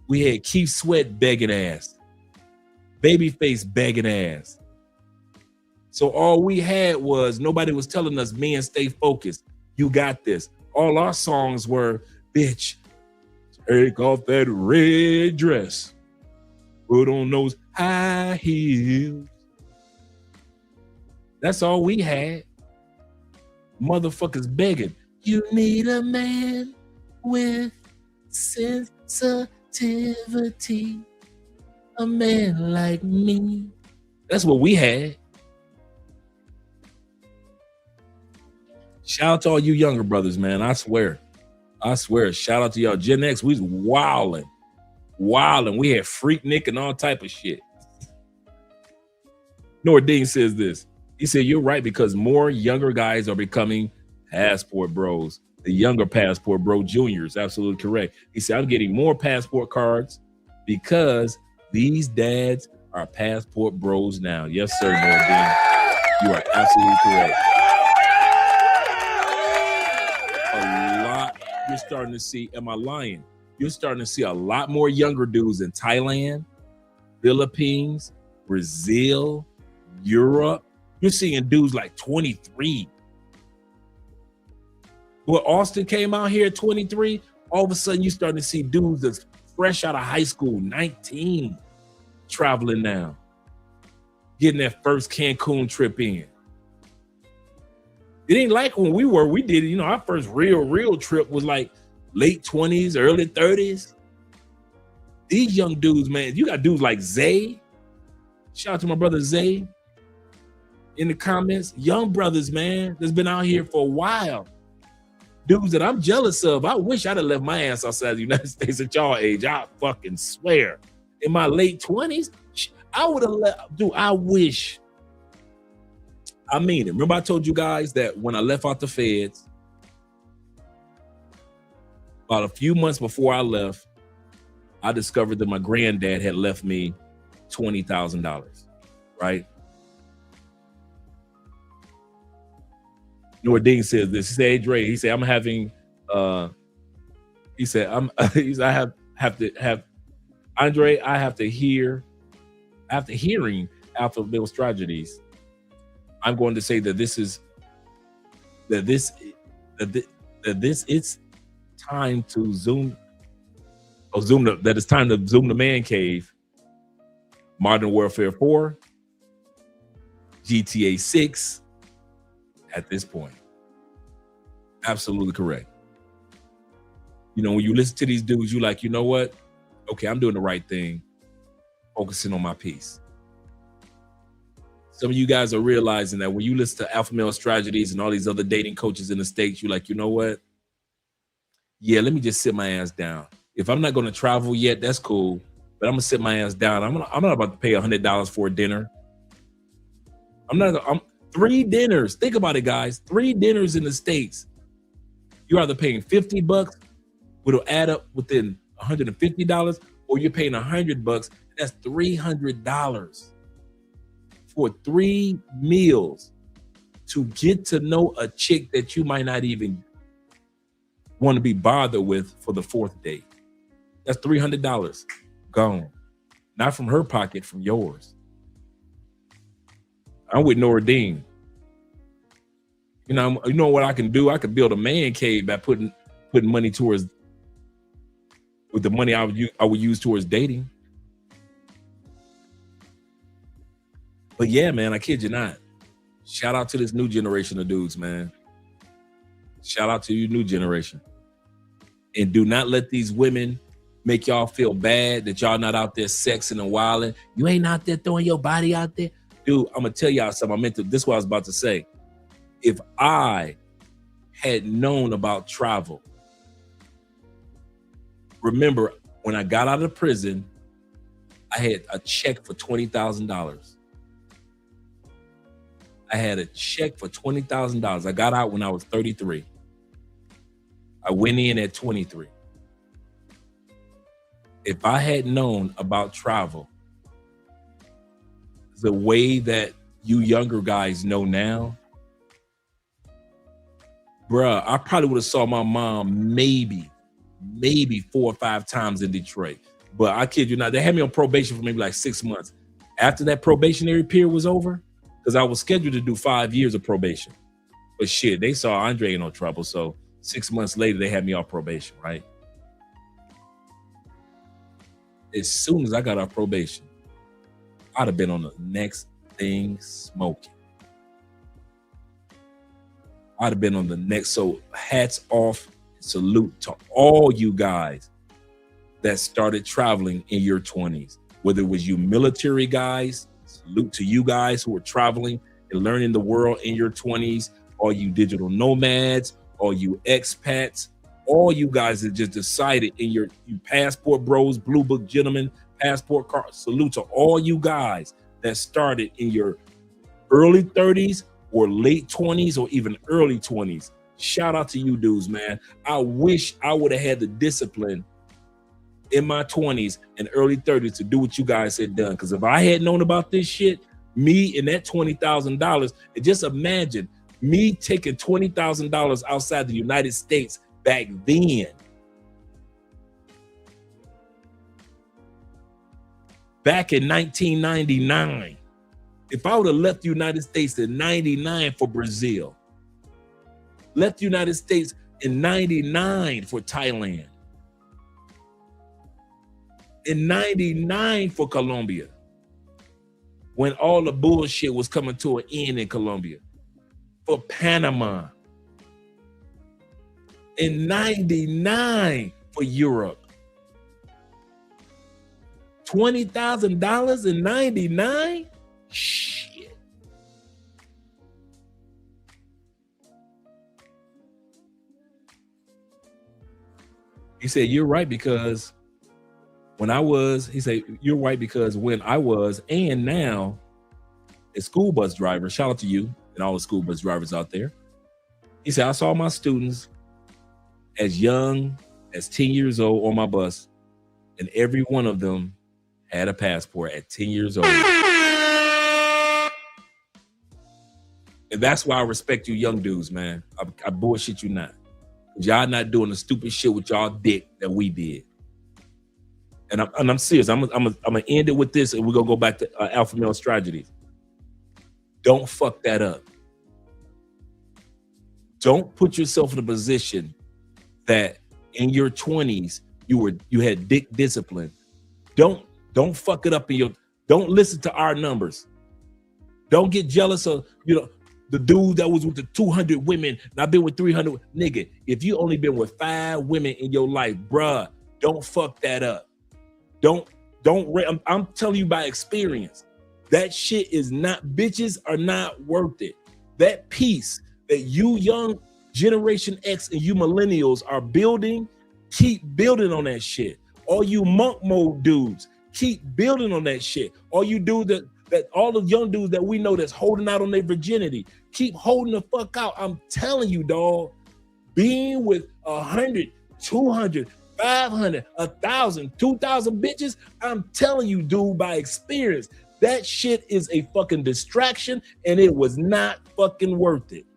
We had Keith Sweat begging ass. Babyface begging ass. So all we had was, nobody was telling us, men, stay focused. You got this. All our songs were, bitch, take off that red dress. Put on those high heels. That's all we had. Motherfuckers begging. You need a man with sensitivity. A man like me. That's what we had. Shout out to all you younger brothers, man. I swear. Shout out to y'all. Gen X, we was wilding. We had Freaknik and all type of shit. Nordine says this. He said, you're right, because more younger guys are becoming passport bros. The younger passport bro juniors. Absolutely correct. He said, I'm getting more passport cards because these dads are passport bros now. Yes, sir, Nordine. You are absolutely correct. A lot you're starting to see. Am I lying? You're starting to see a lot more younger dudes in Thailand, Philippines, Brazil, Europe. You're seeing dudes like 23. When Austin came out here at 23, all of a sudden you're starting to see dudes that's fresh out of high school, 19, traveling now, getting that first Cancun trip in. It ain't like when we did, you know, our first real trip was like late 20s, early 30s. These young dudes, man, you got dudes like Zay. Shout out to my brother Zay in the comments. Young brothers, man, that's been out here for a while. Dudes that I'm jealous of. I wish I'd have left my ass outside the United States at y'all age. I fucking swear. In my late 20s, I would have left. Dude, I wish. I mean it. Remember I told you guys that when I left out the feds, about a few months before I left, I discovered that my granddad had left me $20,000, right? Nordine says this. He said, "Hey Dre," he said, "I'm having." He said, "I have to have Andre. I have to hear after hearing after those tragedies. I'm going to say that this is time to zoom. Oh, that it's time to zoom the man cave. Modern Warfare 4, GTA 6. At this point, absolutely correct. You know, when you listen to these dudes, you like, you know what? Okay, I'm doing the right thing, focusing on my peace. Some of you guys are realizing that when you listen to Alpha Male Strategies and all these other dating coaches in the States, you're like, you know what? Yeah, let me just sit my ass down. If I'm not going to travel yet, that's cool, but I'm going to sit my ass down. I'm not about to pay $100 for a dinner. I'm 3 dinners. Think about it, guys. 3 dinners in the States. You're either paying $50, which will add up within $150, or you're paying $100. That's $300 for 3 meals to get to know a chick that you might not even want to be bothered with for the 4th date. That's $300 gone. Not from her pocket, from yours. I'm with Nordine. You know what I can do? I could build a man cave by putting money towards, with the money I would use towards dating. But yeah, man, I kid you not. Shout out to this new generation of dudes, man. Shout out to you, new generation. And do not let these women make y'all feel bad that y'all not out there sexing and wilding. You ain't out there throwing your body out there. Dude, I'm going to tell y'all something. This is what I was about to say. If I had known about travel, remember when I got out of prison, I had a check for $20,000. I had a check for $20,000. I got out when I was 33. I went in at 23. If I had known about travel the way that you younger guys know now, bruh, I probably would have saw my mom maybe 4 or 5 times in Detroit. But I kid you not, they had me on probation for maybe like 6 months. After that probationary period was over, because I was scheduled to do 5 years of probation. But shit, they saw Andre in no trouble. So 6 months later, they had me on probation, right? As soon as I got off probation, I'd have been on the next thing smoking. I'd have been on the next. So hats off, salute to all you guys that started traveling in your 20s. Whether it was you military guys, salute to you guys who are traveling and learning the world in your 20s, all you digital nomads, all you expats, all you guys that just decided in you passport bros, blue book gentlemen, passport car, salute to all you guys that started in your early 30s or late 20s or even early 20s. Shout out to you dudes, man. I wish I would have had the discipline in my 20s and early 30s to do what you guys had done. Because if I had known about this shit, me and that $20,000, and just imagine me taking $20,000 outside the United States back then. Back in 1999, if I would have left the United States in 99 for Brazil, left the United States in 99 for Thailand, in 99 for Colombia, when all the bullshit was coming to an end in Colombia. for Panama. And $99 for Europe. $20,000 and $99? Shit. He said, you're right, because when I was, he said, you're right, because when I was and now a school bus driver, shout out to you and all the school bus drivers out there. He said, I saw my students as young as 10 years old on my bus, and every one of them had a passport at 10 years old. And that's why I respect you young dudes, man. I bullshit you not. Y'all not doing the stupid shit with y'all dick that we did. And I'm serious. I'm gonna end it with this, and we're gonna go back to alpha male strategies. Don't fuck that up. Don't put yourself in a position that in your 20s you had dick discipline. Don't fuck it up don't listen to our numbers. Don't get jealous of, the dude that was with the 200 women and I've been with 300. Nigga, if you only been with 5 women in your life, bruh, don't fuck that up. I'm telling you by experience, that shit is not, bitches are not worth it. That peace that you young Generation X and you millennials are building, keep building on that shit. All you monk mode dudes, keep building on that shit. All you dudes that all the young dudes that we know that's holding out on their virginity, keep holding the fuck out. I'm telling you, dog, being with 100, 200, 500, 1,000, 2,000 bitches, I'm telling you, dude, by experience, that shit is a fucking distraction, and it was not fucking worth it.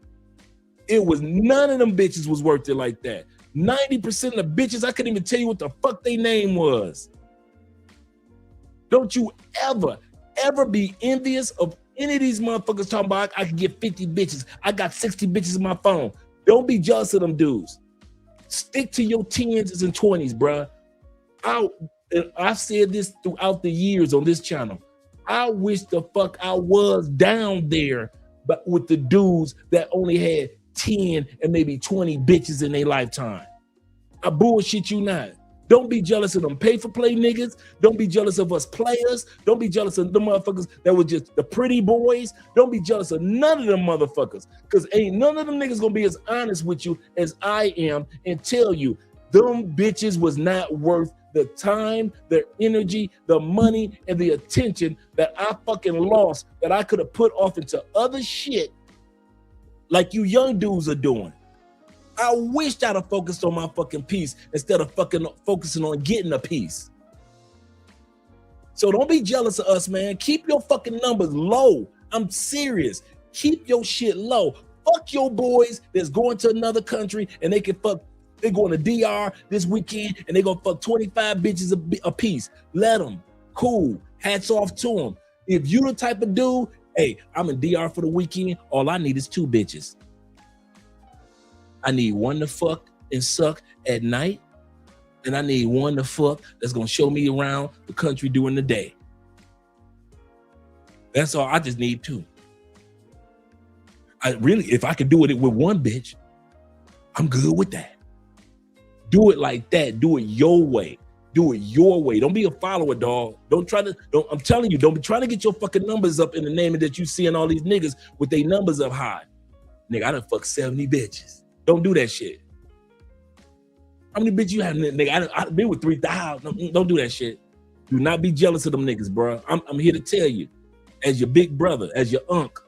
It was, none of them bitches was worth it like that. 90% of the bitches, I couldn't even tell you what the fuck their name was. Don't you ever be envious of any of these motherfuckers talking about I can get 50 bitches. I got 60 bitches in my phone. Don't be jealous of them dudes. Stick to your 10s and 20s, bruh. I've said this throughout the years on this channel. I wish the fuck I was down there, but with the dudes that only had 10 and maybe 20 bitches in their lifetime. I bullshit you not. Don't be jealous of them pay-for-play niggas. Don't be jealous of us players. Don't be jealous of the motherfuckers that were just the pretty boys. Don't be jealous of none of them motherfuckers, because ain't none of them niggas gonna be as honest with you as I am and tell you them bitches was not worth the time, the energy, the money, and the attention that I fucking lost that I could have put off into other shit like you young dudes are doing. I wished I'd have focused on my fucking piece instead of fucking focusing on getting a piece. So don't be jealous of us, man. Keep your fucking numbers low. I'm serious. Keep your shit low. Fuck your boys that's going to another country and they can fuck, they're going to DR this weekend and they're going to fuck 25 bitches a piece. Let them. Cool. Hats off to them. If you the type of dude, hey, I'm in DR for the weekend, all I need is 2 bitches. I need one to fuck and suck at night, and I need one to fuck that's gonna show me around the country during the day. That's all. I just need 2. I really, if I could do it with one bitch, I'm good with that. Do it like that. Do it your way. Do it your way. Don't be a follower, dog. I'm telling you, don't be trying to get your fucking numbers up in the name of that you seeing all these niggas with their numbers up high. Nigga, I done fucked 70 bitches. Don't do that shit. How many bitches you have, nigga? I've been with 3,000. Don't do that shit. Do not be jealous of them niggas, bro. I'm here to tell you, as your big brother, as your uncle,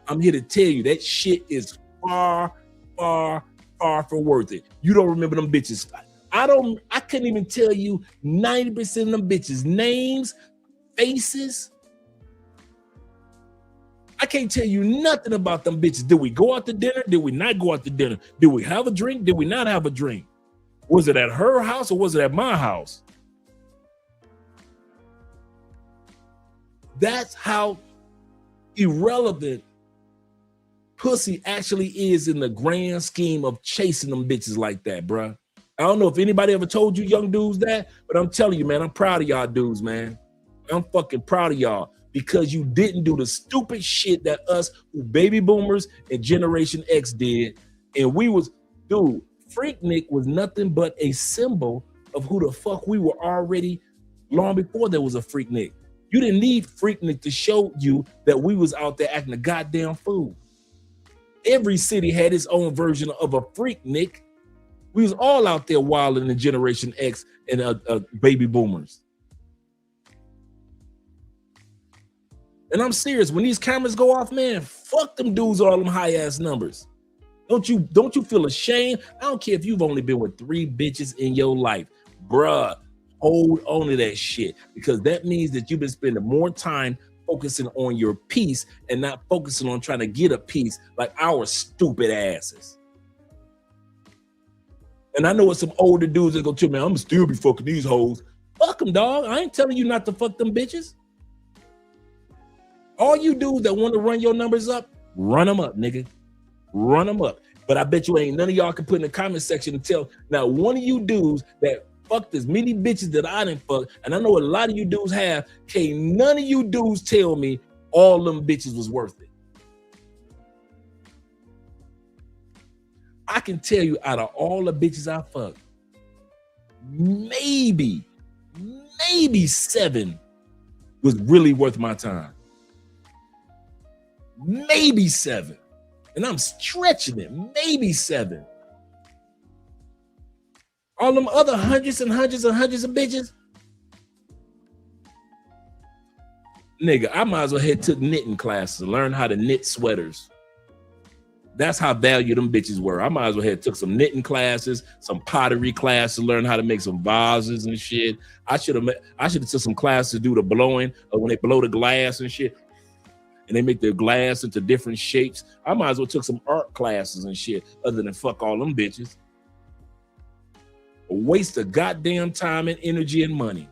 I'm here to tell you that shit is far, far, far from worth it. You don't remember them bitches. I couldn't even tell you 90% of them bitches' names, faces. I can't tell you nothing about them bitches. Did we go out to dinner? Did we not go out to dinner? Did we have a drink? Did we not have a drink? Was it at her house or was it at my house? That's how irrelevant pussy actually is in the grand scheme of chasing them bitches like that, bruh. I don't know if anybody ever told you young dudes that, but I'm telling you, man, I'm proud of y'all dudes, man. I'm fucking proud of y'all. because you didn't do the stupid shit that us baby boomers and Generation X did. And we was, dude, Freaknik was nothing but a symbol of who the fuck we were already long before there was a Freaknik. You didn't need Freaknik to show you that we was out there acting a goddamn fool. Every city had its own version of a Freaknik. We was all out there wilding in Generation X and baby boomers. And I'm serious, when these cameras go off, man, fuck them dudes with all them high ass numbers. Don't you feel ashamed? I don't care if you've only been with 3 bitches in your life. Bruh, hold on to that shit, because that means that you've been spending more time focusing on your piece and not focusing on trying to get a piece like our stupid asses. And I know what some older dudes that go to me, I'm gonna still be fucking these hoes. Fuck them, dog. I ain't telling you not to fuck them bitches. All you dudes that want to run your numbers up, run them up, nigga. Run them up. But I bet you ain't none of y'all can put in the comment section and tell now one of you dudes that fucked as many bitches that I didn't fuck, and I know a lot of you dudes have, can't none of you dudes tell me all them bitches was worth it. I can tell you out of all the bitches I fucked, maybe 7 was really worth my time. Maybe 7. And I'm stretching it, maybe 7. All them other hundreds and hundreds and hundreds of bitches, nigga, I might as well had took knitting classes and learn how to knit sweaters. That's how valued them bitches were. I might as well had took some knitting classes, some pottery classes, learn how to make some vases and shit. I should have took some classes to do the blowing, or when they blow the glass and shit, and they make their glass into different shapes. I might as well took some art classes and shit, other than fuck all them bitches. A waste of goddamn time and energy and money.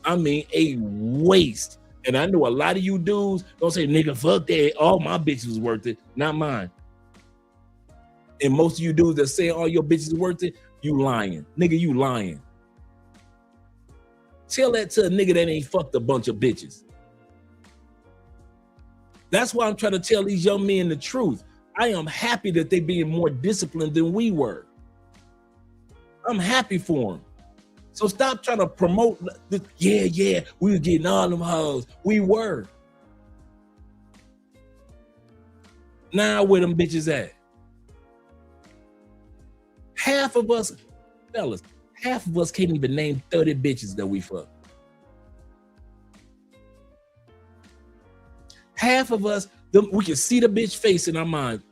I mean, a waste. And I know a lot of you dudes don't say, nigga, fuck that. All my bitches was worth it. Not mine. And most of you dudes that say all your bitches is worth it, you lying. Nigga, you lying. Tell that to a nigga that ain't fucked a bunch of bitches. That's why I'm trying to tell these young men the truth. I am happy that they being more disciplined than we were. I'm happy for them. So stop trying to promote this. Yeah, we were getting all them hoes. We were. Now where them bitches at? Half of us, fellas, half of us can't even name 30 bitches that we fuck. Half of us, we can see the bitch face in our mind.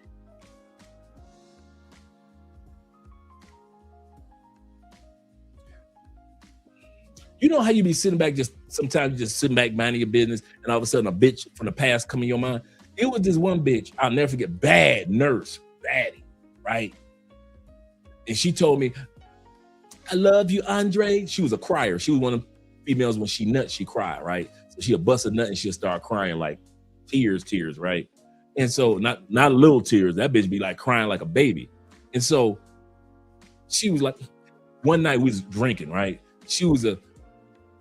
You know how you be sitting back, just sometimes you just sitting back minding your business, and all of a sudden a bitch from the past come in your mind. It was this one bitch, I'll never forget, bad nurse, baddie, right? And she told me, I love you, Andre. She was a crier. She was one of the females, when she nuts, she cried, right? So she'll bust a nut and she'll start crying, like tears, right? And so not little tears, that bitch be like crying like a baby. And so she was like, one night we was drinking, right? She was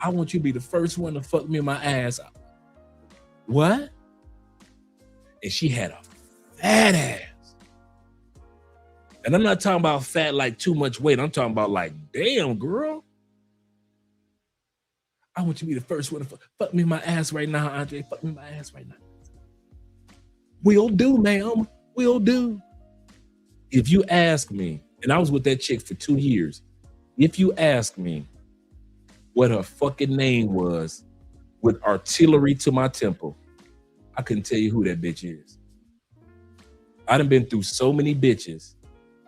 I want you to be the first one to fuck me in my ass. What? And she had a fat ass. And I'm not talking about fat like too much weight. I'm talking about like, damn, girl. I want you to be the first one to fuck me in my ass right now, Andre. Fuck me in my ass right now. Will do, ma'am. Will do. If you ask me, and I was with that chick for 2 years, if you ask me what her fucking name was with artillery to my temple, I couldn't tell you who that bitch is. I done been through so many bitches.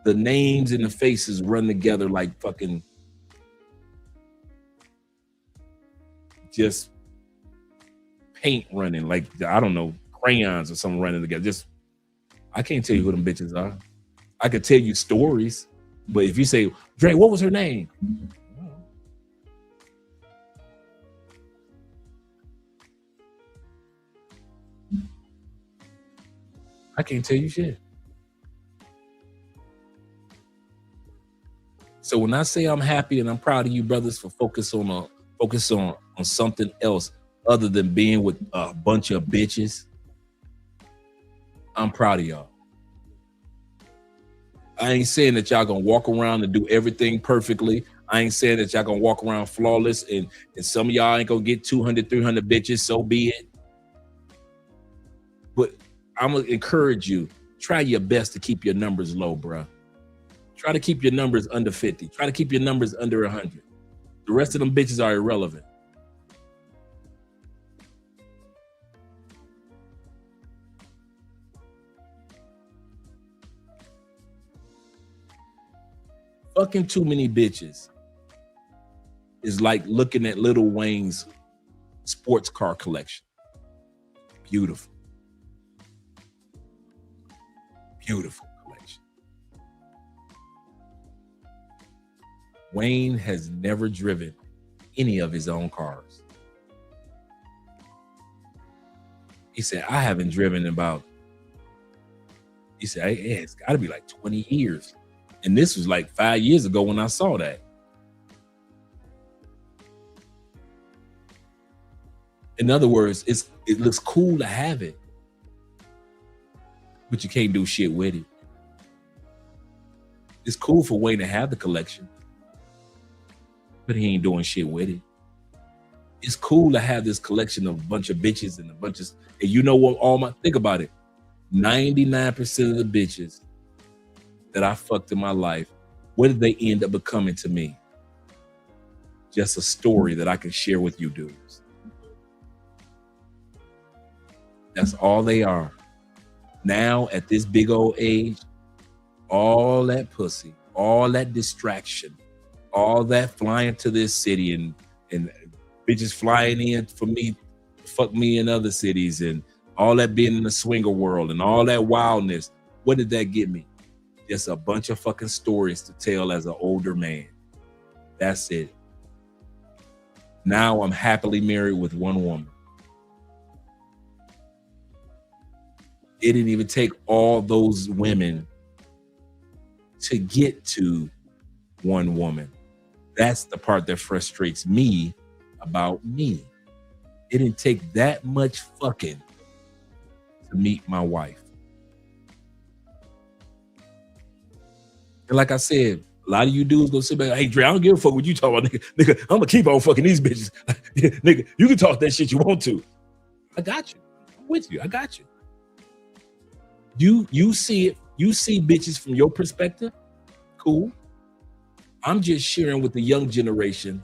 The names and the faces run together like fucking just paint running, like, I don't know, crayons or something running together. Just, I can't tell you who them bitches are. I could tell you stories, but if you say, Dre, what was her name? I can't tell you shit. So when I say I'm happy and I'm proud of you brothers for focus on something else other than being with a bunch of bitches, I'm proud of y'all. I ain't saying that y'all gonna walk around and do everything perfectly. I ain't saying that y'all gonna walk around flawless and some of y'all ain't gonna get 200, 300 bitches, so be it. But I'm gonna encourage you, try your best to keep your numbers low, bro. Try to keep your numbers under 50. Try to keep your numbers under 100. The rest of them bitches are irrelevant. Fucking too many bitches is like looking at Lil Wayne's sports car collection. Beautiful. Beautiful collection. Wayne has never driven any of his own cars. He said, I haven't driven in about, he said, hey, it's got to be like 20 years. And this was like 5 years ago when I saw that. In other words, it looks cool to have it, but you can't do shit with it. It's cool for Wayne to have the collection, but he ain't doing shit with it. It's cool to have this collection of a bunch of bitches and and you know what, think about it. 99% of the bitches that I fucked in my life, what did they end up becoming to me? Just a story that I can share with you dudes. That's all they are. Now at this big old age, all that pussy, all that distraction, all that flying to this city and bitches flying in for me, fuck me in other cities, and all that being in the swinger world and all that wildness, what did that get me? Just a bunch of fucking stories to tell as an older man. That's it. Now I'm happily married with one woman. It didn't even take all those women to get to one woman. That's the part that frustrates me about me. It didn't take that much fucking to meet my wife. And like I said, a lot of you dudes gonna sit back, hey Dre, I don't give a fuck what you talking about, nigga. I'm gonna keep on fucking these bitches. Nigga, you can talk that shit you want to. I got you. I'm with you. I got you. You see it, you see bitches from your perspective. Cool. I'm just sharing with the young generation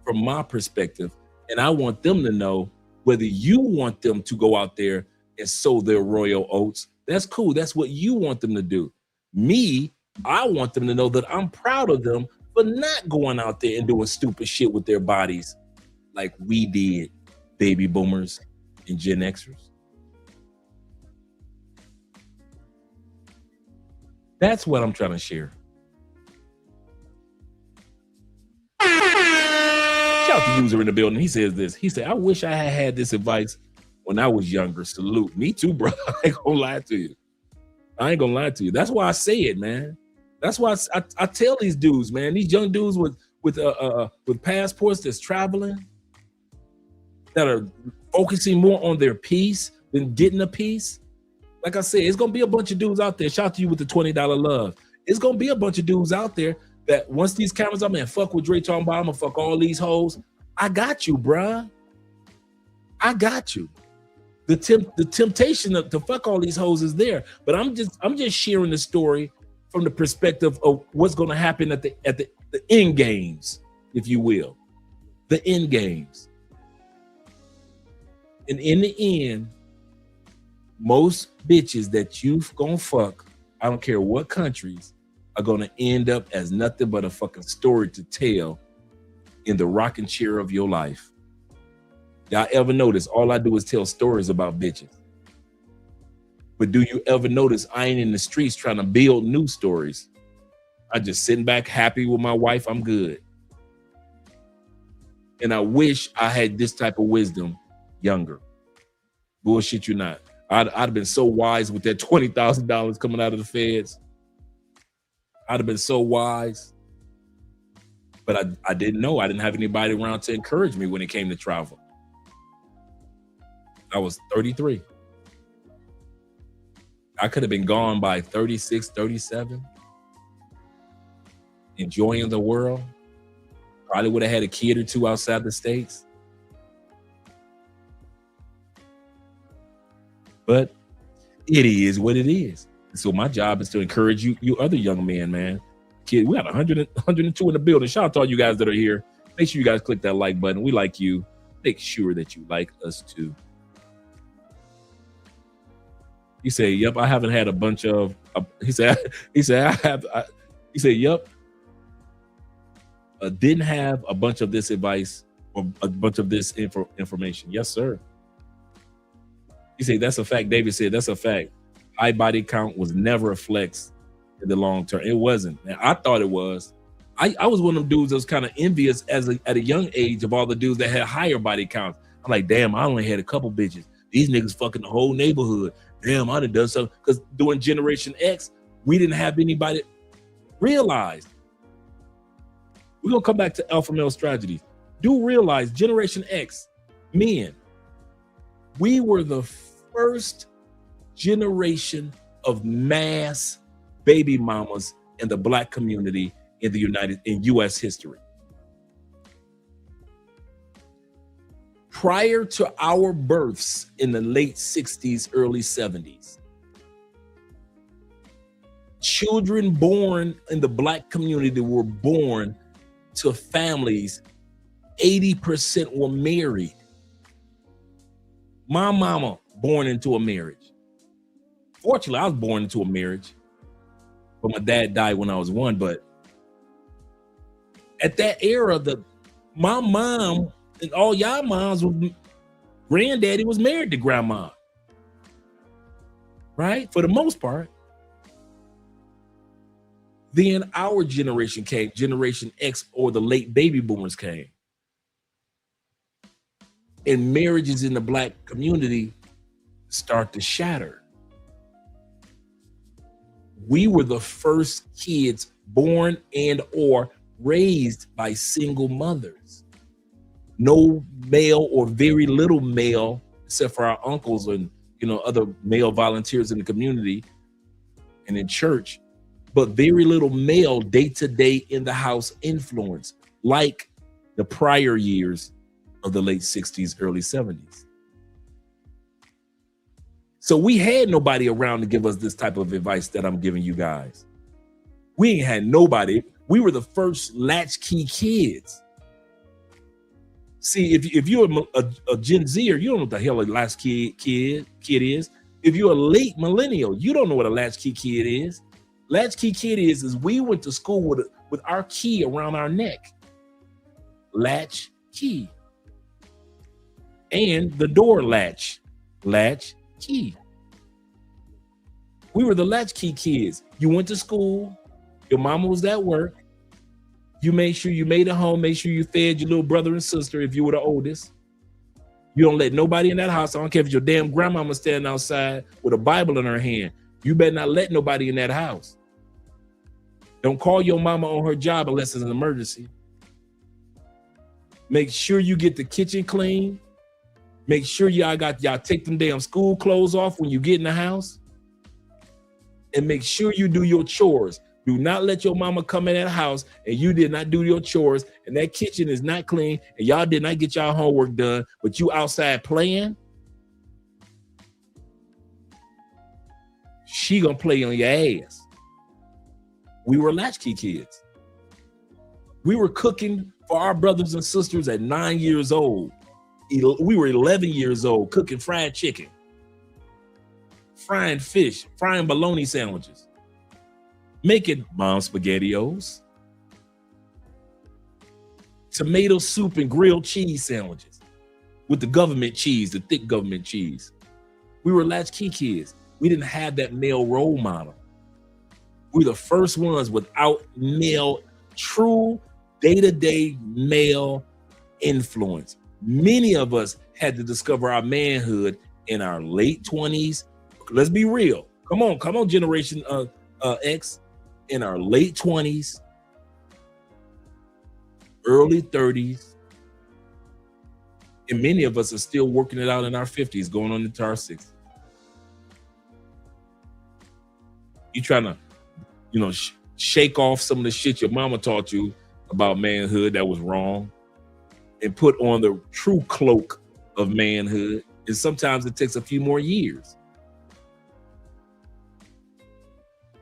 from my perspective, and I want them to know whether you want them to go out there and sow their royal oats. That's cool. That's what you want them to do. Me, I want them to know that I'm proud of them for not going out there and doing stupid shit with their bodies like we did, baby boomers and Gen Xers. That's what I'm trying to share. Shout out to user in the building. He says this. He said, I wish I had had this advice when I was younger. Salute. Me too, bro. I ain't gonna lie to you. I ain't gonna lie to you. That's why I say it, man. That's why I tell these dudes, man, these young dudes with passports that's traveling, that are focusing more on their piece than getting a piece. Like I said, it's gonna be a bunch of dudes out there. Shout out to you with the $20 love. It's gonna be a bunch of dudes out there that once these cameras up, man, fuck what Dre talking about, I'm gonna fuck all these hoes. I got you, bruh. I got you. The temptation to fuck all these hoes is there, but I'm just sharing the story from the perspective of what's going to happen at the end games, if you will, the end games. And in the end, most bitches that you've gonna fuck, I don't care what countries, are going to end up as nothing but a fucking story to tell in the rocking chair of your life. Y'all ever notice all I do is tell stories about bitches? But do you ever notice I ain't in the streets trying to build new stories? I just sitting back happy with my wife. I'm good. And I wish I had this type of wisdom younger. Bullshit you not. I'd have been so wise with that $20,000 coming out of the feds. I'd have been so wise. But I didn't know. I didn't have anybody around to encourage me when it came to travel. I was 33. I could have been gone by 36, 37, enjoying the world. Probably would have had a kid or two outside the States. But it is what it is. So my job is to encourage you other young men, man. Kid, we got 102 in the building. Shout out to all you guys that are here. Make sure you guys click that like button. We like you. Make sure that you like us too. You say, yep, I haven't had a bunch of, he said, yep. Didn't have a bunch of this advice or a bunch of this information. Yes, sir. You say, that's a fact. David said, that's a fact. High body count was never a flex in the long term. It wasn't. Man, I thought it was. I was one of them dudes that was kind of envious at a young age of all the dudes that had higher body counts. I'm like, damn, I only had a couple bitches. These niggas fucking the whole neighborhood. Damn, I done done something. Because during Generation X, we didn't have anybody realize. We're going to come back to alpha male strategies. Do realize Generation X, men, we were the first generation of mass baby mamas in the Black community in U.S. history. Prior to our births in the late 60s, early 70s, children born in the Black community were born to families, 80% were married. My mama born into a marriage. Fortunately, I was born into a marriage, but my dad died when I was 1. But at that era, my mom and all y'all moms, granddaddy was married to grandma, right? For the most part. Then our generation came, Generation X, or the late baby boomers came. And marriages in the Black community start to shatter. We were the first kids born and or raised by single mothers. No male or very little male, except for our uncles and other male volunteers in the community and in church, but very little male day-to-day in the house influence, like the prior years of the late 60s, early 70s. So we had nobody around to give us this type of advice that I'm giving you guys. We ain't had nobody. We were the first latchkey kids. See, if you're a Gen Zer, you don't know what the hell a latchkey kid is. If you're a late millennial, you don't know what a latchkey kid is. Latchkey kid is we went to school with our key around our neck. Latch key. And the door latch key. We were the latchkey kids. You went to school, your mama was at work, you made sure you made it home, made sure you fed your little brother and sister if you were the oldest. You don't let nobody in that house. I don't care if your damn grandmama standing outside with a Bible in her hand. You better not let nobody in that house. Don't call your mama on her job unless it's an emergency. Make sure you get the kitchen clean. Make sure y'all take them damn school clothes off when you get in the house. And make sure you do your chores. Do not let your mama come in that house and you did not do your chores and that kitchen is not clean and y'all did not get y'all homework done, but you outside playing. She gonna play on your ass. We were latchkey kids. We were cooking for our brothers and sisters at 9 years old. We were 11 years old cooking fried chicken, frying fish, frying bologna sandwiches, making mom SpaghettiOs, tomato soup and grilled cheese sandwiches with the government cheese, the thick government cheese. We were latchkey kids. We didn't have that male role model. We were the first ones without male, true day-to-day male influence. Many of us had to discover our manhood in our late 20s. Let's be real. Come on, Generation X. In our late 20s, early 30s, And many of us are still working it out in our 50s, going on into our 60s. You trying to, shake off some of the shit your mama taught you about manhood that was wrong and put on the true cloak of manhood. And sometimes it takes a few more years.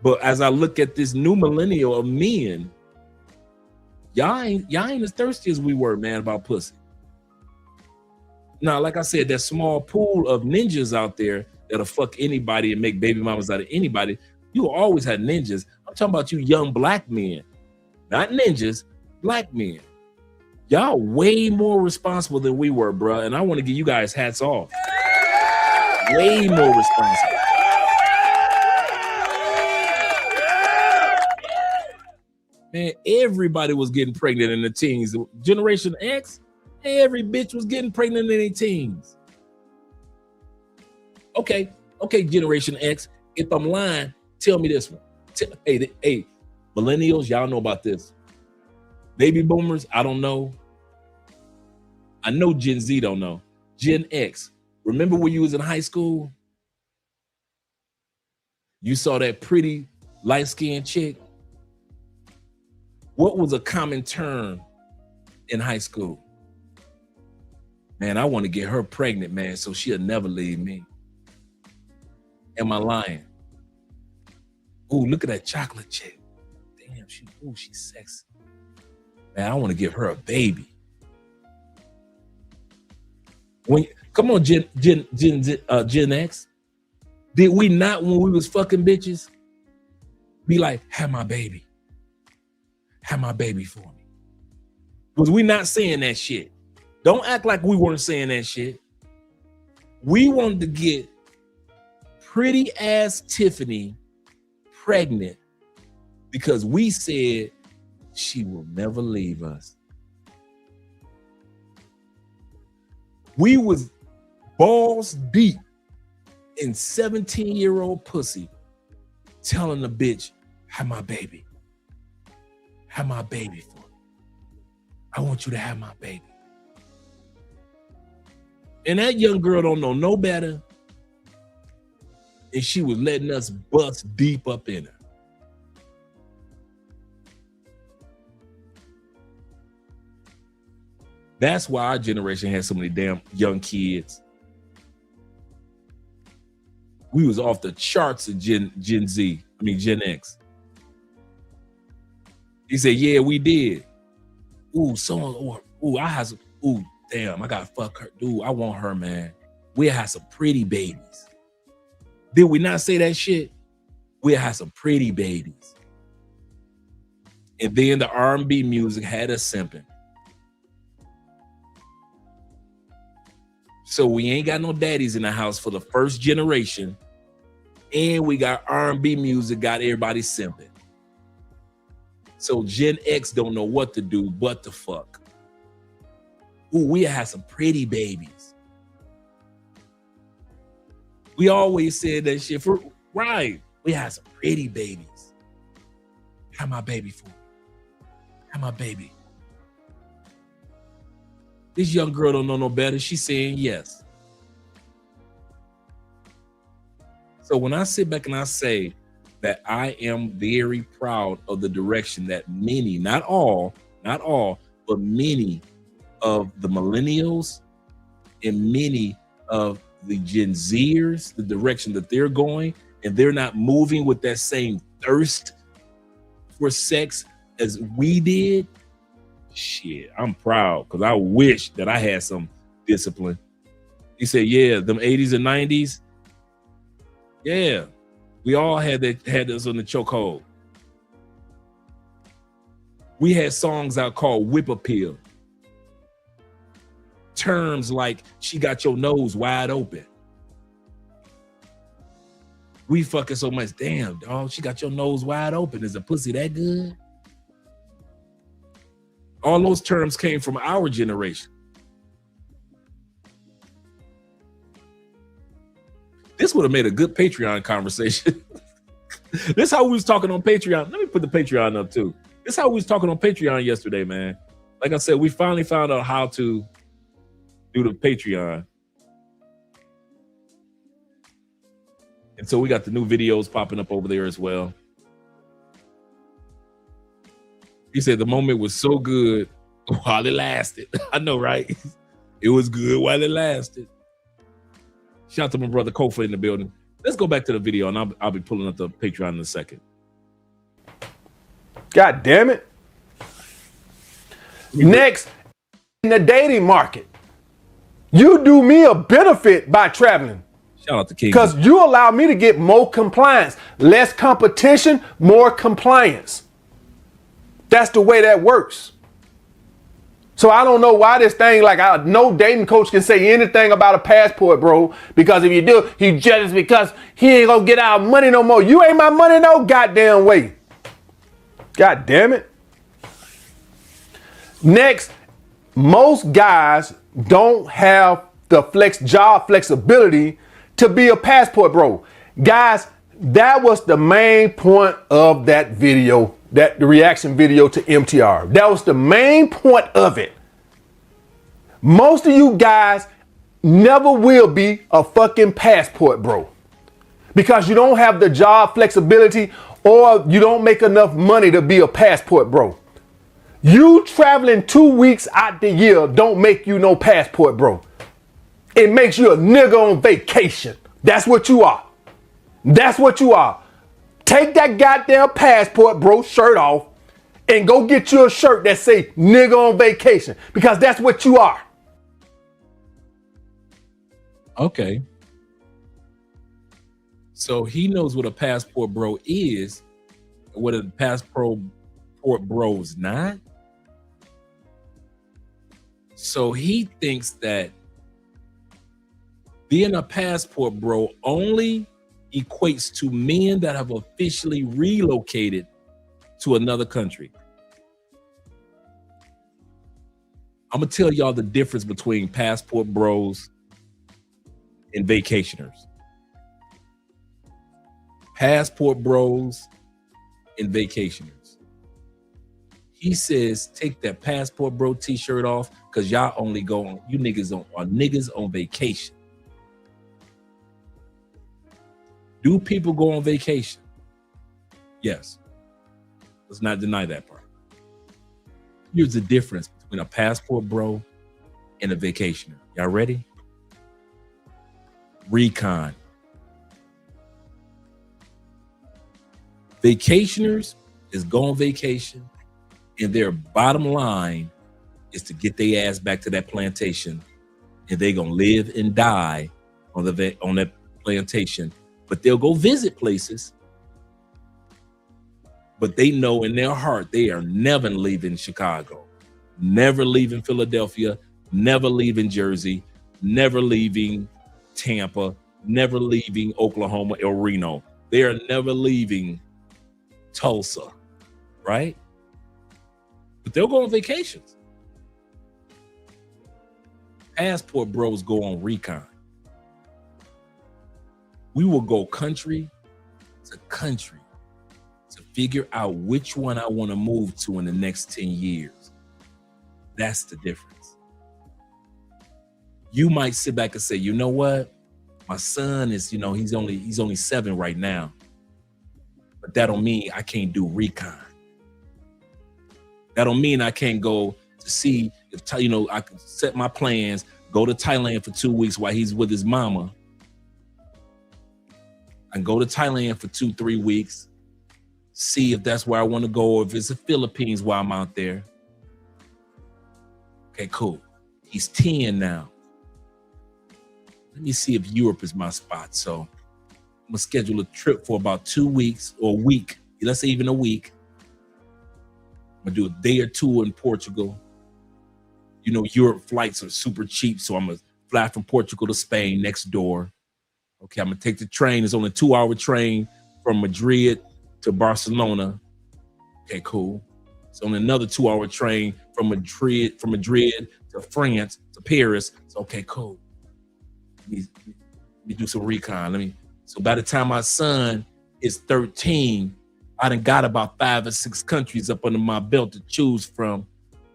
But as I look at this new millennial of men, y'all ain't as thirsty as we were, man, about pussy. Now, like I said, that small pool of ninjas out there that'll fuck anybody and make baby mamas out of anybody, you always had ninjas. I'm talking about you young black men, not ninjas, black men. Y'all way more responsible than we were, bro. And I want to give you guys hats off. Way more responsible. Man, everybody was getting pregnant in the teens. Generation X, every bitch was getting pregnant in their teens. Okay, Generation X, if I'm lying, tell me this one. Hey, millennials, y'all know about this. Baby boomers, I don't know. I know Gen Z don't know. Gen X, remember when you was in high school? You saw that pretty light-skinned chick? What was a common term in high school? Man, I want to get her pregnant, man, so she'll never leave me. Am I lying? Ooh, look at that chocolate chick. Damn, she's sexy. Man, I want to give her a baby. Come on, Gen X. Did we not, when we was fucking bitches, be like, have my baby? Have my baby for me? Was we not saying that shit? Don't act like we weren't saying that shit. We wanted to get pretty ass Tiffany pregnant because we said she will never leave us. We was balls deep in 17-year-old pussy telling the bitch, have my baby. Have my baby for me. I want you to have my baby. And that young girl don't know no better. And she was letting us bust deep up in her. That's why our generation had so many damn young kids. We was off the charts of Gen X. He said, yeah, we did. Damn, I gotta fuck her. Dude, I want her, man. We'll have some pretty babies. Did we not say that shit? We'll have some pretty babies. And then the R&B music had us simping. So we ain't got no daddies in the house for the first generation. And we got R&B music, got everybody simping. So Gen X don't know what to do but to fuck. Ooh, we have some pretty babies. We always said that shit for right. We have some pretty babies. Have my baby for me. Have my baby. This young girl don't know no better. She's saying yes. So when I sit back and I say that I am very proud of the direction that many, not all, but many of the millennials and many of the Gen Zers, the direction that they're going, and they're not moving with that same thirst for sex as we did. Shit, I'm proud because I wish that I had some discipline. He said, yeah, them 80s and 90s. Yeah, we all had us on the chokehold. We had songs out called Whip Appeal. Terms like she got your nose wide open. We fucking so much. Damn, dog, she got your nose wide open. Is the pussy that good? All those terms came from our generation. This would have made a good Patreon conversation. This is how we was talking on Patreon. Let me put the Patreon up too. This is how we was talking on Patreon yesterday, man. Like I said, we finally found out how to do the Patreon. And so we got the new videos popping up over there as well. He said the moment was so good while it lasted. I know, right? It was good while it lasted. Shout out to my brother Kofa in the building. Let's go back to the video, and I'll be pulling up the Patreon in a second. God damn it. Next, in the dating market, you do me a benefit by traveling. Shout out to King. Because you allow me to get more compliance. Less competition, more compliance. That's the way that works. So I don't know why this thing, like, no dating coach can say anything about a passport, bro. Because if you do, he jealous because he ain't gonna get our money no more. You ain't my money no goddamn way. God damn it. Next, most guys don't have the job flexibility to be a passport bro. Guys, that was the main point of that video, the reaction video to MTR. That was the main point of it. Most of you guys never will be a fucking passport bro because you don't have the job flexibility or you don't make enough money to be a passport bro. You traveling 2 weeks out the year don't make you no passport bro. It makes you a nigga on vacation. That's what you are. That's what you are. Take that goddamn passport bro shirt off and go get you a shirt that say nigga on vacation because that's what you are. Okay. So he knows what a passport bro is, and what a passport bro is not. So he thinks that being a passport bro only equates to men that have officially relocated to another country. I'm gonna tell y'all the difference between passport bros and vacationers. Passport bros and vacationers. He says, take that passport bro t-shirt off because y'all only go on, you niggas are niggas on vacation. Do people go on vacation? Yes. Let's not deny that part. Here's the difference between a passport bro and a vacationer. Y'all ready? Recon. Vacationers is go on vacation and their bottom line is to get their ass back to that plantation and they're gonna live and die on that plantation. But they'll go visit places, but they know in their heart they are never leaving Chicago, never leaving Philadelphia, never leaving Jersey, never leaving Tampa, never leaving Oklahoma or Reno. They are never leaving Tulsa, right? But they'll go on vacations. Passport bros go on recon. We will go country to country to figure out which one I want to move to in the next 10 years. That's the difference. You might sit back and say, you know what? My son is, he's only 7 right now. But that don't mean I can't do recon. That don't mean I can't go to see if, I can set my plans, go to Thailand for 2 weeks while he's with his mama. And go to Thailand for 2-3 weeks, see if that's where I want to go, or if it's the Philippines while I'm out there. Okay, cool. He's 10 now. Let me see if Europe is my spot. So I'm gonna schedule a trip for about 2 weeks or a week. Let's say even a week. I'm gonna do a day or two in Portugal. Europe flights are super cheap, so I'm gonna fly from Portugal to Spain next door. Okay, I'm gonna take the train. It's only a 2-hour train from Madrid to Barcelona. Okay, cool. It's only another 2-hour train from Madrid to France to Paris. So okay, cool. Let me do some recon. So by the time my son is 13, I done got about 5 or 6 countries up under my belt to choose from.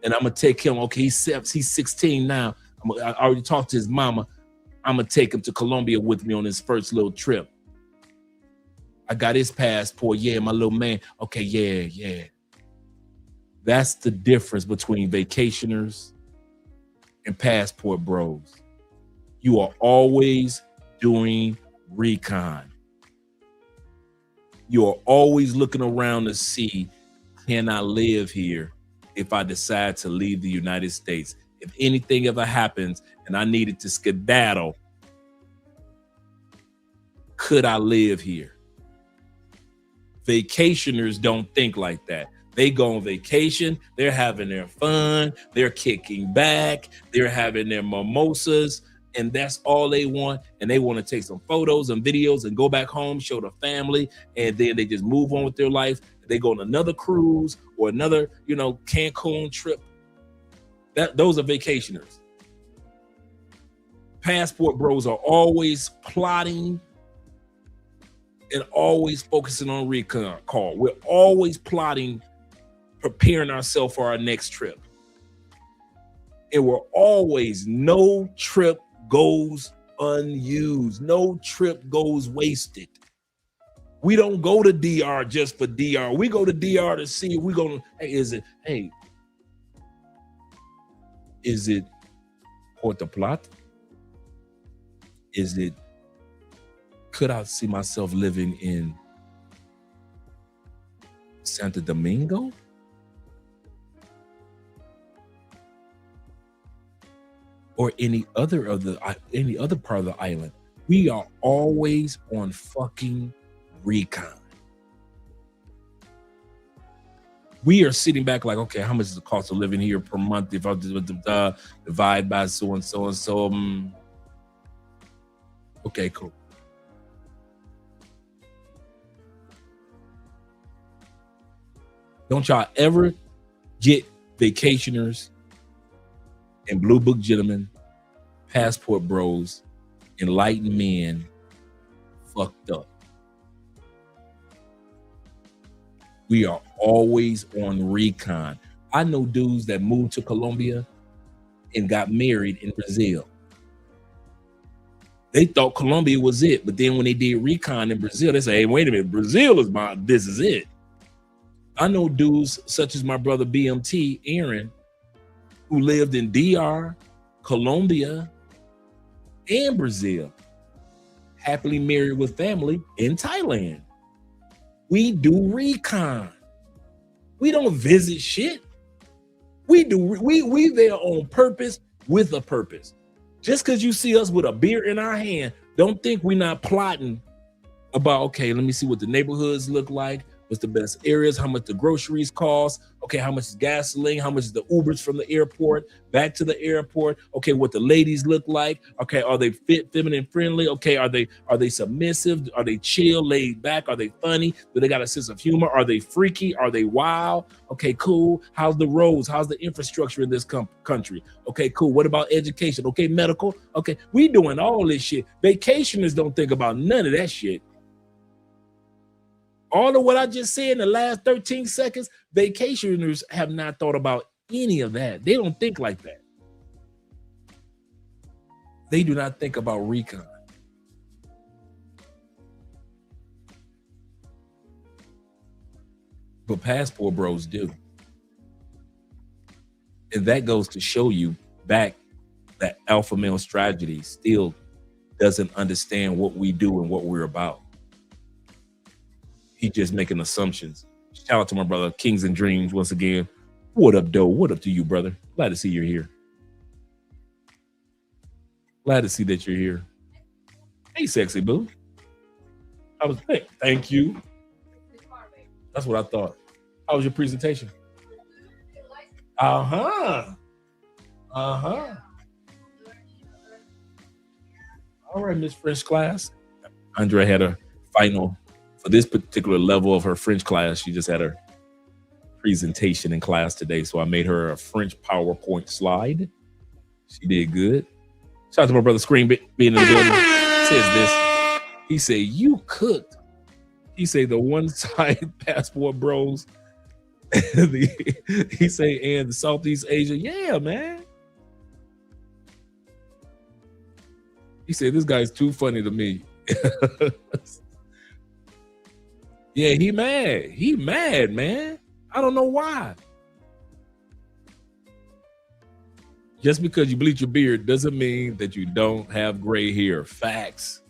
And I'm gonna take him, okay, he's 16 now. I already talked to his mama. I'm gonna take him to Colombia with me on his first little trip. I got his passport. Yeah, my little man. Okay, yeah. That's the difference between vacationers and passport bros. You are always doing recon. You are always looking around to see, can I live here if I decide to leave the United States? If anything ever happens and I needed to skedaddle, could I live here? Vacationers don't think like that. They go on vacation, they're having their fun, they're kicking back, they're having their mimosas, and that's all they want. And they want to take some photos and videos and go back home, show the family, and then they just move on with their life. They go on another cruise or another, Cancun trip. Those are vacationers. Passport bros are always plotting and always focusing on recon call. We're always plotting, preparing ourselves for our next trip. And we're always, no trip goes unused. No trip goes wasted. We don't go to DR just for DR. We go to DR to see if we're going to, is it Puerto Plata? Could I see myself living in Santo Domingo? Or any other part of the island? We are always on fucking recon. We are sitting back like, okay, how much is the cost of living here per month if I divide by so and so and so? Okay, cool. Don't y'all ever get vacationers and blue book gentlemen, passport bros, enlightened men fucked up. We are always on recon. I know dudes that moved to Colombia and got married in Brazil. They thought Colombia was it, but then when they did recon in Brazil, they say, hey, wait a minute, this is it. I know dudes such as my brother BMT, Aaron, who lived in DR, Colombia, and Brazil, happily married with family in Thailand. We do recon. We don't visit shit. We there on purpose with a purpose. Just because you see us with a beer in our hand, don't think we're not plotting about, okay, let me see what the neighborhoods look like. What's the best areas, how much the groceries cost, okay, how much is gasoline, how much is the Ubers from the airport back to the airport, okay, what the ladies look like, okay, are they fit, feminine, friendly, okay, are they submissive, are they chill, laid back, are they funny, do they got a sense of humor, are they freaky, are they wild, okay, cool, how's the roads, how's the infrastructure in this country, okay, cool, what about education, okay, medical, okay, we doing all this shit. Vacationers don't think about none of that shit. All of what I just said in the last 13 seconds, vacationers have not thought about any of that. They don't think like that. They do not think about recon. But passport bros do. And that goes to show you back that alpha male strategy still doesn't understand what we do and what we're about. He just making assumptions. Shout out to my brother, Kings and Dreams, once again. What up, Doe? What up to you, brother? Glad to see you're here. Glad to see that you're here. Hey, sexy boo. I was thank you. That's what I thought. How was your presentation? Uh-huh. All right, Miss French class. Andrea had a final for this particular level of her French class. She just had her presentation in class today. So I made her a French PowerPoint slide. She did good. Shout out to my brother Scream being in the building. Says this. He said, you cooked. He said the one side passport bros. He say, and the Southeast Asia. Yeah, man. He said, this guy's too funny to me. Yeah, he mad. He mad, man. I don't know why. Just because you bleach your beard doesn't mean that you don't have gray hair. Facts.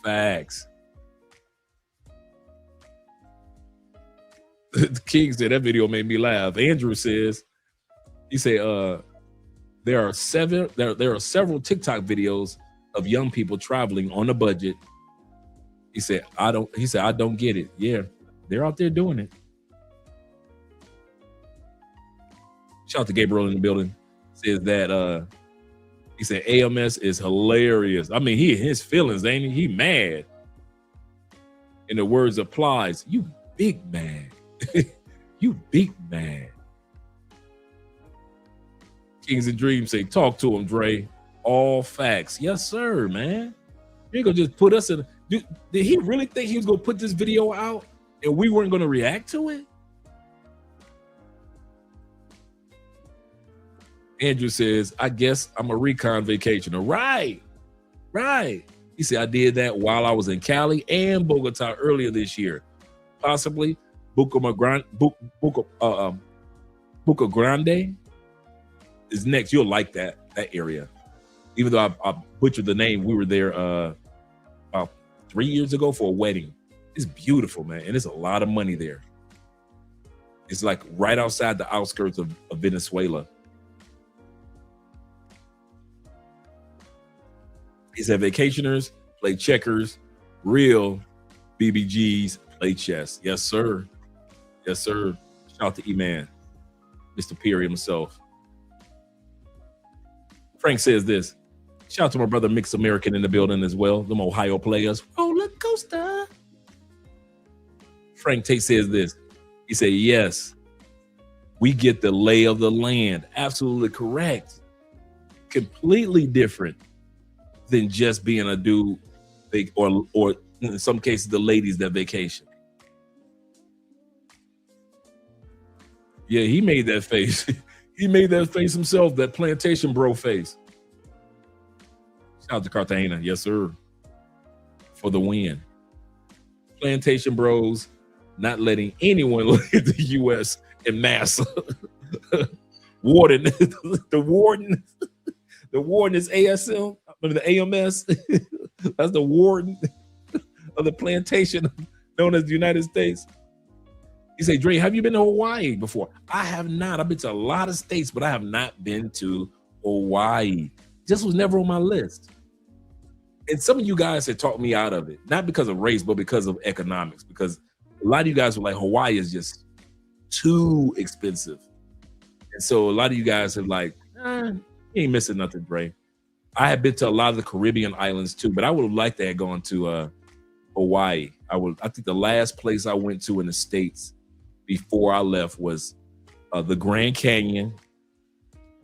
Facts. The King said that video made me laugh. Andrew says, he said, there are several TikTok videos of young people traveling on a budget. He said, I don't get it. Yeah, they're out there doing it. Shout out to Gabriel in the building. Says that he said AMS is hilarious. I mean, he his feelings, ain't he? He mad. In the words of Plies, you big man. You big man. Kings and Dreams say, talk to him, Dre. All facts. Yes, sir, man. You ain't gonna just put us in. Did he really think he was gonna put this video out and we weren't gonna react to it? Andrew says, I guess I'm a recon vacationer. Right. He said, I did that while I was in Cali and Bogota earlier this year. Possibly Buca Grande is next. You'll like that area. Even though I butchered the name, we were there about 3 years ago for a wedding. It's beautiful, man. And there's a lot of money there. It's like right outside the outskirts of Venezuela. He said vacationers play checkers, real BBGs play chess. Yes, sir. Yes, sir. Shout out to E-Man, Mr. Peary himself. Frank says this. Shout out to my brother Mixed American in the building as well. Them Ohio players. Roller coaster. Frank Tate says this. He said, yes, we get the lay of the land. Absolutely correct. Completely different than just being a dude or in some cases the ladies that vacation. Yeah, he made that face. He made that face himself, that plantation bro face. Shout out to Cartagena. Yes, sir. For the win. Plantation bros not letting anyone look at the U.S. in mass. Warden. The warden is ASM. The AMS. That's the warden of the plantation known as the United States. He said, Dre, have you been to Hawaii before? I have not. I've been to a lot of states, but I have not been to Hawaii. Just was never on my list. And some of you guys had talked me out of it, not because of race, but because of economics, because a lot of you guys were like, Hawaii is just too expensive. And so a lot of you guys have like, you ain't missing nothing, Dre. I have been to a lot of the Caribbean islands too, but I would have liked to have gone to Hawaii. I think the last place I went to in the States before I left was the Grand Canyon,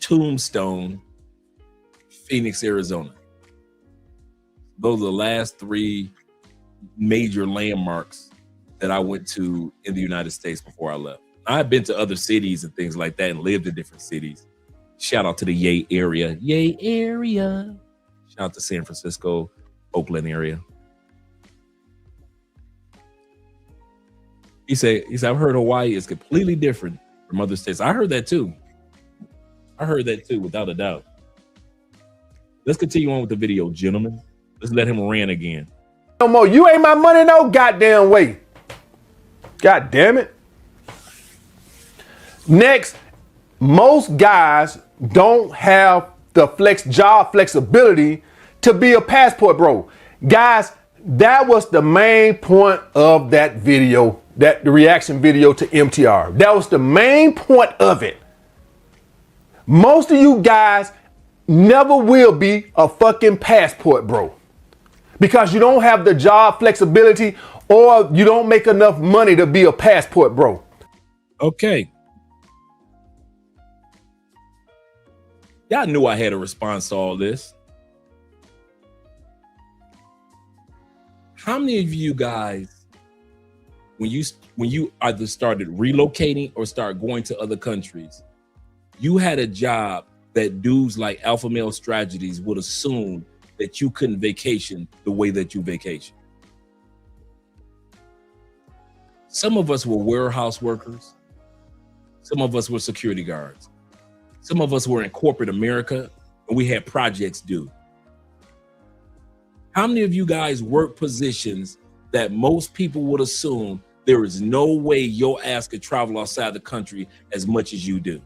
Tombstone, Phoenix, Arizona. Those are the last three major landmarks that I went to in the United States before I left. I've been to other cities and things like that and lived in different cities. Shout out to the Yay area. Yay area. Shout out to San Francisco, Oakland area. He said, I've heard Hawaii is completely different from other states. I heard that too. Without a doubt. Let's continue on with the video, gentlemen. Let's let him rant again. No more. You ain't my money no goddamn way. God damn it. Next, most guys don't have the job flexibility to be a passport bro. Guys, that was the main point of that video, the reaction video to MTR. That was the main point of it. Most of you guys never will be a fucking passport bro because you don't have the job flexibility or you don't make enough money to be a passport bro. Okay. Y'all knew I had a response to all this. How many of you guys, when you either started relocating or start going to other countries, you had a job that dudes like Alpha Male Strategies would assume that you couldn't vacation the way that you vacation. Some of us were warehouse workers. Some of us were security guards. Some of us were in corporate America and we had projects due. How many of you guys work positions that most people would assume there is no way your ass could travel outside the country as much as you do?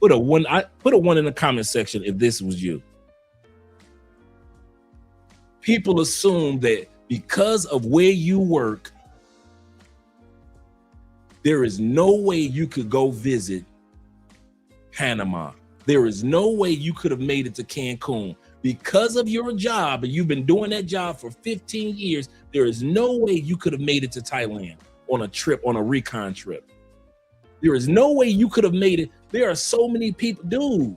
Put a one in the comment section if this was you. People assume that because of where you work, there is no way you could go visit Panama. There is no way you could have made it to Cancun. Because of your job, and you've been doing that job for 15 years, there is no way you could have made it to Thailand on a trip, on a recon trip. There is no way you could have made it. There are so many people, dude.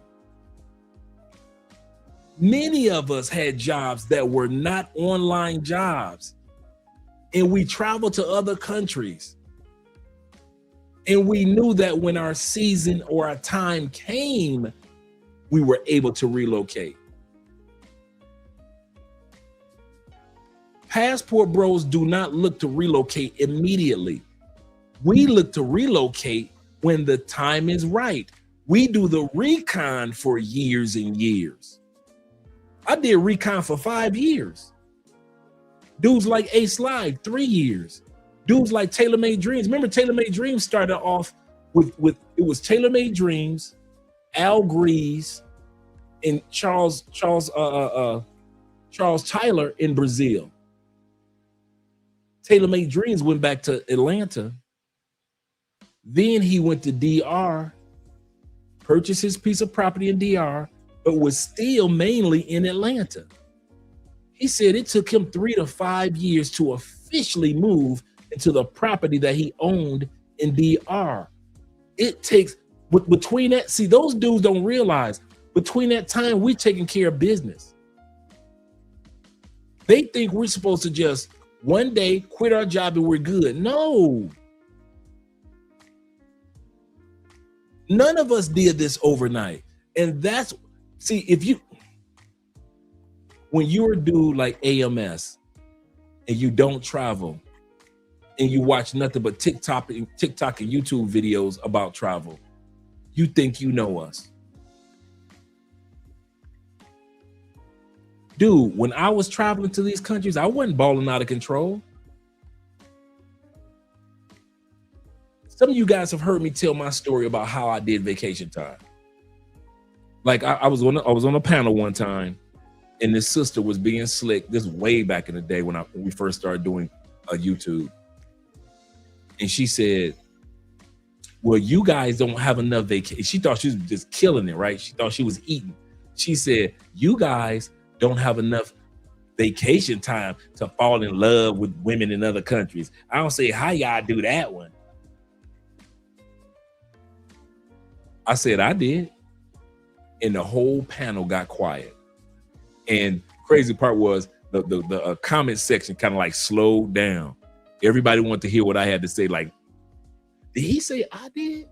Many of us had jobs that were not online jobs, and we traveled to other countries. And we knew that when our season or our time came, we were able to relocate. Passport bros do not look to relocate immediately. We look to relocate when the time is right. We do the recon for years and years. I did recon for 5 years. Dudes like Ace Live, 3 years. Dudes like Tailor Made Dreams. Remember, Tailor Made Dreams started off with it was Tailor Made Dreams, Al Grease, and Charles Tyler in Brazil. Tailor Made Dreams went back to Atlanta. Then he went to DR, purchased his piece of property in DR, but was still mainly in Atlanta. He said it took him 3 to 5 years to officially move into the property that he owned in DR. It takes, between that, see, those dudes don't realize, between that time, we're taking care of business. They think we're supposed to just one day quit our job and we're good. No. None of us did this overnight. And that's, see, when you're a dude like AMS and you don't travel and you watch nothing but TikTok and YouTube videos about travel, you think you know us. Dude, when I was traveling to these countries, I wasn't balling out of control. Some of you guys have heard me tell my story about how I did vacation time. Like I was on a panel one time, and this sister was being slick. This was way back in the day when we first started doing YouTube. And she said, well, you guys don't have enough vacation. She thought she was just killing it, right? She thought she was eating. She said, you guys don't have enough vacation time to fall in love with women in other countries. I don't say how y'all do that one. I said I did. And the whole panel got quiet. And crazy part was the comment section kind of like slowed down. Everybody wanted to hear what I had to say. Like, did he say I did?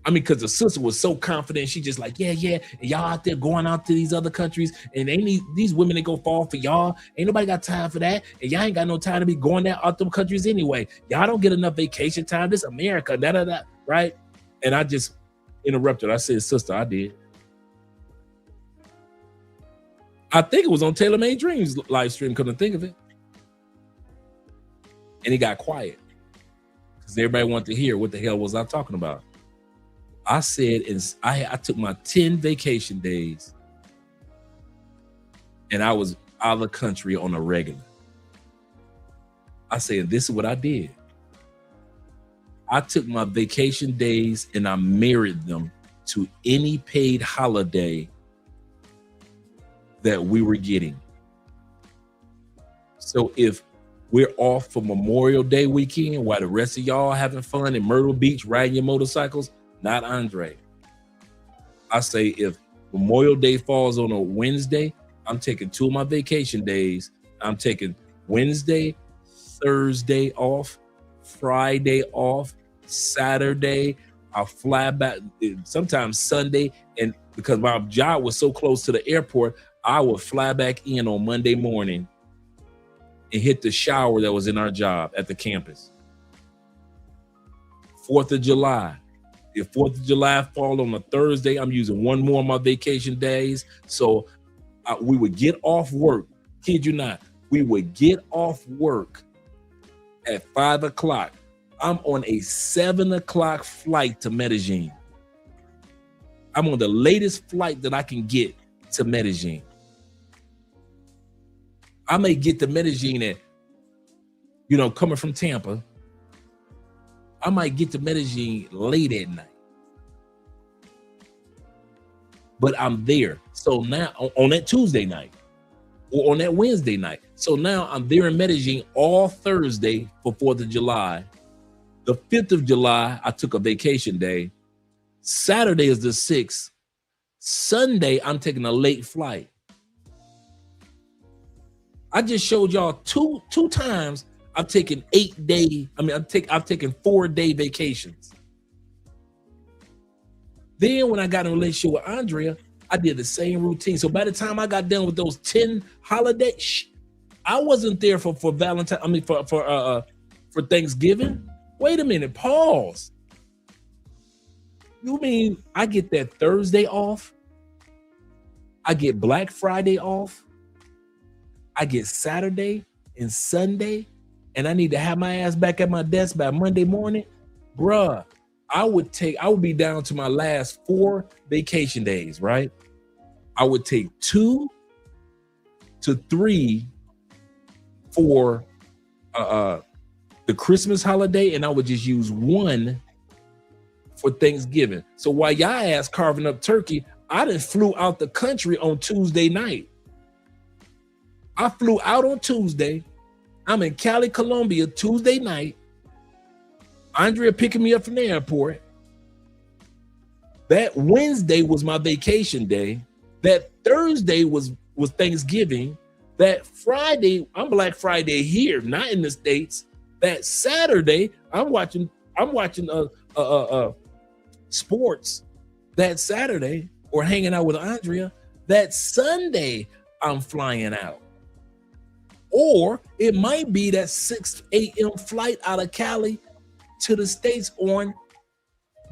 I mean, because the sister was so confident. She just like, yeah. And y'all out there going out to these other countries, and they need these women that go fall for y'all. Ain't nobody got time for that. And y'all ain't got no time to be going there out them countries anyway. Y'all don't get enough vacation time. This America, da, right? And I just interrupted. I said, sister, I did. I think it was on Tailor Made Dreams live stream, couldn't think of it. And he got quiet because everybody wanted to hear what the hell was I talking about. I said, I took my 10 vacation days and I was out of the country on a regular. I said, this is what I did. I took my vacation days and I married them to any paid holiday that we were getting. So if we're off for Memorial Day weekend while the rest of y'all having fun in Myrtle Beach riding your motorcycles, not Andre. I say if Memorial Day falls on a Wednesday, I'm taking 2 of my vacation days. I'm taking Wednesday, Thursday off, Friday off, Saturday. I'll fly back, sometimes Sunday. And because my job was so close to the airport, I would fly back in on Monday morning and hit the shower that was in our job at the campus. 4th of July. If 4th of July fall on a Thursday, I'm using one more of my vacation days. So we would get off work. Kid you not. We would get off work at 5 o'clock. I'm on a 7 o'clock flight to Medellin. I'm on the latest flight that I can get to Medellin. I may get to Medellin at, coming from Tampa, I might get to Medellin late at night. But I'm there. So now on that Tuesday night or on that Wednesday night. So now I'm there in Medellin all Thursday for 4th of July. The 5th of July, I took a vacation day. Saturday is the 6th. Sunday, I'm taking a late flight. I just showed y'all two times I've taken 8-day. I've taken 4-day vacations. Then when I got in a relationship with Andrea, I did the same routine. So by the time I got done with those 10 holidays, I wasn't there for Valentine. For Thanksgiving. Wait a minute, pause. You mean I get that Thursday off? I get Black Friday off? I get Saturday and Sunday, and I need to have my ass back at my desk by Monday morning? Bruh, I would be down to my last 4 vacation days, right? I would take 2 to 3 for the Christmas holiday, and I would just use 1 for Thanksgiving. So while y'all ass carving up turkey, I done flew out the country on Tuesday night. I flew out on Tuesday. I'm in Cali, Colombia, Tuesday night. Andrea picking me up from the airport. That Wednesday was my vacation day. That Thursday was Thanksgiving. That Friday, I'm Black Friday here, not in the States. That Saturday, I'm watching sports that Saturday or hanging out with Andrea. That Sunday, I'm flying out. Or it might be that 6 a.m. flight out of Cali to the States on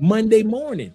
Monday morning.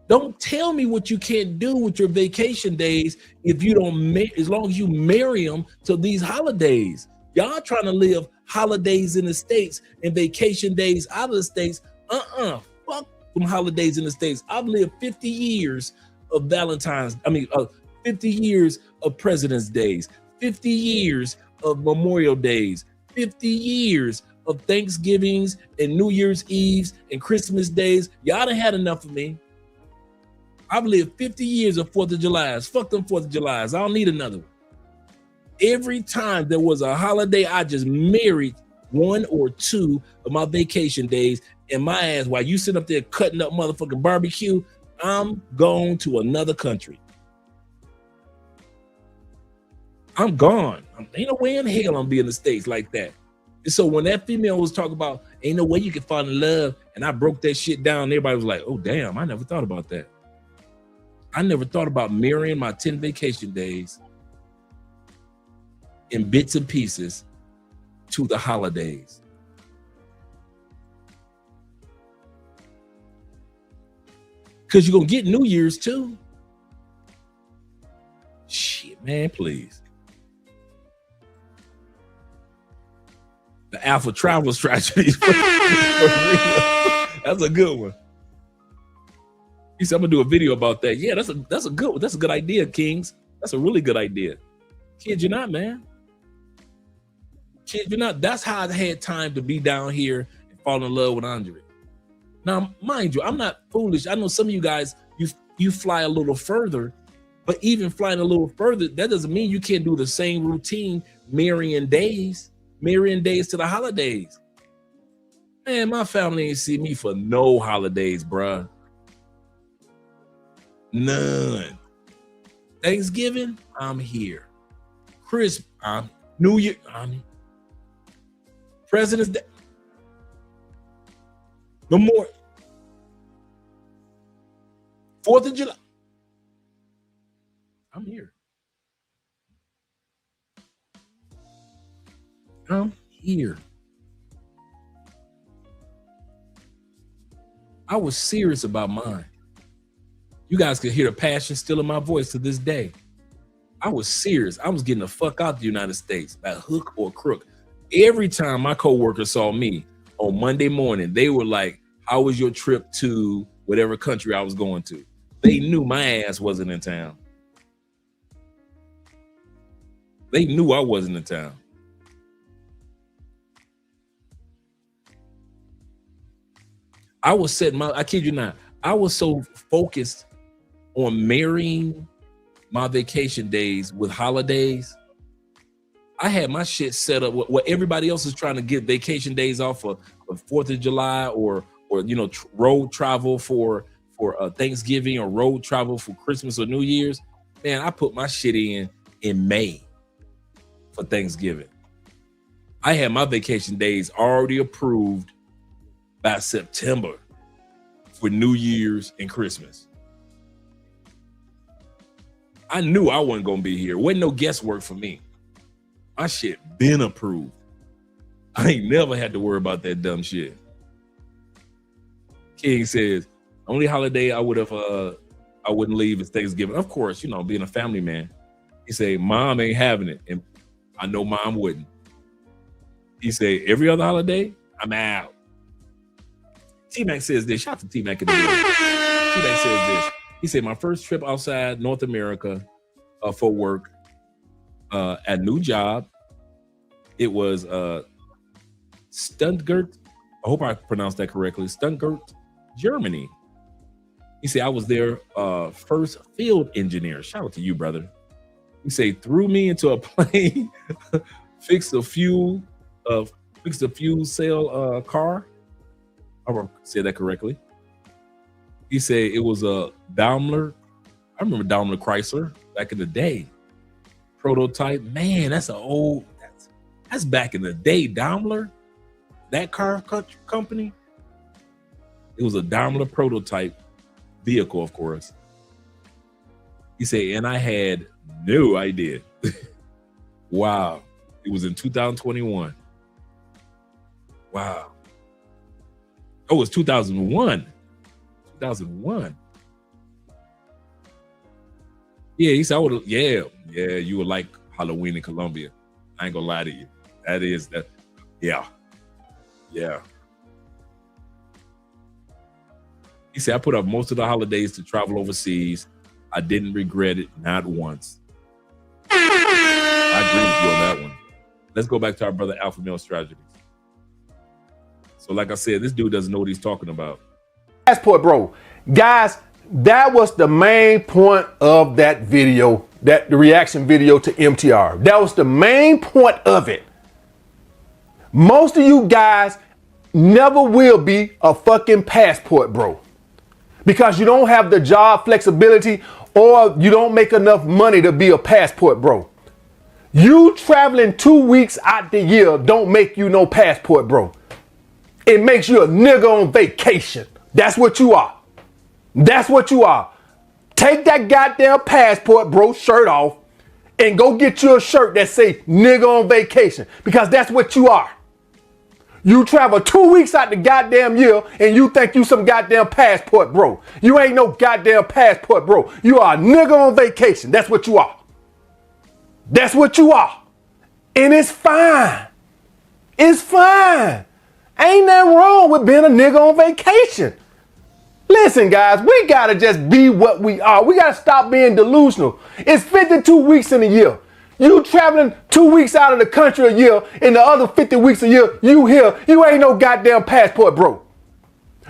Don't tell me what you can't do with your vacation days if you don't, as long as you marry them to these holidays. Y'all trying to live holidays in the States and vacation days out of the States. Fuck them holidays in the States. I've lived 50 years of 50 years of President's Days, 50 years of Memorial Days, 50 years of Thanksgivings and New Year's Eves and Christmas days. Y'all done had enough of me. I've lived 50 years of 4th of Julys. Fuck them 4th of Julys. I don't need another one. Every time there was a holiday, I just married 1 or 2 of my vacation days, and my ass, while you sit up there cutting up motherfucking barbecue, I'm going to another country. I'm gone. Ain't no way in hell I'm being in the States like that. And so when that female was talking about ain't no way you can fall in love, and I broke that shit down, everybody was like, oh damn, I never thought about that. I never thought about marrying my 10 vacation days in bits and pieces to the holidays. Because you're going to get New Year's too. Shit, man, please. The Alpha Travel Strategy. That's a good one. He said, I'm gonna do a video about that. Yeah, that's a good one. That's a good idea, Kings. That's a really good idea. Kid you not, man. Kid you not. That's how I had time to be down here and fall in love with Andre. Now, mind you, I'm not foolish. I know some of you guys, you fly a little further, but even flying a little further, that doesn't mean you can't do the same routine, marrying days to the holidays. Man, my family ain't see me for no holidays, bruh. None. Thanksgiving, I'm here. Christmas, New Year, President's Day. Memorial. 4th of July. I'm here. I'm here. I was serious about mine. You guys could hear the passion still in my voice to this day. I was serious. I was getting the fuck out the United States by hook or crook. Every time my coworkers saw me on Monday morning, they were like, how was your trip to whatever country I was going to? They knew my ass wasn't in town. They knew I wasn't in town. I kid you not, I was so focused on marrying my vacation days with holidays. I had my shit set up what everybody else is trying to get vacation days off for 4th of July or road travel for Thanksgiving or road travel for Christmas or New Year's. Man, I put my shit in May for Thanksgiving. I had my vacation days already approved by September for New Year's and Christmas. I knew I wasn't gonna be here. Wasn't no guesswork for me. My shit been approved. I ain't never had to worry about that dumb shit. King says, only holiday I wouldn't leave is Thanksgiving. Of course, being a family man. He say, Mom ain't having it. And I know Mom wouldn't. He say, every other holiday, I'm out. T-Mac says this. Shout out to T-Mac in the video. T-Mac says this. He said, my first trip outside North America for work at new job, it was Stuttgart. I hope I pronounced that correctly. Stuttgart, Germany. He said, I was their first field engineer. Shout out to you, brother. He said, threw me into a plane, fixed a fuel cell car. I said that correctly. He said it was a Daimler. I remember Daimler Chrysler back in the day. Prototype. Man, that's back in the day. Daimler, that car company. It was a Daimler prototype vehicle, of course. He said, and I had no idea. Wow. It was in 2021. Wow. Oh, it was 2001. 2001. Yeah, he said, yeah, you would like Halloween in Colombia. I ain't gonna lie to you. Yeah. He said, I put up most of the holidays to travel overseas. I didn't regret it, not once. I agree with you on that one. Let's go back to our brother Alpha Male Strategies. So like I said, this dude doesn't know what he's talking about. Passport, bro. Guys, that was the main point of that video, the reaction video to MTR. That was the main point of it. Most of you guys never will be a fucking passport, bro. Because you don't have the job flexibility or you don't make enough money to be a passport, bro. You traveling 2 weeks out the year don't make you no passport, bro. It makes you a nigga on vacation. That's what you are. That's what you are. Take that goddamn passport, bro, shirt off and go get you a shirt that say nigga on vacation, because that's what you are. You travel 2 weeks out the goddamn year and you think you some goddamn passport, bro. You ain't no goddamn passport, bro. You are a nigga on vacation. That's what you are. That's what you are. And it's fine. It's fine. Ain't nothing wrong with being a nigga on vacation. Listen, guys, we gotta just be what we are. We gotta stop being delusional. It's 52 weeks in a year. You traveling 2 weeks out of the country a year, and the other 50 weeks a year, you here. You ain't no goddamn passport, bro.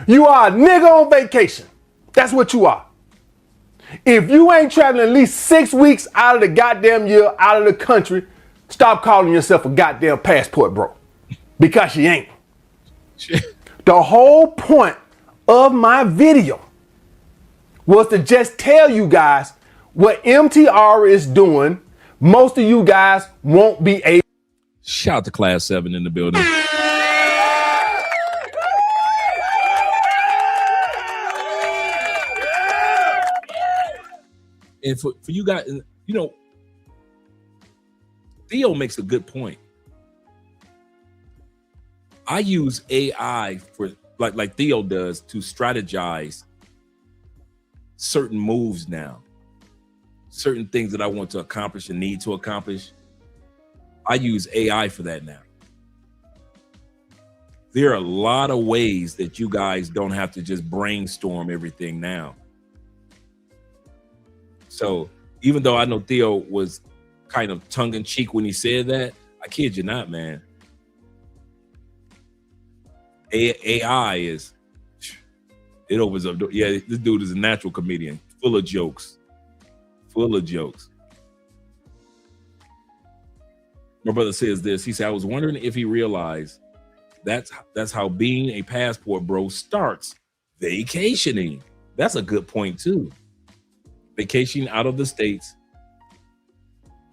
You are a nigga on vacation. That's what you are. If you ain't traveling at least 6 weeks out of the goddamn year, out of the country, stop calling yourself a goddamn passport, bro. Because you ain't. The whole point of my video was to just tell you guys what MTR is doing. Most of you guys won't be able. Shout out to Class 7 in the building. And for you guys, you know, Theo makes a good point. I use AI for like Theo does to strategize certain moves now, certain things that I want to accomplish and need to accomplish. I use AI for that now. There are a lot of ways that you guys don't have to just brainstorm everything now. So even though I know Theo was kind of tongue-in-cheek when he said that, I kid you not, man. AI is, it opens up. Yeah, this dude is a natural comedian, full of jokes. Full of jokes. My brother says this. He said, I was wondering if he realized that's how being a passport bro starts. Vacationing. That's a good point too. Vacationing out of the States,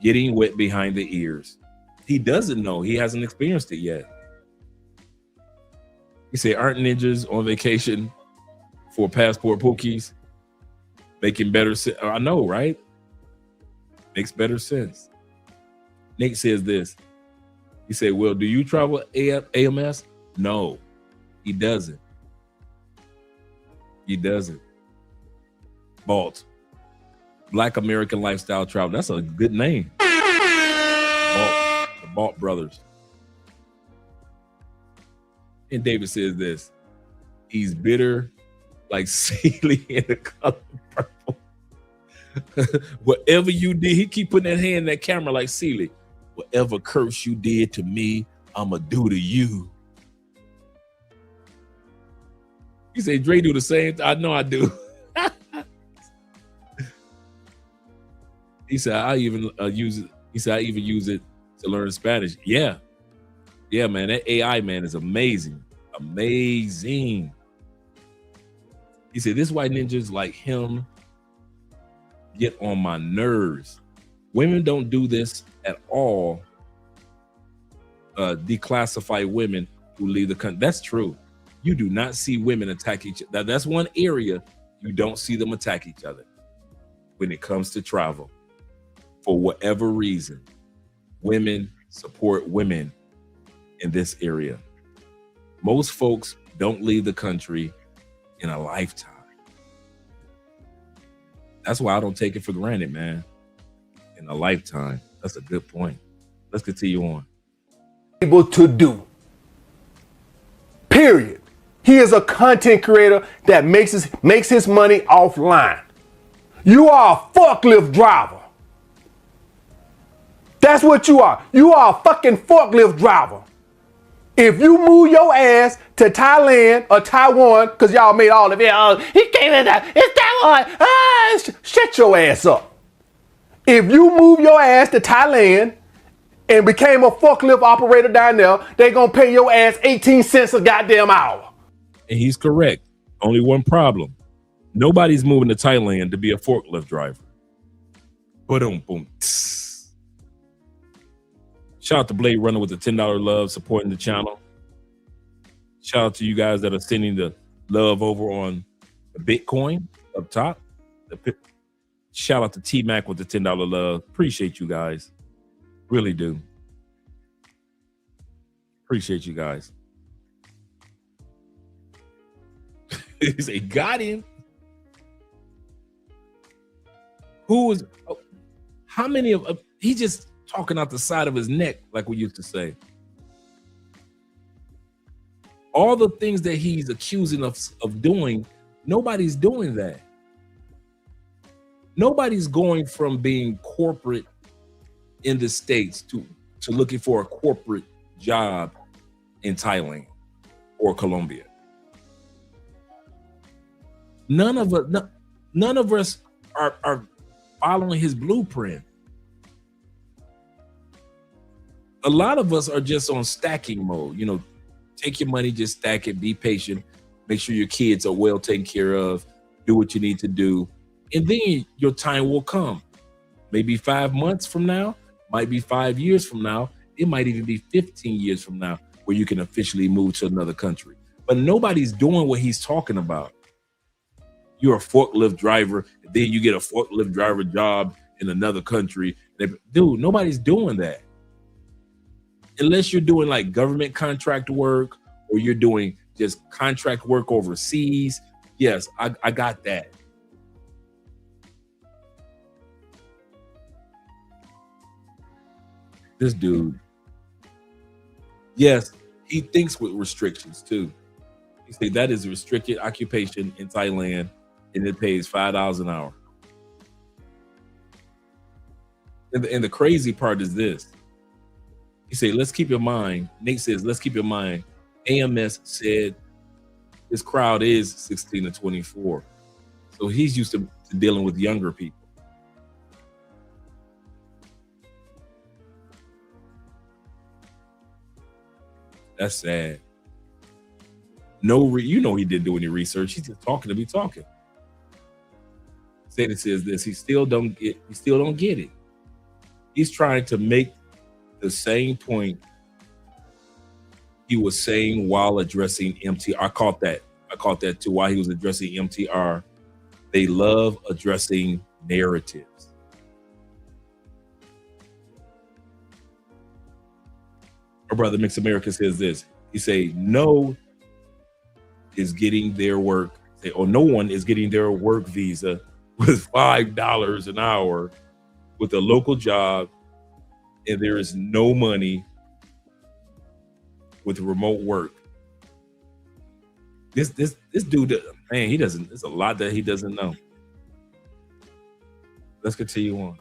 getting wet behind the ears. He doesn't know. He hasn't experienced it yet. He said, aren't ninjas on vacation for passport pookies? Making better sense. I know, right? Makes better sense. Nate says this. He said, well, do you travel AMS? No, he doesn't. He doesn't. Balt. Black American Lifestyle Travel. That's a good name. Balt. The Balt Brothers. And David says this. He's bitter like Sealy in the color purple. Whatever you did, he keep putting that hand in that camera like Sealy. Whatever curse you did to me, I'ma do to you. He said, Dre do the same. I know I do. He said, I even use it. He said, I even use it to learn Spanish. Yeah. Yeah, man. That AI, man, is amazing. Amazing. He said, this white ninjas like him get on my nerves. Women don't do this at all. Declassify women who leave the country. That's true. You do not see women attack each other. That's one area you don't see them attack each other when it comes to travel. For whatever reason, women support women in this area. Most folks don't leave the country in a lifetime. That's why I don't take it for granted, man. In a lifetime. That's a good point. Let's continue on. Able to do. Period. He is a content creator that makes his money offline. You are a forklift driver. That's what you are. You are a fucking forklift driver. If you move your ass to Thailand or Taiwan, because y'all made all of it, he came in there, it's Taiwan, shut your ass up. If you move your ass to Thailand and became a forklift operator down there, they gonna pay your ass 18 cents a goddamn hour. And he's correct. Only one problem. Nobody's moving to Thailand to be a forklift driver. Boom, boom. Shout out to Blade Runner with the $10 love supporting the channel. Shout out to you guys that are sending the love over on the Bitcoin up top. Shout out to T-Mac with the $10 love. Appreciate you guys. Really do. Appreciate you guys. He said, got him. Who is, how many of, he just talking out the side of his neck, like we used to say. All the things that he's accusing us of doing, nobody's doing that. Nobody's going from being corporate in the States to looking for a corporate job in Thailand or Colombia. None of us are following his blueprint. A lot of us are just on stacking mode. You know, take your money, just stack it, be patient, make sure your kids are well taken care of, do what you need to do, and then your time will come. Maybe 5 months from now, might be 5 years from now, it might even be 15 years from now where you can officially move to another country. But nobody's doing what he's talking about. you're a forklift driver, and then you get a forklift driver job in another country. Dude, nobody's doing that. Unless you're doing like government contract work or you're doing just contract work overseas. Yes, I got that. This dude, yes, he thinks with restrictions too. He said that is a restricted occupation in Thailand and it pays $5 an hour. And the crazy part is this. He said, let's keep in mind, Nate says, let's keep in mind, AMS said this crowd is 16 to 24. So he's used to dealing with younger people. That's sad. You know he didn't do any research. He's just talking to be talking. Sadie says this. He still don't get it. He's trying to make the same point he was saying while addressing MTR. I caught that too while he was addressing MTR. They love addressing narratives. Our brother Mix America says this. He say no is getting their work, or no one is getting their work visa with $5 an hour with a local job, and there is no money with remote work. This dude, man, he doesn't. There's a lot that he doesn't know. Let's continue on.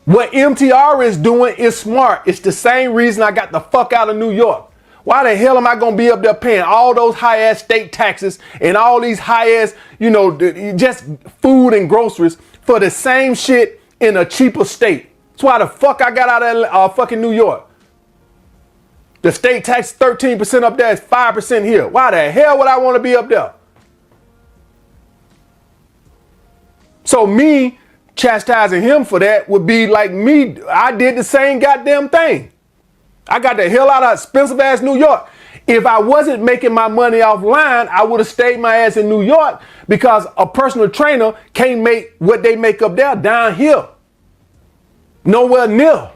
What MTR is doing is smart. It's the same reason I got the fuck out of New York. Why the hell am I going to be up there paying all those high-ass state taxes and all these high-ass, just food and groceries for the same shit in a cheaper state? That's why the fuck I got out of fucking New York. The state tax 13% up there is 5% here. Why the hell would I want to be up there? So me chastising him for that would be like me. I did the same goddamn thing. I got the hell out of expensive ass New York. If I wasn't making my money offline, I would have stayed my ass in New York because a personal trainer can't make what they make up there down here. Nowhere near.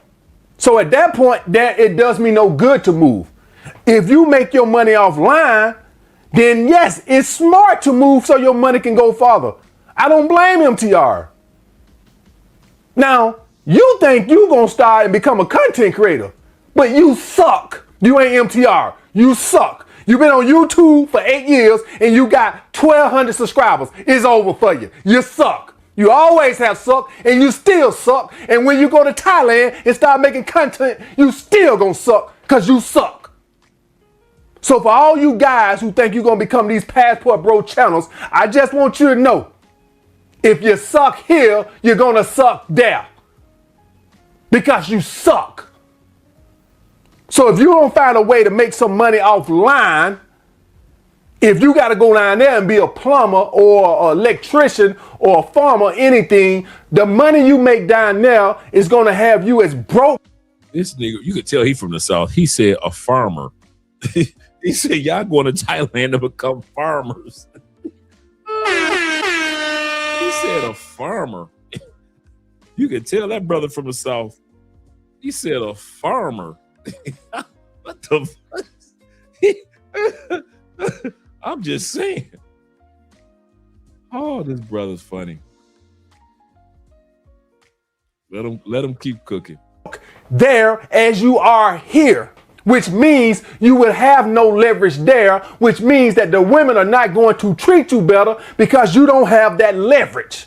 So at that point, it does me no good to move. If you make your money offline, then yes, it's smart to move so your money can go farther. I don't blame MTR. Now, you think you gonna start and become a content creator, but you suck. You ain't MTR. You suck. You've been on YouTube for 8 years and you got 1,200 subscribers. It's over for you. You suck. You always have sucked and you still suck. And when you go to Thailand and start making content, you still gonna suck because you suck. So for all you guys who think you're gonna become these Passport Bro channels, I just want you to know, if you suck here, you're gonna suck there. Because you suck. So if you don't find a way to make some money offline, if you got to go down there and be a plumber or an electrician or a farmer, anything, the money you make down there is going to have you as broke. This nigga, you could tell he from the South. He said a farmer. He said, y'all going to Thailand to become farmers. He said a farmer. You could tell that brother from the South. He said a farmer. What the fuck? I'm just saying. Oh, this brother's funny. Let him keep cooking. There as you are here, which means you will have no leverage there, which means that the women are not going to treat you better because you don't have that leverage.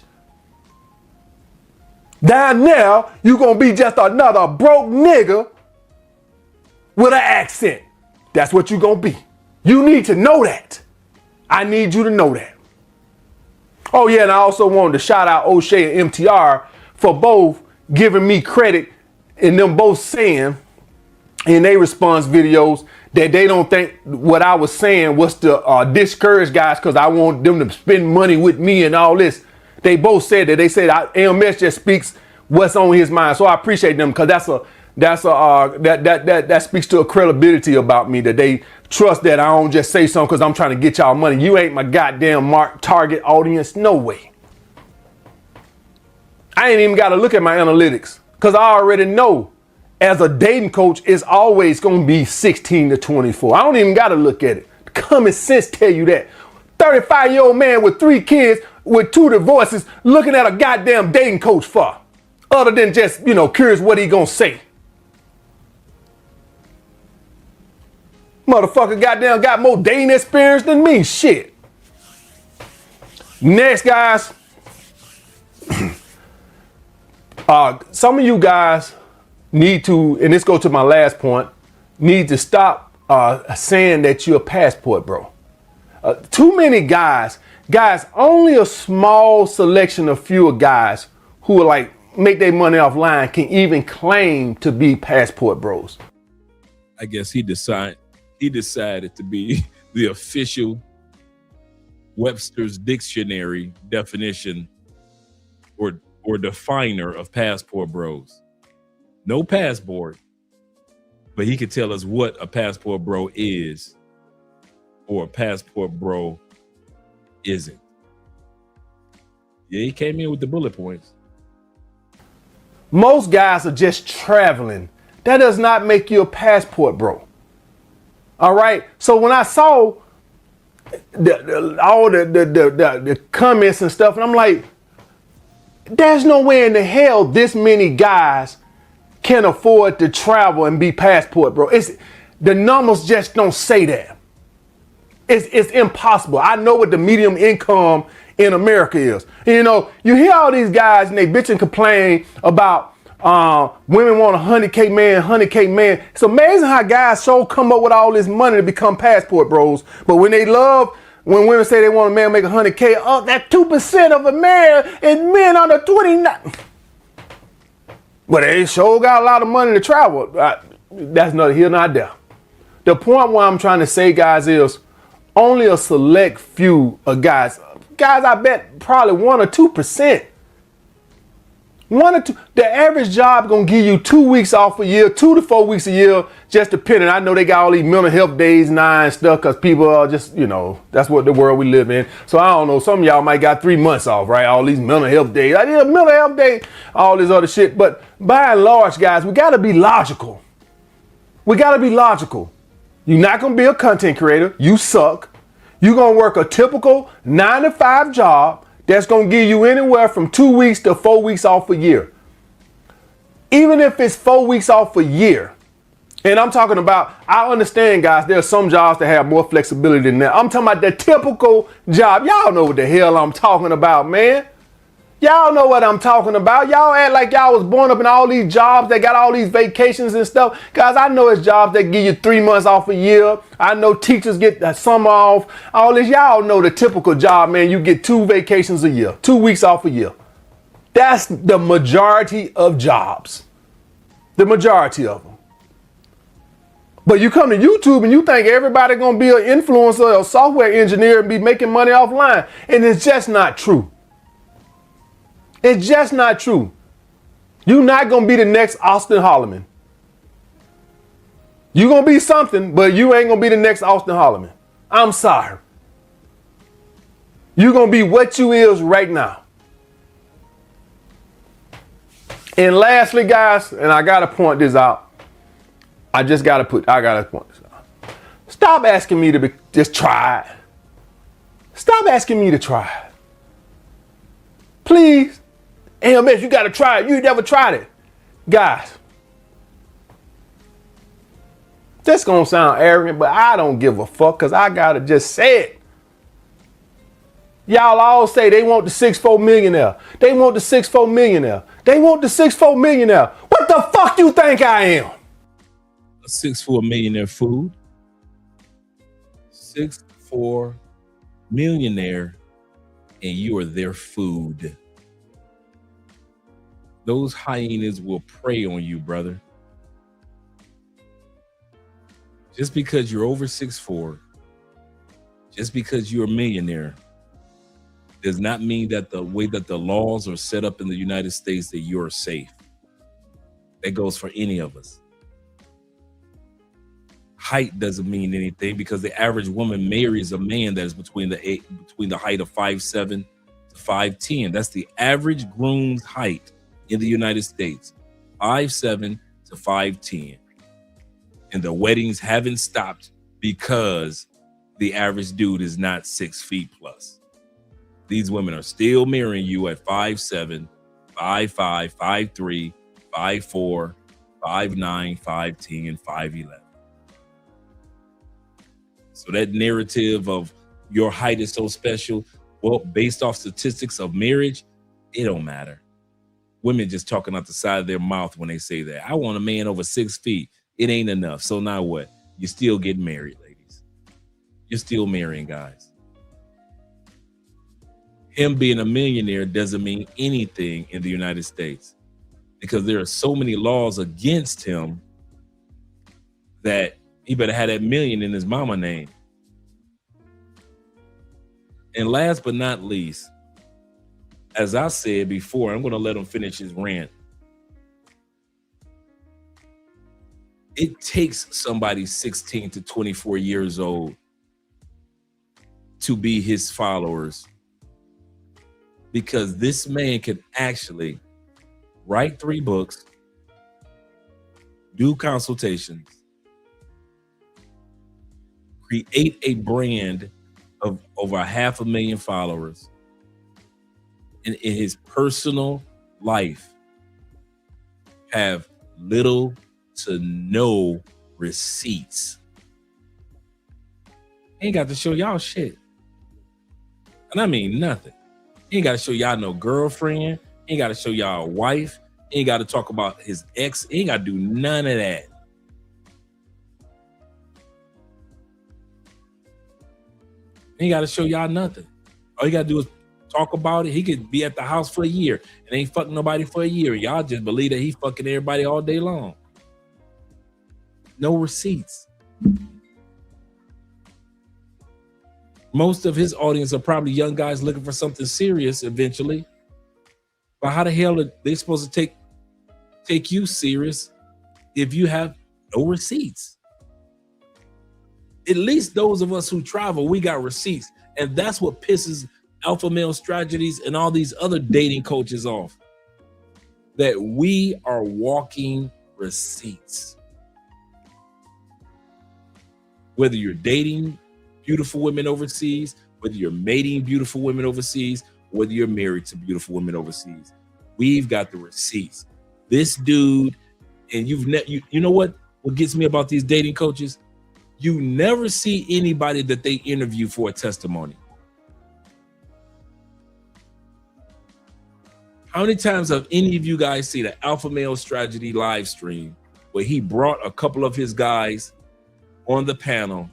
Down there, you're going to be just another broke nigga with an accent. That's what you're going to be. You need to know that. I need you to know that. Oh yeah, and I also wanted to shout out O'Shea and MTR for both giving me credit and them both saying in their response videos that they don't think what I was saying was to discourage guys because I want them to spend money with me and all this. They both said that. They said AMS just speaks what's on his mind. So I appreciate them because that's that speaks to a credibility about me, that they trust that I don't just say something because I'm trying to get y'all money. You ain't my goddamn target audience. No way. I ain't even got to look at my analytics because I already know as a dating coach, it's always going to be 16 to 24. I don't even got to look at it. Common sense tell you that. 35-year-old man with 3 kids with 2 divorces looking at a goddamn dating coach for, other than just, curious what he going to say. Motherfucker goddamn got more dating experience than me. Shit. Next, guys. Some of you guys need to, and this goes to my last point, need to stop saying that you're a passport bro. Too many guys, only a small selection of fewer guys who are like make their money offline can even claim to be passport bros. I guess he decided to be the official Webster's Dictionary definition or definer of passport bros. No passport, but he could tell us what a passport bro is or a passport bro isn't. Yeah, he came in with the bullet points. Most guys are just traveling. That does not make you a passport bro. All right. So when I saw all the comments and stuff, and I'm like, there's no way in the hell this many guys can afford to travel and be passport bro. The numbers just don't say that. It's impossible. I know what the medium income in America is. You hear all these guys and they bitch and complain about women want 100K man. It's amazing how guys come up with all this money to become passport bros. But when women say they want a man to make 100K, that 2% of a man is men under 29. But they sure got a lot of money to travel. That's neither here nor there. The point what I'm trying to say, guys, is only a select few of guys, I bet probably 1 or 2%. 1 or 2. The average job gonna give you 2 weeks off a year, 2 to 4 weeks a year, just depending. I know they got all these mental health days now and stuff because people are just, that's what the world we live in. So I don't know. Some of y'all might got 3 months off, right? All these mental health days. I did a mental health day, all this other shit. But by and large, guys, we gotta be logical. You're not gonna be a content creator. You suck. You're gonna work a typical 9 to 5 job that's gonna give you anywhere from 2 weeks to 4 weeks off a year. Even if it's 4 weeks off a year. And I'm talking about, I understand, guys, there are some jobs that have more flexibility than that. I'm talking about the typical job. Y'all know what the hell I'm talking about, man. Y'all know what I'm talking about. Y'all act like y'all was born up in all these jobs that got all these vacations and stuff. Guys, I know it's jobs that give you 3 months off a year. I know teachers get the summer off. All this, y'all know the typical job, man. You get 2 vacations a year, 2 weeks off a year. That's the majority of jobs. The majority of them. But you come to YouTube and you think everybody gonna be an influencer or software engineer and be making money offline. And it's just not true. It's just not true. You're not going to be the next Austin Holloman. You're going to be something, but you ain't going to be the next Austin Holloman. I'm sorry. You're going to be what you is right now. And lastly, guys, and I got to point this out. I got to point this out. Stop asking me to just try it. Stop asking me to try it. Please. AMS, you got to try it. You never tried it. Guys, this going to sound arrogant, but I don't give a fuck because I got to just say it. Y'all all say they want the 6'4" millionaire. They want the 6'4" millionaire. They want the 6'4" millionaire. What the fuck you think I am? A 6'4" millionaire food. 6'4" millionaire, and you are their food. Those hyenas will prey on you, brother. Just because you're over 6'4", just because you're a millionaire, does not mean that the way that the laws are set up in the United States that you're safe. That goes for any of us. Height doesn't mean anything because the average woman marries a man that is between the height of 5'7" to 5'10". That's the average groom's height in the United States, 5'7" to 5'10". And the weddings haven't stopped because the average dude is not 6 feet plus. These women are still marrying you at 5'7", 5'5", 5'3", 5'4", 5'9", 5'10", and 5'11". So that narrative of your height is so special, well, based off statistics of marriage, it don't matter. Women just talking out the side of their mouth when they say that. I want a man over 6 feet. It ain't enough. So now what? You still get married, ladies. You're still marrying guys. Him being a millionaire doesn't mean anything in the United States because there are so many laws against him that he better have that million in his mama name. And last but not least, as I said before, I'm going to let him finish his rant. It takes somebody 16 to 24 years old to be his followers because this man can actually write 3 books, do consultations, create a brand of over 500,000 followers, and in his personal life have little to no receipts. He ain't got to show y'all shit. And I mean nothing. He ain't got to show y'all no girlfriend. He ain't got to show y'all a wife. He ain't got to talk about his ex. He ain't got to do none of that. He ain't got to show y'all nothing. All you got to do is talk about it. He could be at the house for a year and ain't fucking nobody for a year. Y'all just believe that he fucking everybody all day long. No receipts. Most of his audience are probably young guys looking for something serious eventually. But how the hell are they supposed to take you serious if you have no receipts? At least those of us who travel, we got receipts. And that's what pisses alpha male strategies and all these other dating coaches off. That we are walking receipts. Whether you're dating beautiful women overseas, whether you're mating beautiful women overseas, whether you're married to beautiful women overseas, we've got the receipts. This dude, and you know what gets me about these dating coaches? You never see anybody that they interview for a testimony. How many times have any of you guys seen the Alpha Male Strategy live stream where he brought a couple of his guys on the panel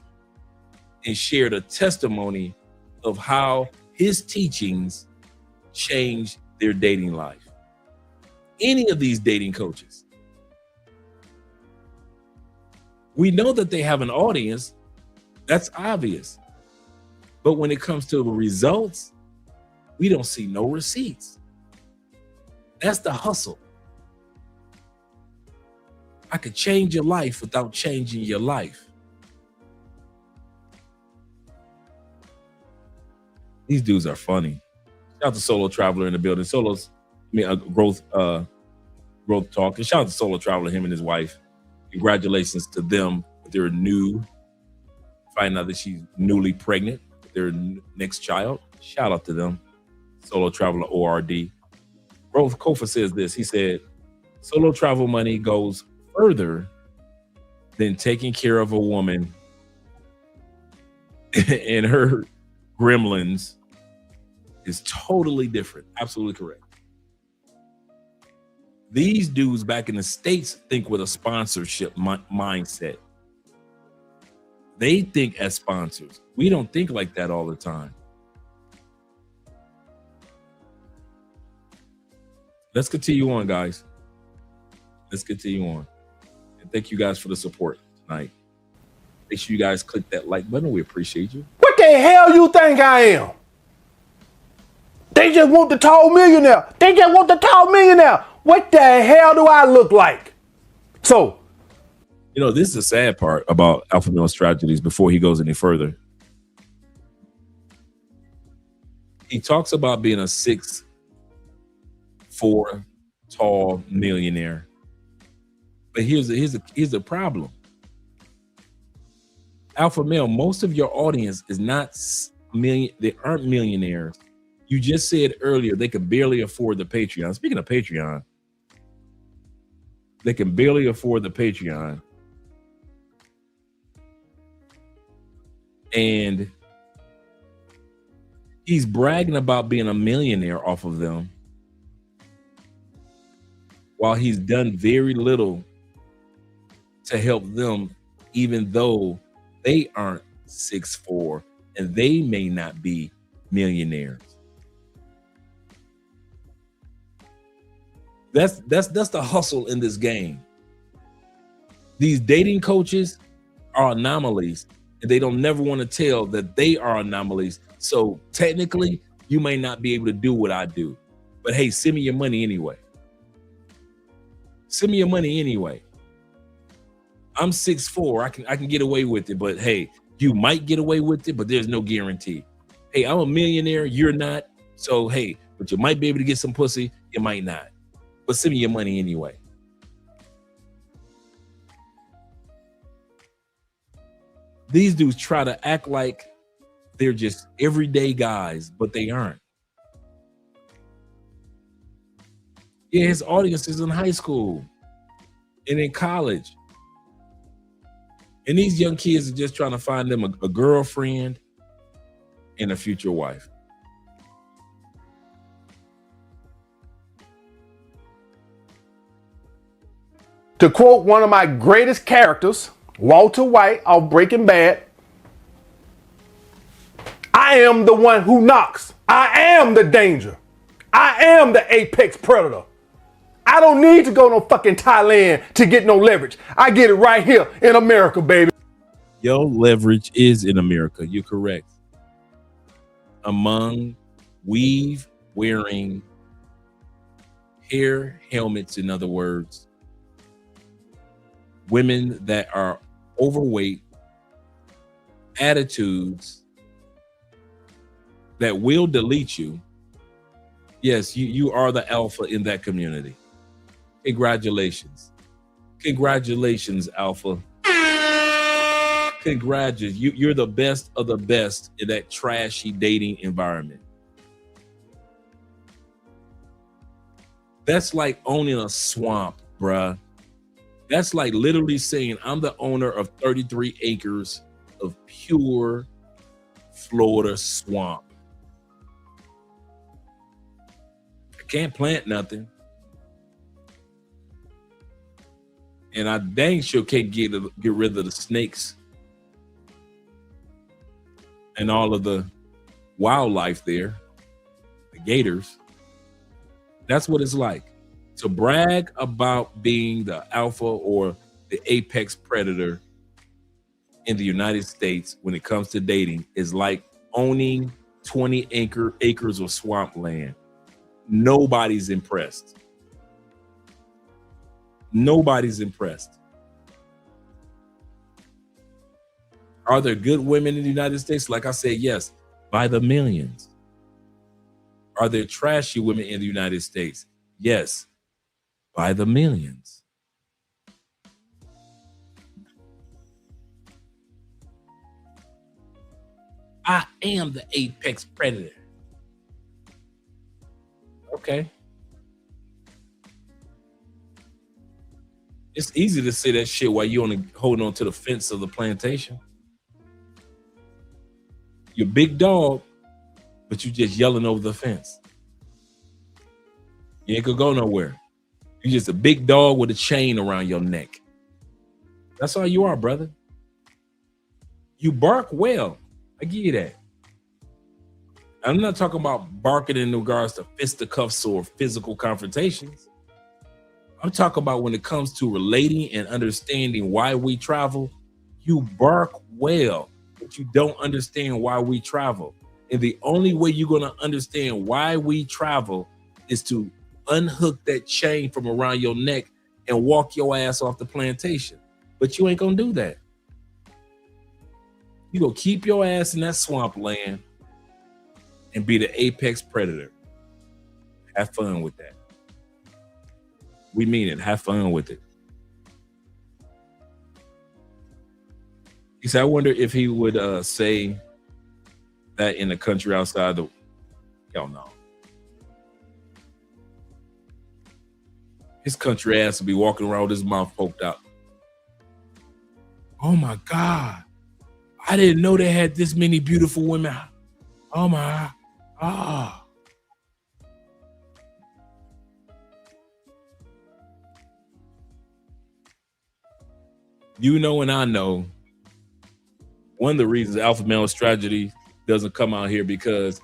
and shared a testimony of how his teachings changed their dating life? Any of these dating coaches. We know that they have an audience. That's obvious. But when it comes to the results, we don't see no receipts. That's the hustle. I could change your life without changing your life. These dudes are funny. Shout out to Solo Traveler in the building. Growth Talk. And shout out to Solo Traveler, him and his wife. Congratulations to them. They're new. Find out that she's newly pregnant with their next child. Shout out to them. Solo Traveler ORD. Growth Kofa says this. He said, solo travel money goes further than taking care of a woman and her gremlins is totally different. Absolutely correct. These dudes back in the States think with a sponsorship mindset. They think as sponsors. We don't think like that all the time. Let's continue on, guys. Let's continue on. And thank you guys for the support tonight. Make sure you guys click that like button. We appreciate you. What the hell you think I am? They just want the tall millionaire. They just want the tall millionaire. What the hell do I look like? So, you know, this is the sad part about alpha male strategies before he goes any further. He talks about being a 6'4" tall millionaire. But here's a problem. Alpha male, most of your audience is not they aren't millionaires. You just said earlier they can barely afford the Patreon. Speaking of Patreon, they can barely afford the Patreon. And he's bragging about being a millionaire off of them while he's done very little to help them, even though they aren't 6'4" and they may not be millionaires. That's the hustle in this game. These dating coaches are anomalies, and they don't never want to tell that they are anomalies. So technically, you may not be able to do what I do, but hey, send me your money anyway. Send me your money anyway. I'm 6'4". I can get away with it, but hey, you might get away with it, but there's no guarantee. Hey, I'm a millionaire, you're not. So hey, but you might be able to get some pussy, you might not. But send me your money anyway. These dudes try to act like they're just everyday guys, but they aren't. Yeah, his audience is in high school and in college. And these young kids are just trying to find them a girlfriend and a future wife. To quote one of my greatest characters, Walter White of Breaking Bad, I am the one who knocks. I am the danger. I am the apex predator. I don't need to go no fucking Thailand to get no leverage. I get it right here in America, baby. Yo, leverage is in America. You're correct. Among weave-wearing hair helmets, in other words, women that are overweight, attitudes that will delete you. Yes, you are the alpha in that community. Congratulations. Congratulations, alpha. Congratulations. You're the best of the best in that trashy dating environment. That's like owning a swamp, bruh. That's like literally saying, I'm the owner of 33 acres of pure Florida swamp. I can't plant nothing. And I dang sure can't get rid of the snakes and all of the wildlife there, the gators. That's what it's like. To brag about being the alpha or the apex predator in the United States when it comes to dating is like owning 20 acres of swampland. Nobody's impressed. Nobody's impressed. Are there good women in the United States? Like I said, yes, by the millions. Are there trashy women in the United States? Yes, by the millions. I am the apex predator. Okay. It's easy to say that shit while you're only holding on to the fence of the plantation. You're big dog, but you just yelling over the fence. You ain't gonna go nowhere. You're just a big dog with a chain around your neck. That's all you are, brother. You bark well. I give you that. I'm not talking about barking in regards to fisticuffs or physical confrontations. I'm talking about when it comes to relating and understanding why we travel. You bark well, but you don't understand why we travel. And the only way you're going to understand why we travel is to unhook that chain from around your neck and walk your ass off the plantation. But you ain't gonna do that. You gonna keep your ass in that swamp land and be the apex predator. Have fun with that. We mean it. Have fun with it. He said, I wonder if he would say that in the country outside the... Hell no. His country ass will be walking around with his mouth poked out. Oh my God. I didn't know they had this many beautiful women. Oh my. Ah. You know, and I know one of the reasons Alpha Male Strategy doesn't come out here because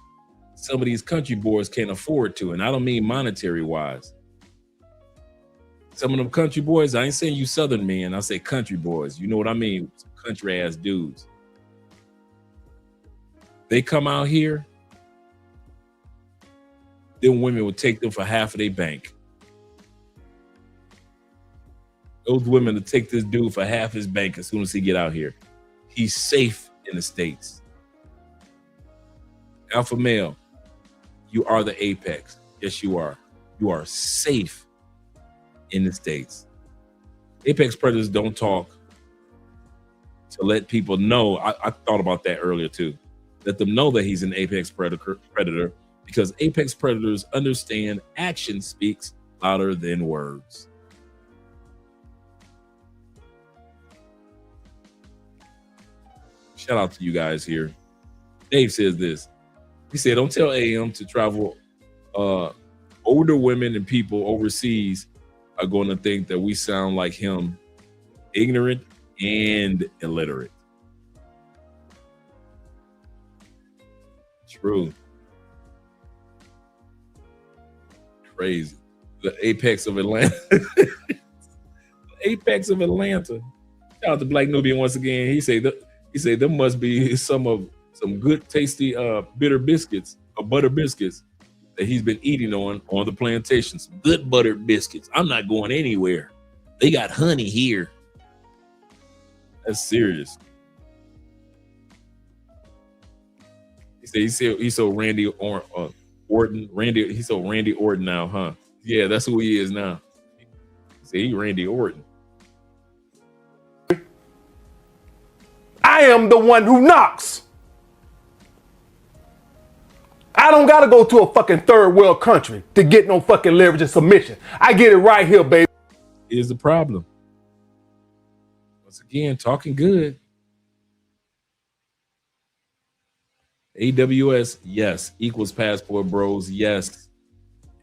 some of these country boys can't afford to. And I don't mean monetary wise. Some of them country boys, I ain't saying you Southern men, I say country boys. You know what I mean? Country ass dudes. They come out here, then women would take them for half of their bank. Those women will take this dude for half his bank as soon as he get out here. He's safe in the States. Alpha male, you are the apex. Yes, you are. You are safe in the States. Apex predators don't talk to let people know. I thought about that earlier too. Let them know that he's an apex predator because apex predators understand action speaks louder than words. Shout out to you guys here. Dave says this. He said, don't tell AM to travel. Older women and people overseas are going to think that we sound like him, ignorant and illiterate. True. Crazy. The apex of Atlanta. The apex of Atlanta. Shout out to Black Nubian once again. He said there must be some good tasty bitter biscuits or butter biscuits that he's been eating on the plantation. Some good buttered biscuits. I'm not going anywhere. They got honey here. That's serious. He said he sold Randy Orton. He sold Randy Orton now, huh? Yeah, that's who he is now. He said he Randy Orton. I am the one who knocks. I don't gotta go to a fucking third world country to get no fucking leverage and submission. I get it right here, baby. Here's the problem. Once again, talking good. AWS, yes. Equals passport bros, yes.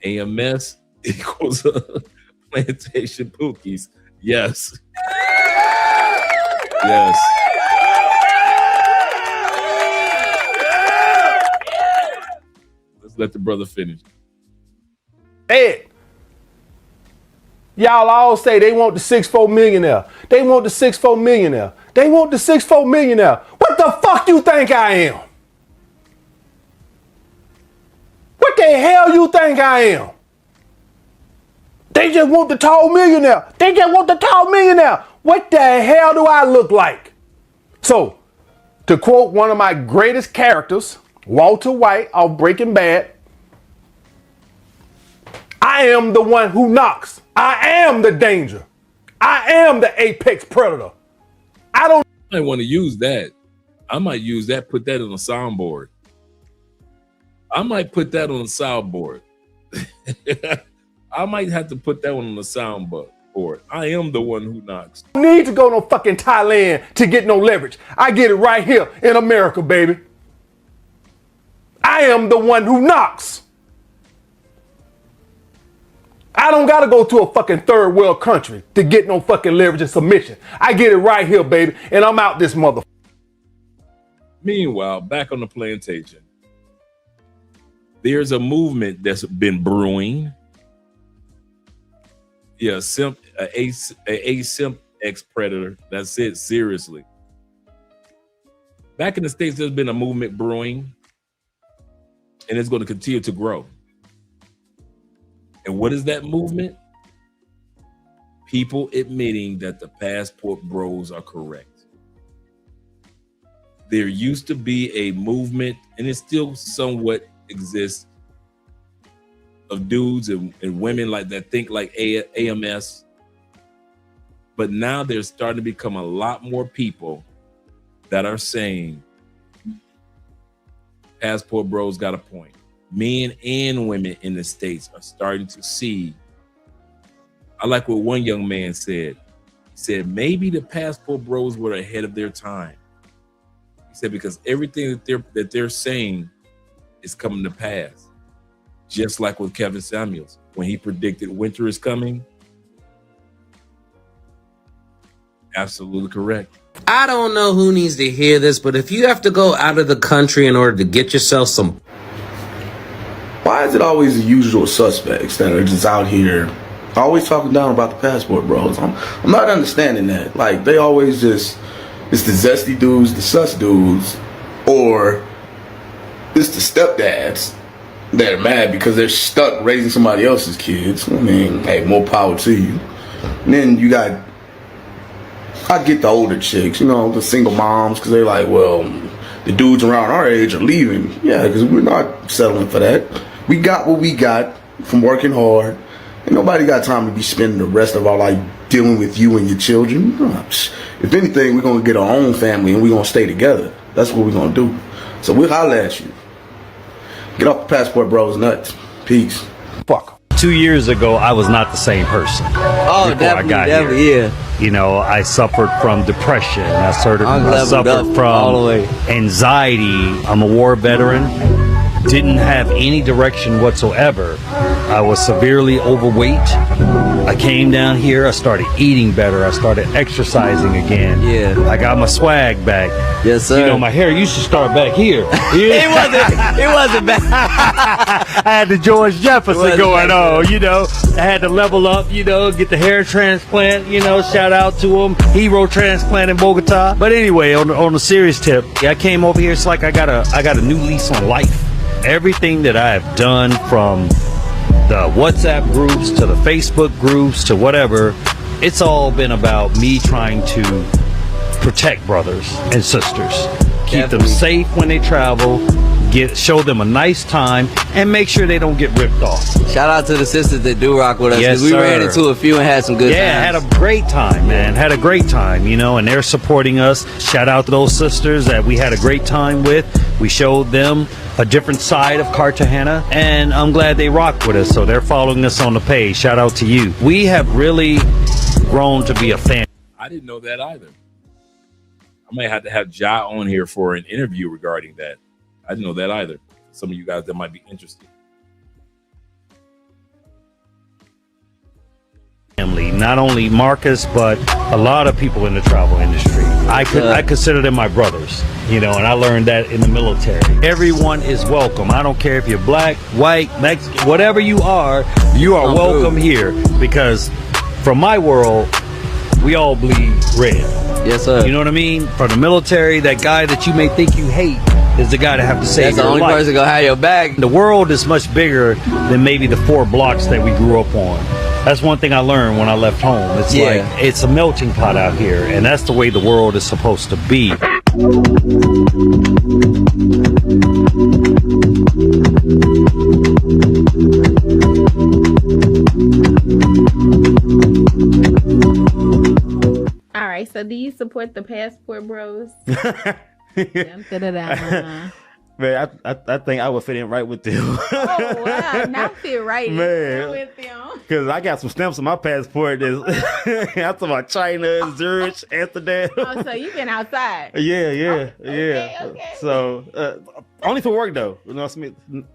AMS equals plantation pookies, yes. Yes. Let's let the brother finish. Ed, y'all all say they want the 6'4" millionaire. They want the 6'4" millionaire. They want the 6'4" millionaire. What the fuck you think I am? What the hell you think I am? They just want the tall millionaire. They just want the tall millionaire. What the hell do I look like? So, to quote one of my greatest characters, Walter White of Breaking Bad, I am the one who knocks. I am the danger. I am the apex predator. I might want to use that. I might use that, put that on a soundboard. I might put that on a soundboard. I might have to put that one on the soundboard. I am the one who knocks. don't need to go no fucking Thailand to get no leverage. I get it right here in America, baby. I am the one who knocks. I don't gotta go to a fucking third world country to get no fucking leverage and submission. I get it right here, baby, and I'm out this mother. Meanwhile, back on the plantation, there's a movement that's been brewing. Yeah, a simp ex-predator. That's it, seriously. Back in the States, there's been a movement brewing, and it's going to continue to grow. And what is that movement? people admitting that the passport bros are correct. There used to be a movement, and it still somewhat exists, of dudes and women like that think like AMS. But now there's starting to become a lot more people that are saying passport bros got a point. Men and women in the States are starting to see. I like what one young man said. He said, maybe the passport bros were ahead of their time. He said, because everything that they're saying is coming to pass. Just like with Kevin Samuels, when he predicted winter is coming. Absolutely correct. I don't know who needs to hear this, but if you have to go out of the country in order to get yourself some... Why is it always the usual suspects that are just out here always talking down about the passport bros? I'm not understanding that. Like, they always just, it's the zesty dudes, the sus dudes, or it's the stepdads that are mad because they're stuck raising somebody else's kids. I mean, hey, more power to you. And then you got, I get the older chicks, you know, the single moms, because they're like, well, the dudes around our age are leaving. Yeah, because we're not settling for that. We got what we got from working hard. And nobody got time to be spending the rest of our life dealing with you and your children. If anything, we're going to get our own family and we're going to stay together. That's what we're going to do. So we'll holler at you. Get off the passport bros nuts. Peace. Fuck. 2 years ago, I was not the same person. Oh, definitely, yeah. You know, I suffered from depression. I suffered from anxiety. I'm a war veteran. Didn't have any direction whatsoever. I was severely overweight. I came down here. I started eating better. I started exercising again. Yeah. I got my swag back. Yes, sir. You know, my hair used to start back here. It wasn't bad. I had the George Jefferson going on, you know. I had to level up, you know, get the hair transplant, you know, shout out to him. Hero transplant in Bogota. But anyway, on a serious tip, I came over here. It's like I got a new lease on life. Everything that I have done, from the WhatsApp groups to the Facebook groups to whatever, it's all been about me trying to protect brothers and sisters, keep them safe when they travel, show them a nice time, and make sure they don't get ripped off. Shout out to the sisters that do rock with us. Yes, we ran into a few and had some good times. Yeah, had a great time, man. Had a great time, you know, and they're supporting us. Shout out to those sisters that we had a great time with. We showed them a different side of Cartagena, and I'm glad they rock with us. So they're following us on the page. Shout out to you. We have really grown to be a fan. I didn't know that either. I might have to have Ja on here for an interview regarding that. I didn't know that either. Some of you guys that might be interested. Family, not only Marcus, but a lot of people in the travel industry. I consider them my brothers, you know, and I learned that in the military. Everyone is welcome. I don't care if you're black, white, Mexican, whatever you are welcome here, because from my world, we all bleed red. Yes, sir. You know what I mean? From the military, that guy that you may think you hate is the guy that have to save your life. That's the only person gonna have your back. The world is much bigger than maybe the 4 blocks that we grew up on. That's one thing I learned when I left home. It's like, it's a melting pot out here, and that's the way the world is supposed to be. All right, so do you support the passport bros? Man, I think I would fit in right with them. Oh, wow. Not fit right Man. with them. Because I got some stamps on my passport. I'm talking about China, Zurich, Amsterdam. Oh, so you've been outside. Yeah. Okay. So, only for work, though. You know what I mean?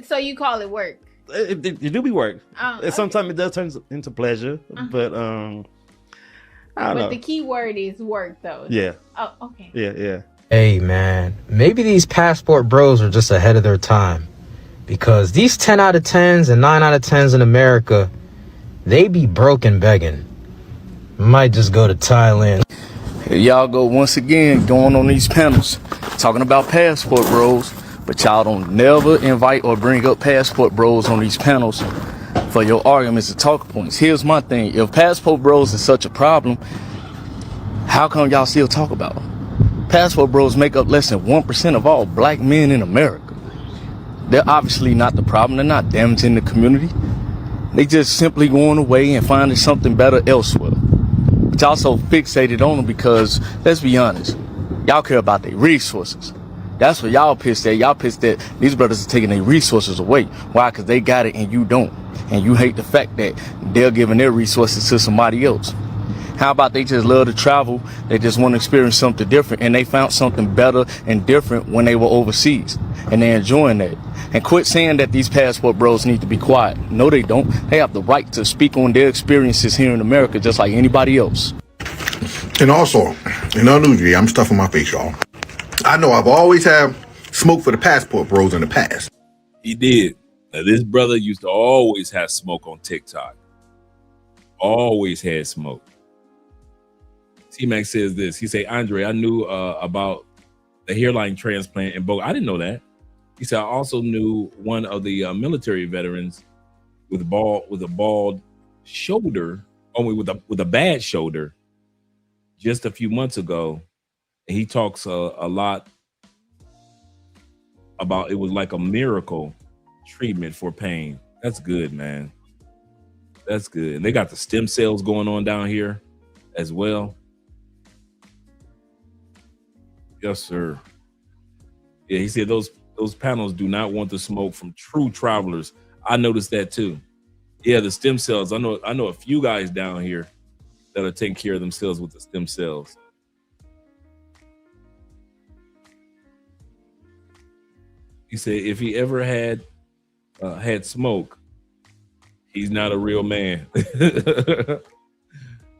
So you call it work? It do be work. Oh, okay. Sometimes it does turn into pleasure, but I don't know. But the key word is work, though. Yeah. Oh, okay. Yeah. Hey, man, maybe these passport bros are just ahead of their time, because these 10 out of 10s and 9 out of 10s in America, they be broke and begging. Might just go to Thailand. Here y'all go once again, going on these panels, talking about passport bros, but y'all don't never invite or bring up passport bros on these panels. for your arguments and talking points. Here's my thing. If passport bros is such a problem, how come y'all still talk about them? Passport bros make up less than 1% of all black men in America. They're obviously not the problem. They're not damaging the community. They just simply going away and finding something better elsewhere. But y'all so fixated on them because, let's be honest, y'all care about their resources. That's what y'all pissed at. Y'all pissed that these brothers are taking their resources away. Why? Because they got it and you don't. And you hate the fact that they're giving their resources to somebody else. How about they just love to travel? They just want to experience something different. And they found something better and different when they were overseas. And they're enjoying that. And quit saying that these passport bros need to be quiet. No, they don't. They have the right to speak on their experiences here in America just like anybody else. And also, in other news, I'm stuffing my face, y'all. I know I've always had smoke for the passport bros in the past. He did. Now, this brother used to always have smoke on TikTok. Always had smoke. T-Mac says this. He say, Andre, I knew about the hairline transplant in Boca. I didn't know that. He said, I also knew one of the military veterans with a bald shoulder, only with a bad shoulder, just a few months ago. And he talks a lot about it was like a miracle treatment for pain. That's good, man. That's good. And they got the stem cells going on down here as well. Yes, sir. Yeah, he said those panels do not want the smoke from true travelers. I noticed that too. Yeah, the stem cells. I know a few guys down here that are taking care of themselves with the stem cells. He said if he ever had smoke, he's not a real man.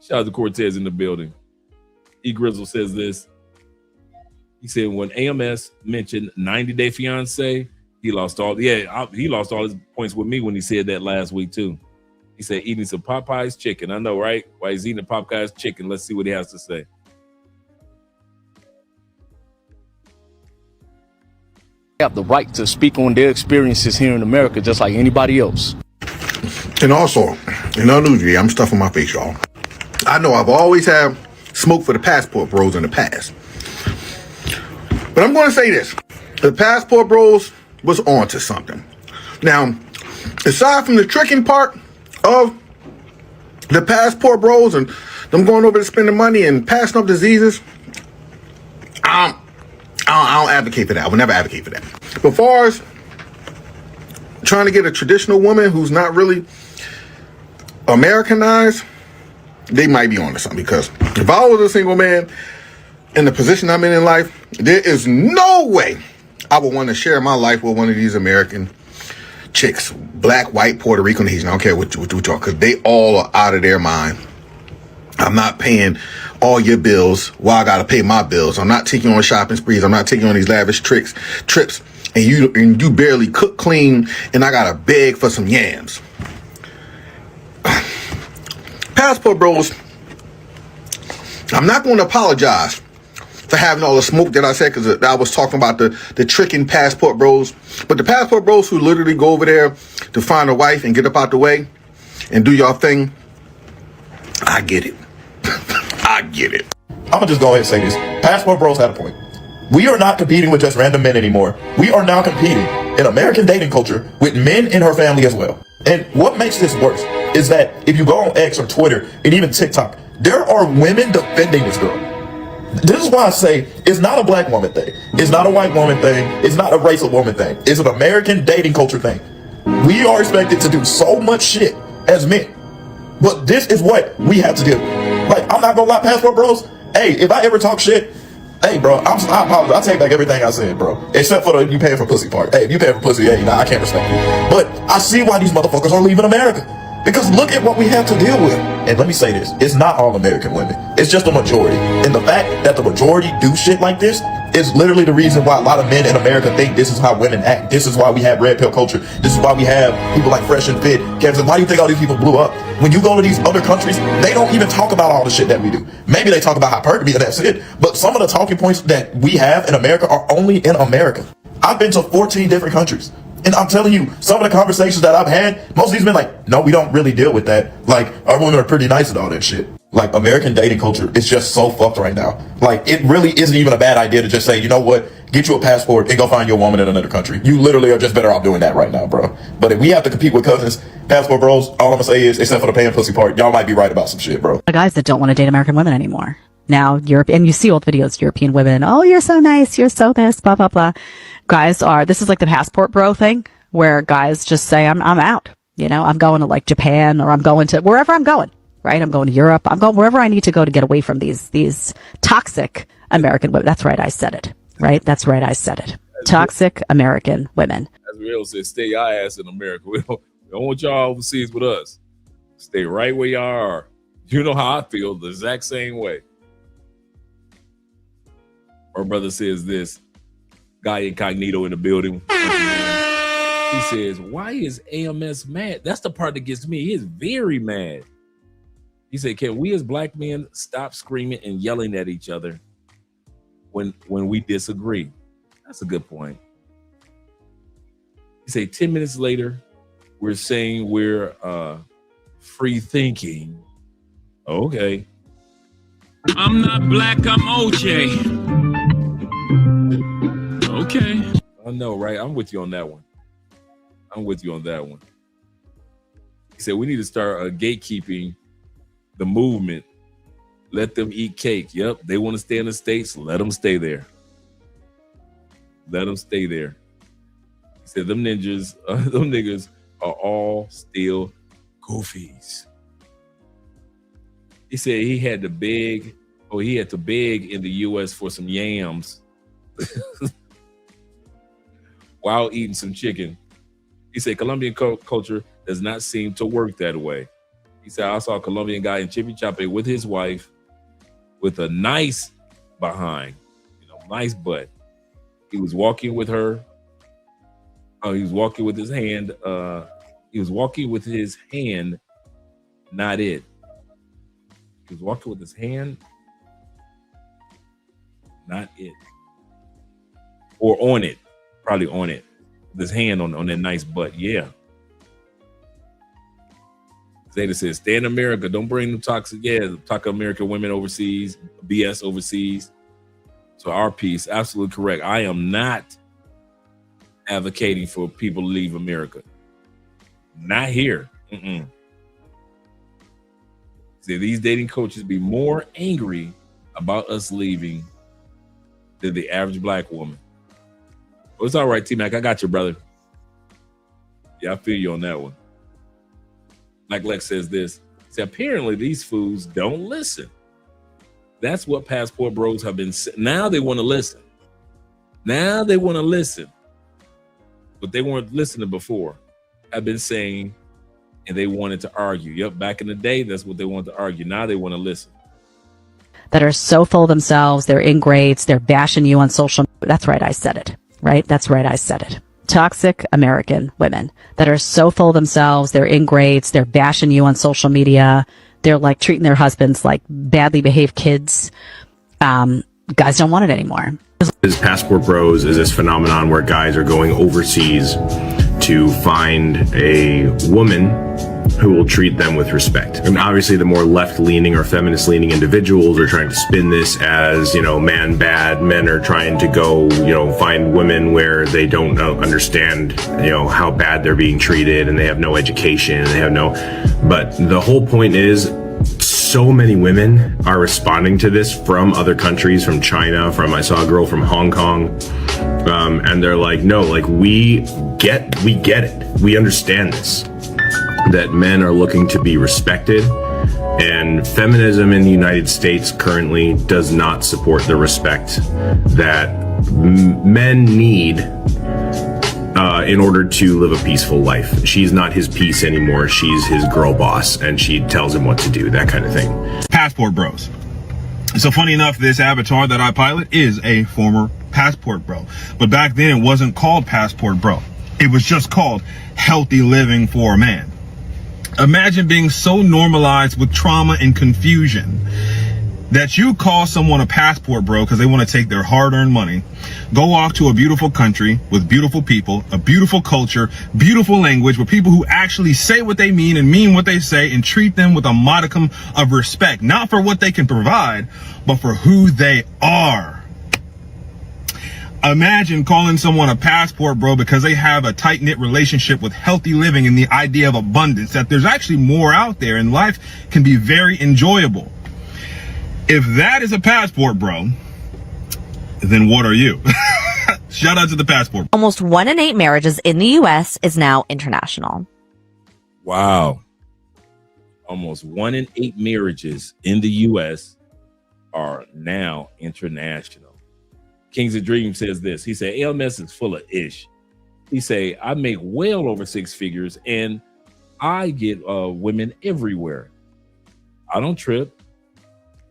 Shout out to Cortez in the building. E Grizzle says this. He said when AMS mentioned 90 Day Fiance, he lost all his points with me when he said that last week too. He said eating some Popeye's chicken. I know, right? While he's eating Popeye's chicken, let's see what he has to say. They have the right to speak on their experiences here in America just like anybody else. And also, in other news, I'm stuffing my face, y'all. I know I've always had smoke for the passport bros in the past. But I'm going to say this. The passport bros was onto something. Now, aside from the tricking part of the passport bros and them going over to spend the money and passing up diseases, I don't advocate for that. I would never advocate for that. But as far as trying to get a traditional woman who's not really Americanized, they might be onto something. Because if I was a single man in the position I'm in life, there is no way I would want to share my life with one of these American chicks, black, white, Puerto Rican, Haitian. I don't care what y'all, because they all are out of their mind. I'm not paying all your bills while I gotta pay my bills. I'm not taking on shopping sprees. I'm not taking on these lavish trips, and you barely cook clean, and I gotta beg for some yams. Passport bros, I'm not going to apologize for having all the smoke that I said, because I was talking about the tricking passport bros. But the passport bros who literally go over there to find a wife and get up out the way and do your thing, I get it. I get it. I'm gonna just go ahead and say this. Passport bros had a point. We are not competing with just random men anymore. We are now competing in American dating culture with men in her family as well. And what makes this worse is that if you go on X or Twitter and even TikTok, there are women defending this girl. This is why I say it's not a black woman thing. It's not a white woman thing. It's not a racial woman thing. It's an American dating culture thing. We are expected to do so much shit as men. But this is what we have to do. Like, I'm not gonna lie, passport bros. Hey, if I ever talk shit, hey, bro, I take back everything I said, bro. Except for the you paying for pussy part. Hey, if you paying for pussy, hey, nah, I can't respect you. But I see why these motherfuckers are leaving America. Because look at what we have to deal with. And let me say this, it's not all American women. It's just a majority. And the fact that the majority do shit like this is literally the reason why a lot of men in America think this is how women act. This is why we have red pill culture. This is why we have people like Fresh and Fit. Kevin, why do you think all these people blew up? When you go to these other countries, they don't even talk about all the shit that we do. Maybe they talk about hypergamy and that's it. But some of the talking points that we have in America are only in America. I've been to 14 different countries. And I'm telling you, some of the conversations that I've had, most of these men like, no, we don't really deal with that. Like, our women are pretty nice and all that shit. Like, American dating culture is just so fucked right now. Like, it really isn't even a bad idea to just say, you know what, get you a passport and go find your woman in another country. You literally are just better off doing that right now, bro. But if we have to compete with cousins, passport bros, all I'm gonna say is, except for the paying pussy part, y'all might be right about some shit, bro. The guys that don't want to date American women anymore. Now, Europe, and you see all the videos, European women, oh, you're so nice, you're so this, blah, blah, blah. Guys this is like the passport bro thing, where guys just say, I'm out. You know, I'm going to like Japan, or I'm going to wherever I'm going, right? I'm going to Europe. I'm going wherever I need to go to get away from these toxic American women. That's right. I said it, right? That's right. I said it. Toxic American women. As Real said, stay your ass in America. We don't want y'all overseas with us. Stay right where y'all are. You know how I feel the exact same way. Our brother says this, guy incognito in the building. He says, why is AMS mad? That's the part that gets me. He is very mad. He said, can we as black men stop screaming and yelling at each other when we disagree? That's a good point. He said, 10 minutes later, we're saying we're free thinking. Okay. I'm not black, I'm OJ. Okay. I know, right? I'm with you on that one. He said, we need to start gatekeeping the movement. Let them eat cake. Yep, they want to stay in the States. Let them stay there. He said, them niggas are all still goofies. He said he had to beg in the U.S. for some yams while eating some chicken. He said Colombian culture does not seem to work that way. He said, I saw a Colombian guy in Chippy Chape with his wife with a nice behind, nice butt. He was walking with her. He was walking with his hand. Not it. He was walking with his hand. Not it. Or on it. Probably on it. With his hand on that nice butt. Yeah. Zeta says, stay in America. Don't bring them toxic American women overseas, BS overseas. So our piece, absolutely correct. I am not advocating for people to leave America. Not here. See, these dating coaches be more angry about us leaving than the average black woman. Well, it's all right, T-Mac. I got you, brother. Yeah, I feel you on that one. Like Lex says this. See, apparently these fools don't listen. That's what passport bros have been saying. Now they want to listen. But they weren't listening before. I've been saying, and they wanted to argue. Yep, back in the day, that's what they wanted to argue. Now they want to listen. That are so full of themselves, they're ingrates, they're bashing you on social media. That's right, I said it. Right? That's right, I said it. Toxic American women that are so full of themselves, they're ingrates, they're bashing you on social media. They're like treating their husbands like badly behaved kids. Guys don't want it anymore. This passport bros is this phenomenon where guys are going overseas to find a woman who will treat them with respect. And obviously the more left-leaning or feminist-leaning individuals are trying to spin this as, man bad. Men are trying to go, find women where they don't understand, how bad they're being treated, and they have no education, and they have no... But the whole point is, so many women are responding to this from other countries, from China, I saw a girl from Hong Kong, and they're like, no, like we get it. We understand this, that men are looking to be respected, and feminism in the United States currently does not support the respect that men need in order to live a peaceful life. She's not his piece anymore. She's his girl boss, and she tells him what to do, that kind of thing. Passport bros. So funny enough, this avatar that I pilot is a former passport bro. But back then it wasn't called passport bro. It was just called healthy living for a man. Imagine being so normalized with trauma and confusion that you call someone a passport bro because they want to take their hard-earned money, go off to a beautiful country with beautiful people, a beautiful culture, beautiful language, with people who actually say what they mean and mean what they say, and treat them with a modicum of respect, not for what they can provide, but for who they are. Imagine calling someone a passport bro because they have a tight-knit relationship with healthy living and the idea of abundance, that there's actually more out there and life can be very enjoyable. If that is a passport bro, then what are you? Shout out to the passport. Almost 1 in 8 marriages in the U.S. is now international. Wow. Almost 1 in 8 marriages in the U.S. are now international. Kings of Dream says this. He said, AMS is full of ish. He say, I make well over 6 figures and I get women everywhere. I don't trip.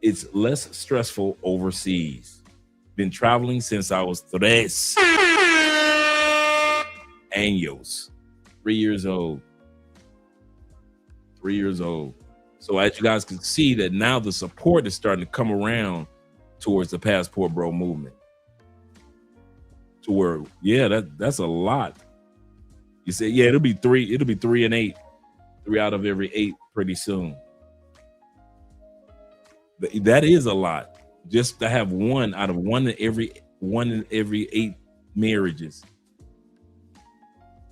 It's less stressful overseas. Been traveling since I was 3 años. 3 years old. 3 years old. So as you guys can see that now the support is starting to come around towards the passport bro movement. To where, yeah, that's a lot. You say, yeah, it'll be 3 and 8. 3 out of every 8 pretty soon. But that is a lot. Just to have 1 out of 1 in every 8 marriages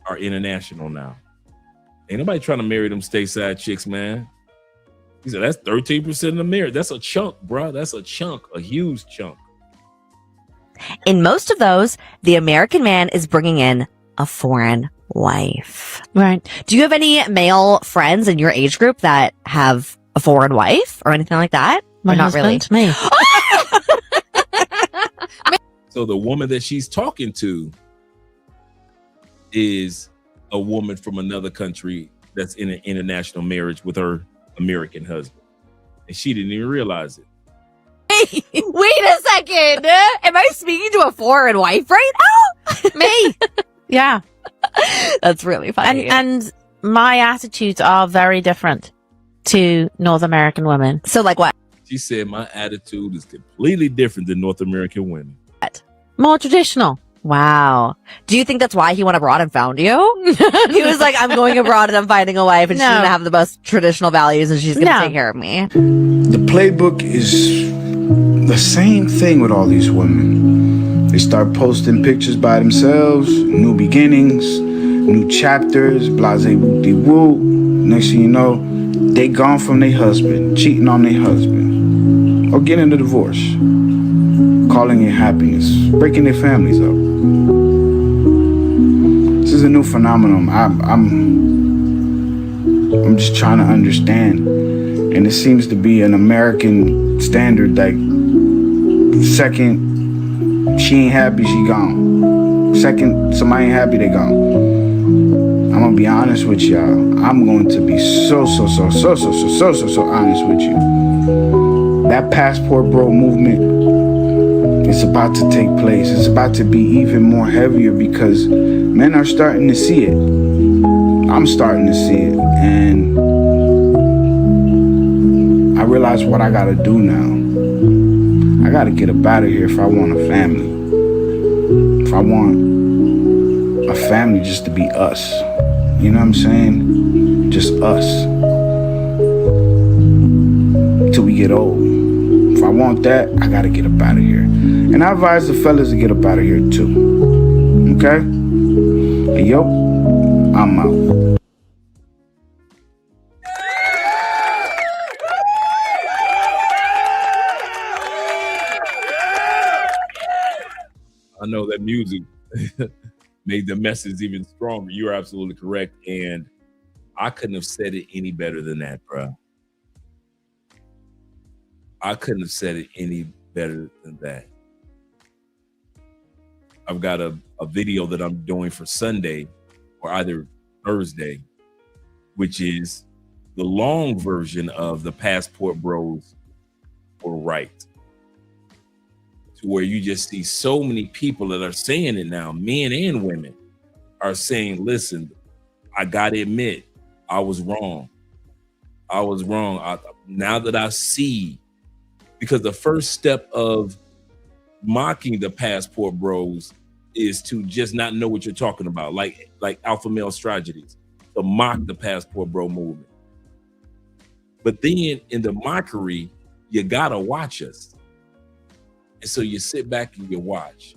are international now. Ain't nobody trying to marry them stateside chicks, man. He said that's 13% of the marriage. That's a chunk, bro. That's a chunk, a huge chunk. In most of those, the American man is bringing in a foreign wife. Right. Do you have any male friends in your age group that have a foreign wife or anything like that? My or not really? husband, me. So the woman that she's talking to is a woman from another country that's in an international marriage with her American husband. And she didn't even realize it. Hey, wait a second. Am I speaking to a foreign wife right now? Me. Yeah. That's really funny. And my attitudes are very different to North American women. So like what? She said my attitude is completely different than North American women. More traditional. Wow. Do you think that's why he went abroad and found you? He was like, I'm going abroad and I'm finding a wife and she's going to have the most traditional values and she's going to take care of me. The playbook is the same thing with all these women. They start posting pictures by themselves, new beginnings, new chapters, blase whoop-de-whoop. Next thing you know, they gone from their husband, cheating on their husband, or getting a divorce, calling it happiness, breaking their families up. This is a new phenomenon. I'm just trying to understand, and it seems to be an American standard. Like, second she ain't happy, she gone. Second somebody ain't happy, they gone. I'm gonna be honest with y'all. I'm going to be so honest with you. That passport bro movement is about to take place. It's about to be even more heavier because men are starting to see it. I'm starting to see it. And I realize what I gotta do now. I gotta get up out of here if I want a family. If I want a family just to be us. You know what I'm saying? Just us. Till we get old. If I want that, I gotta get up out of here. And I advise the fellas to get up out of here too. Okay? Hey, yo, I'm out. I know that music made the message even stronger. You're absolutely correct. And I couldn't have said it any better than that, bro. I couldn't have said it any better than that. I've got a video that I'm doing for Sunday or either Thursday, which is the long version of the Passport Bros were right. To where you just see so many people that are saying it now, men and women are saying, listen, I gotta admit, I was wrong. I was wrong. Now that I see Because the first step of mocking the passport bros is to just not know what you're talking about, like alpha male strategies, to mock the passport bro movement. But then in the mockery, you gotta watch us. And so you sit back and you watch.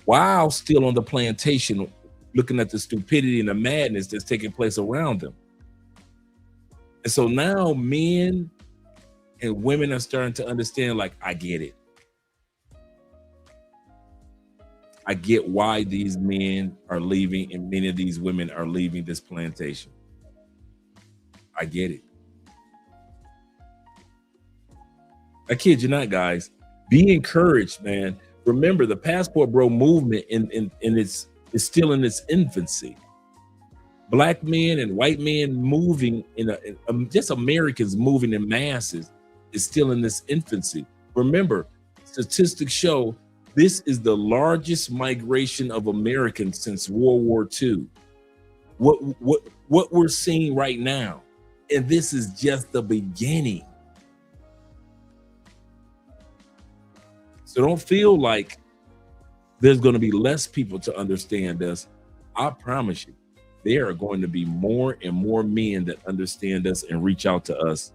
While still on the plantation, looking at the stupidity and the madness that's taking place around them. And so now men and women are starting to understand, like, I get it. I get why these men are leaving and many of these women are leaving this plantation. I get it. I kid you not, guys. Be encouraged, man. Remember, the passport bro movement in it's still in its infancy. Black men and white men moving just Americans moving in masses is still in this infancy. Remember, statistics show this is the largest migration of Americans since World War II. What we're seeing right now, and this is just the beginning. So don't feel like there's going to be less people to understand us. I promise you, there are going to be more and more men that understand us and reach out to us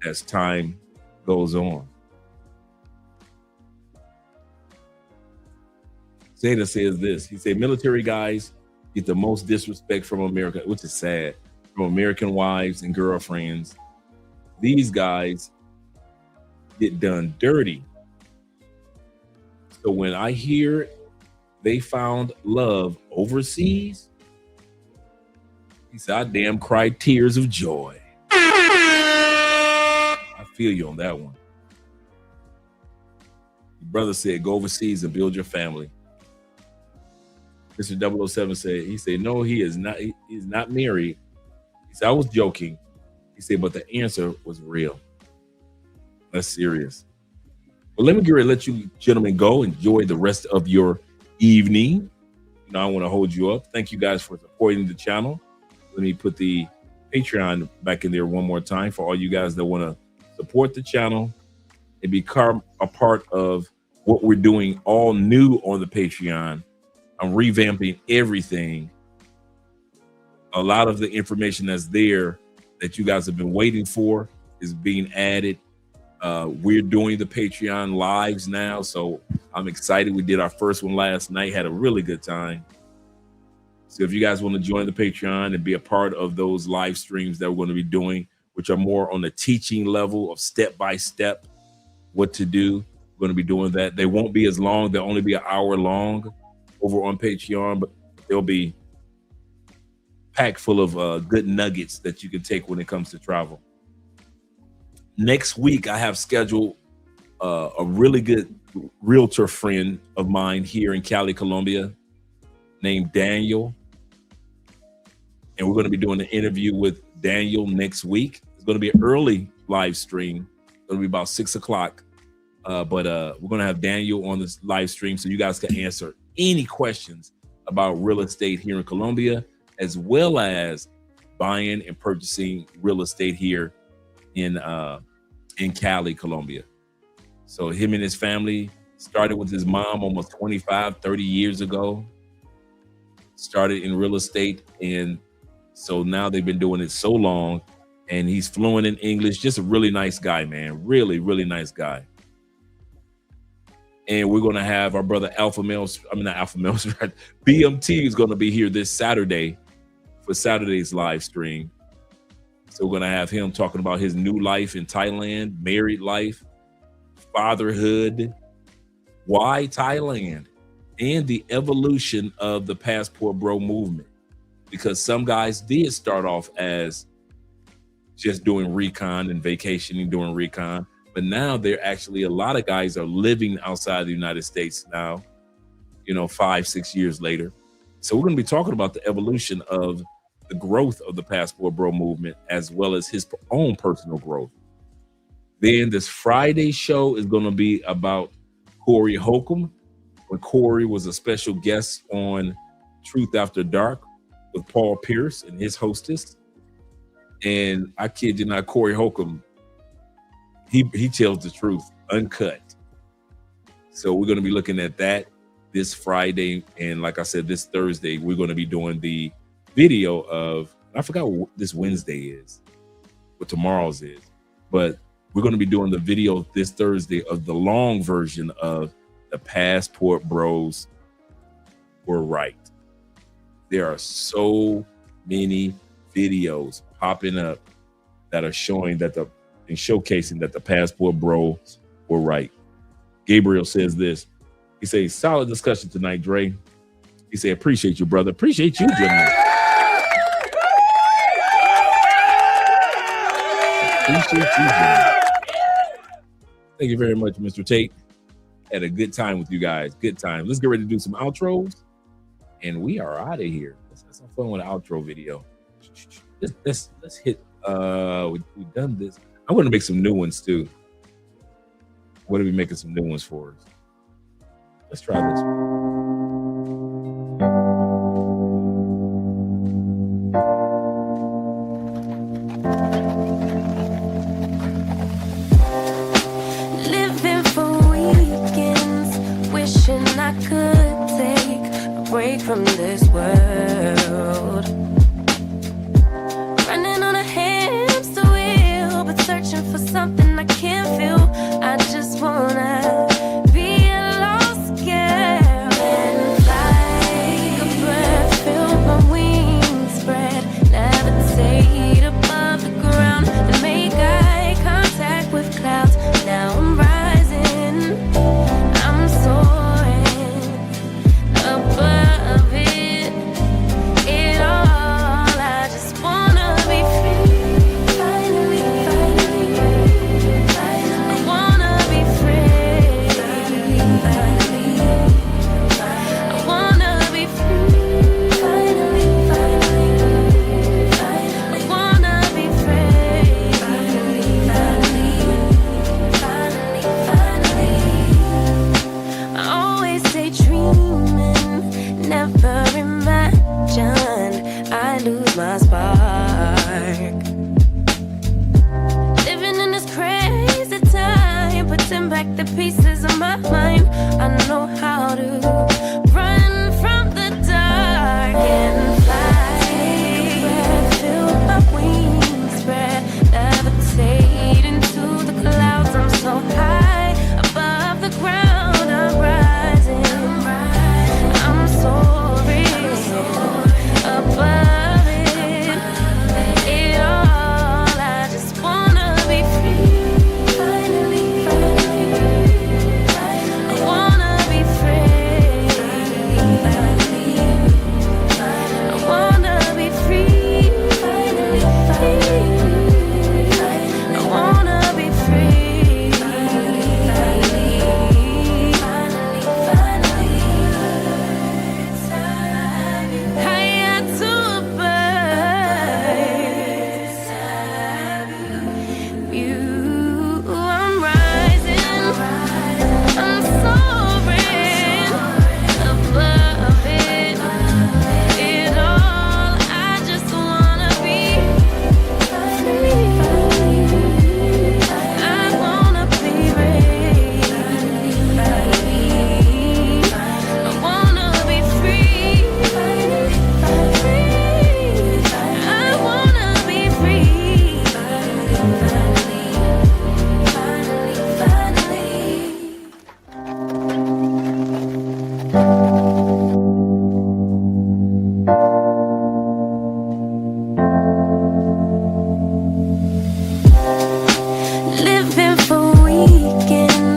as time goes on. Zeta says this. He said, military guys get the most disrespect from America, which is sad, from American wives and girlfriends. These guys get done dirty. So when I hear they found love overseas, he said, I damn cried tears of joy. I feel you on that one. Your brother said, go overseas and build your family. Mr. 007 said, he said, no, he is not. He's not married. He said, I was joking. He said, but the answer was real. That's serious. Well, let me get ready to let you gentlemen go. Enjoy the rest of your evening. You know, I want to hold you up. Thank you guys for supporting the channel. Let me put the Patreon back in there one more time for all you guys that want to support the channel and become a part of what we're doing all new on the Patreon. I'm revamping everything. A lot of the information that's there that you guys have been waiting for is being added. We're doing the Patreon lives now, so I'm excited. We did our first one last night, had a really good time. So if you guys want to join the Patreon and be a part of those live streams that we're going to be doing, which are more on the teaching level of step-by-step what to do, we're going to be doing that. They won't be as long. They'll only be an hour long over on Patreon, but they'll be packed full of good nuggets that you can take when it comes to travel. Next week, I have scheduled a really good realtor friend of mine here in Cali, Colombia, named Daniel. And we're going to be doing an interview with Daniel next week. It's going to be an early live stream. It's going to be about 6 o'clock. But we're going to have Daniel on this live stream so you guys can answer any questions about real estate here in Colombia, as well as buying and purchasing real estate here in Cali, Colombia. So him and his family started with his mom almost 25, 30 years ago, started in real estate. And so now they've been doing it so long, and he's fluent in English. Just a really nice guy, man. Really, really nice guy. And we're going to have our brother BMT is going to be here this Saturday for Saturday's live stream. So we're going to have him talking about his new life in Thailand, married life, fatherhood, why Thailand, and the evolution of the passport bro movement. Because some guys did start off as just doing recon and vacationing, doing recon. But now they're actually, a lot of guys are living outside the United States now, 5-6 years later. So we're going to be talking about the evolution of the growth of the passport bro movement, as well as his own personal growth. Then this Friday show is going to be about Corey Holcomb, when Corey was a special guest on Truth After Dark with Paul Pierce and his hostess. And I kid you not, Corey Holcomb he tells the truth, uncut. So we're going to be looking at that this Friday, and like I said, this Thursday we're going to be doing the video of. I forgot what this Wednesday is, what tomorrow's is, but we're going to be doing the video this Thursday of the long version of the Passport Bros were right. There are so many videos popping up that are showing that and showcasing that the Passport Bros were right. Gabriel says this. He says, solid discussion tonight, Dre. He said, appreciate you, brother. Appreciate you, Jimmy. Appreciate you, Jimmy. Thank you very much, Mr. Tate. Had a good time with you guys. Good time. Let's get ready to do some outros. And we are out of here. Let's have some fun with an outro video. Let's hit we've done this. I'm gonna make some new ones too. What are we making some new ones for us? Let's try this one. Living for weekends, wishing I could take a break from this world. Running on a hamster wheel, but searching for something I can't feel. I just wanna be a lost girl and fly. Take a breath, feel my wings spread, levitate above the ground and make eye contact with clouds. Now I'm rising, I'm soaring above it all. I just wanna be free, finally, I wanna be free, I wanna be free, I wanna be free, I always stay dreaming, never imagined I lose my spark. Living in this crazy time, putting back the pieces of my mind. I know how to run from the dark and fly. Take a breath, feel my wings spread, levitate into the clouds. I'm so high above the ground. I'm rising, I'm soaring above it all. I just wanna be free, finally, I wanna be free, I wanna be free, I wanna be free, higher to a bird. You, I'm rising, I'm soaring above it all. I just wanna be free, I wanna be free, I wanna be free, I wanna be free, finally.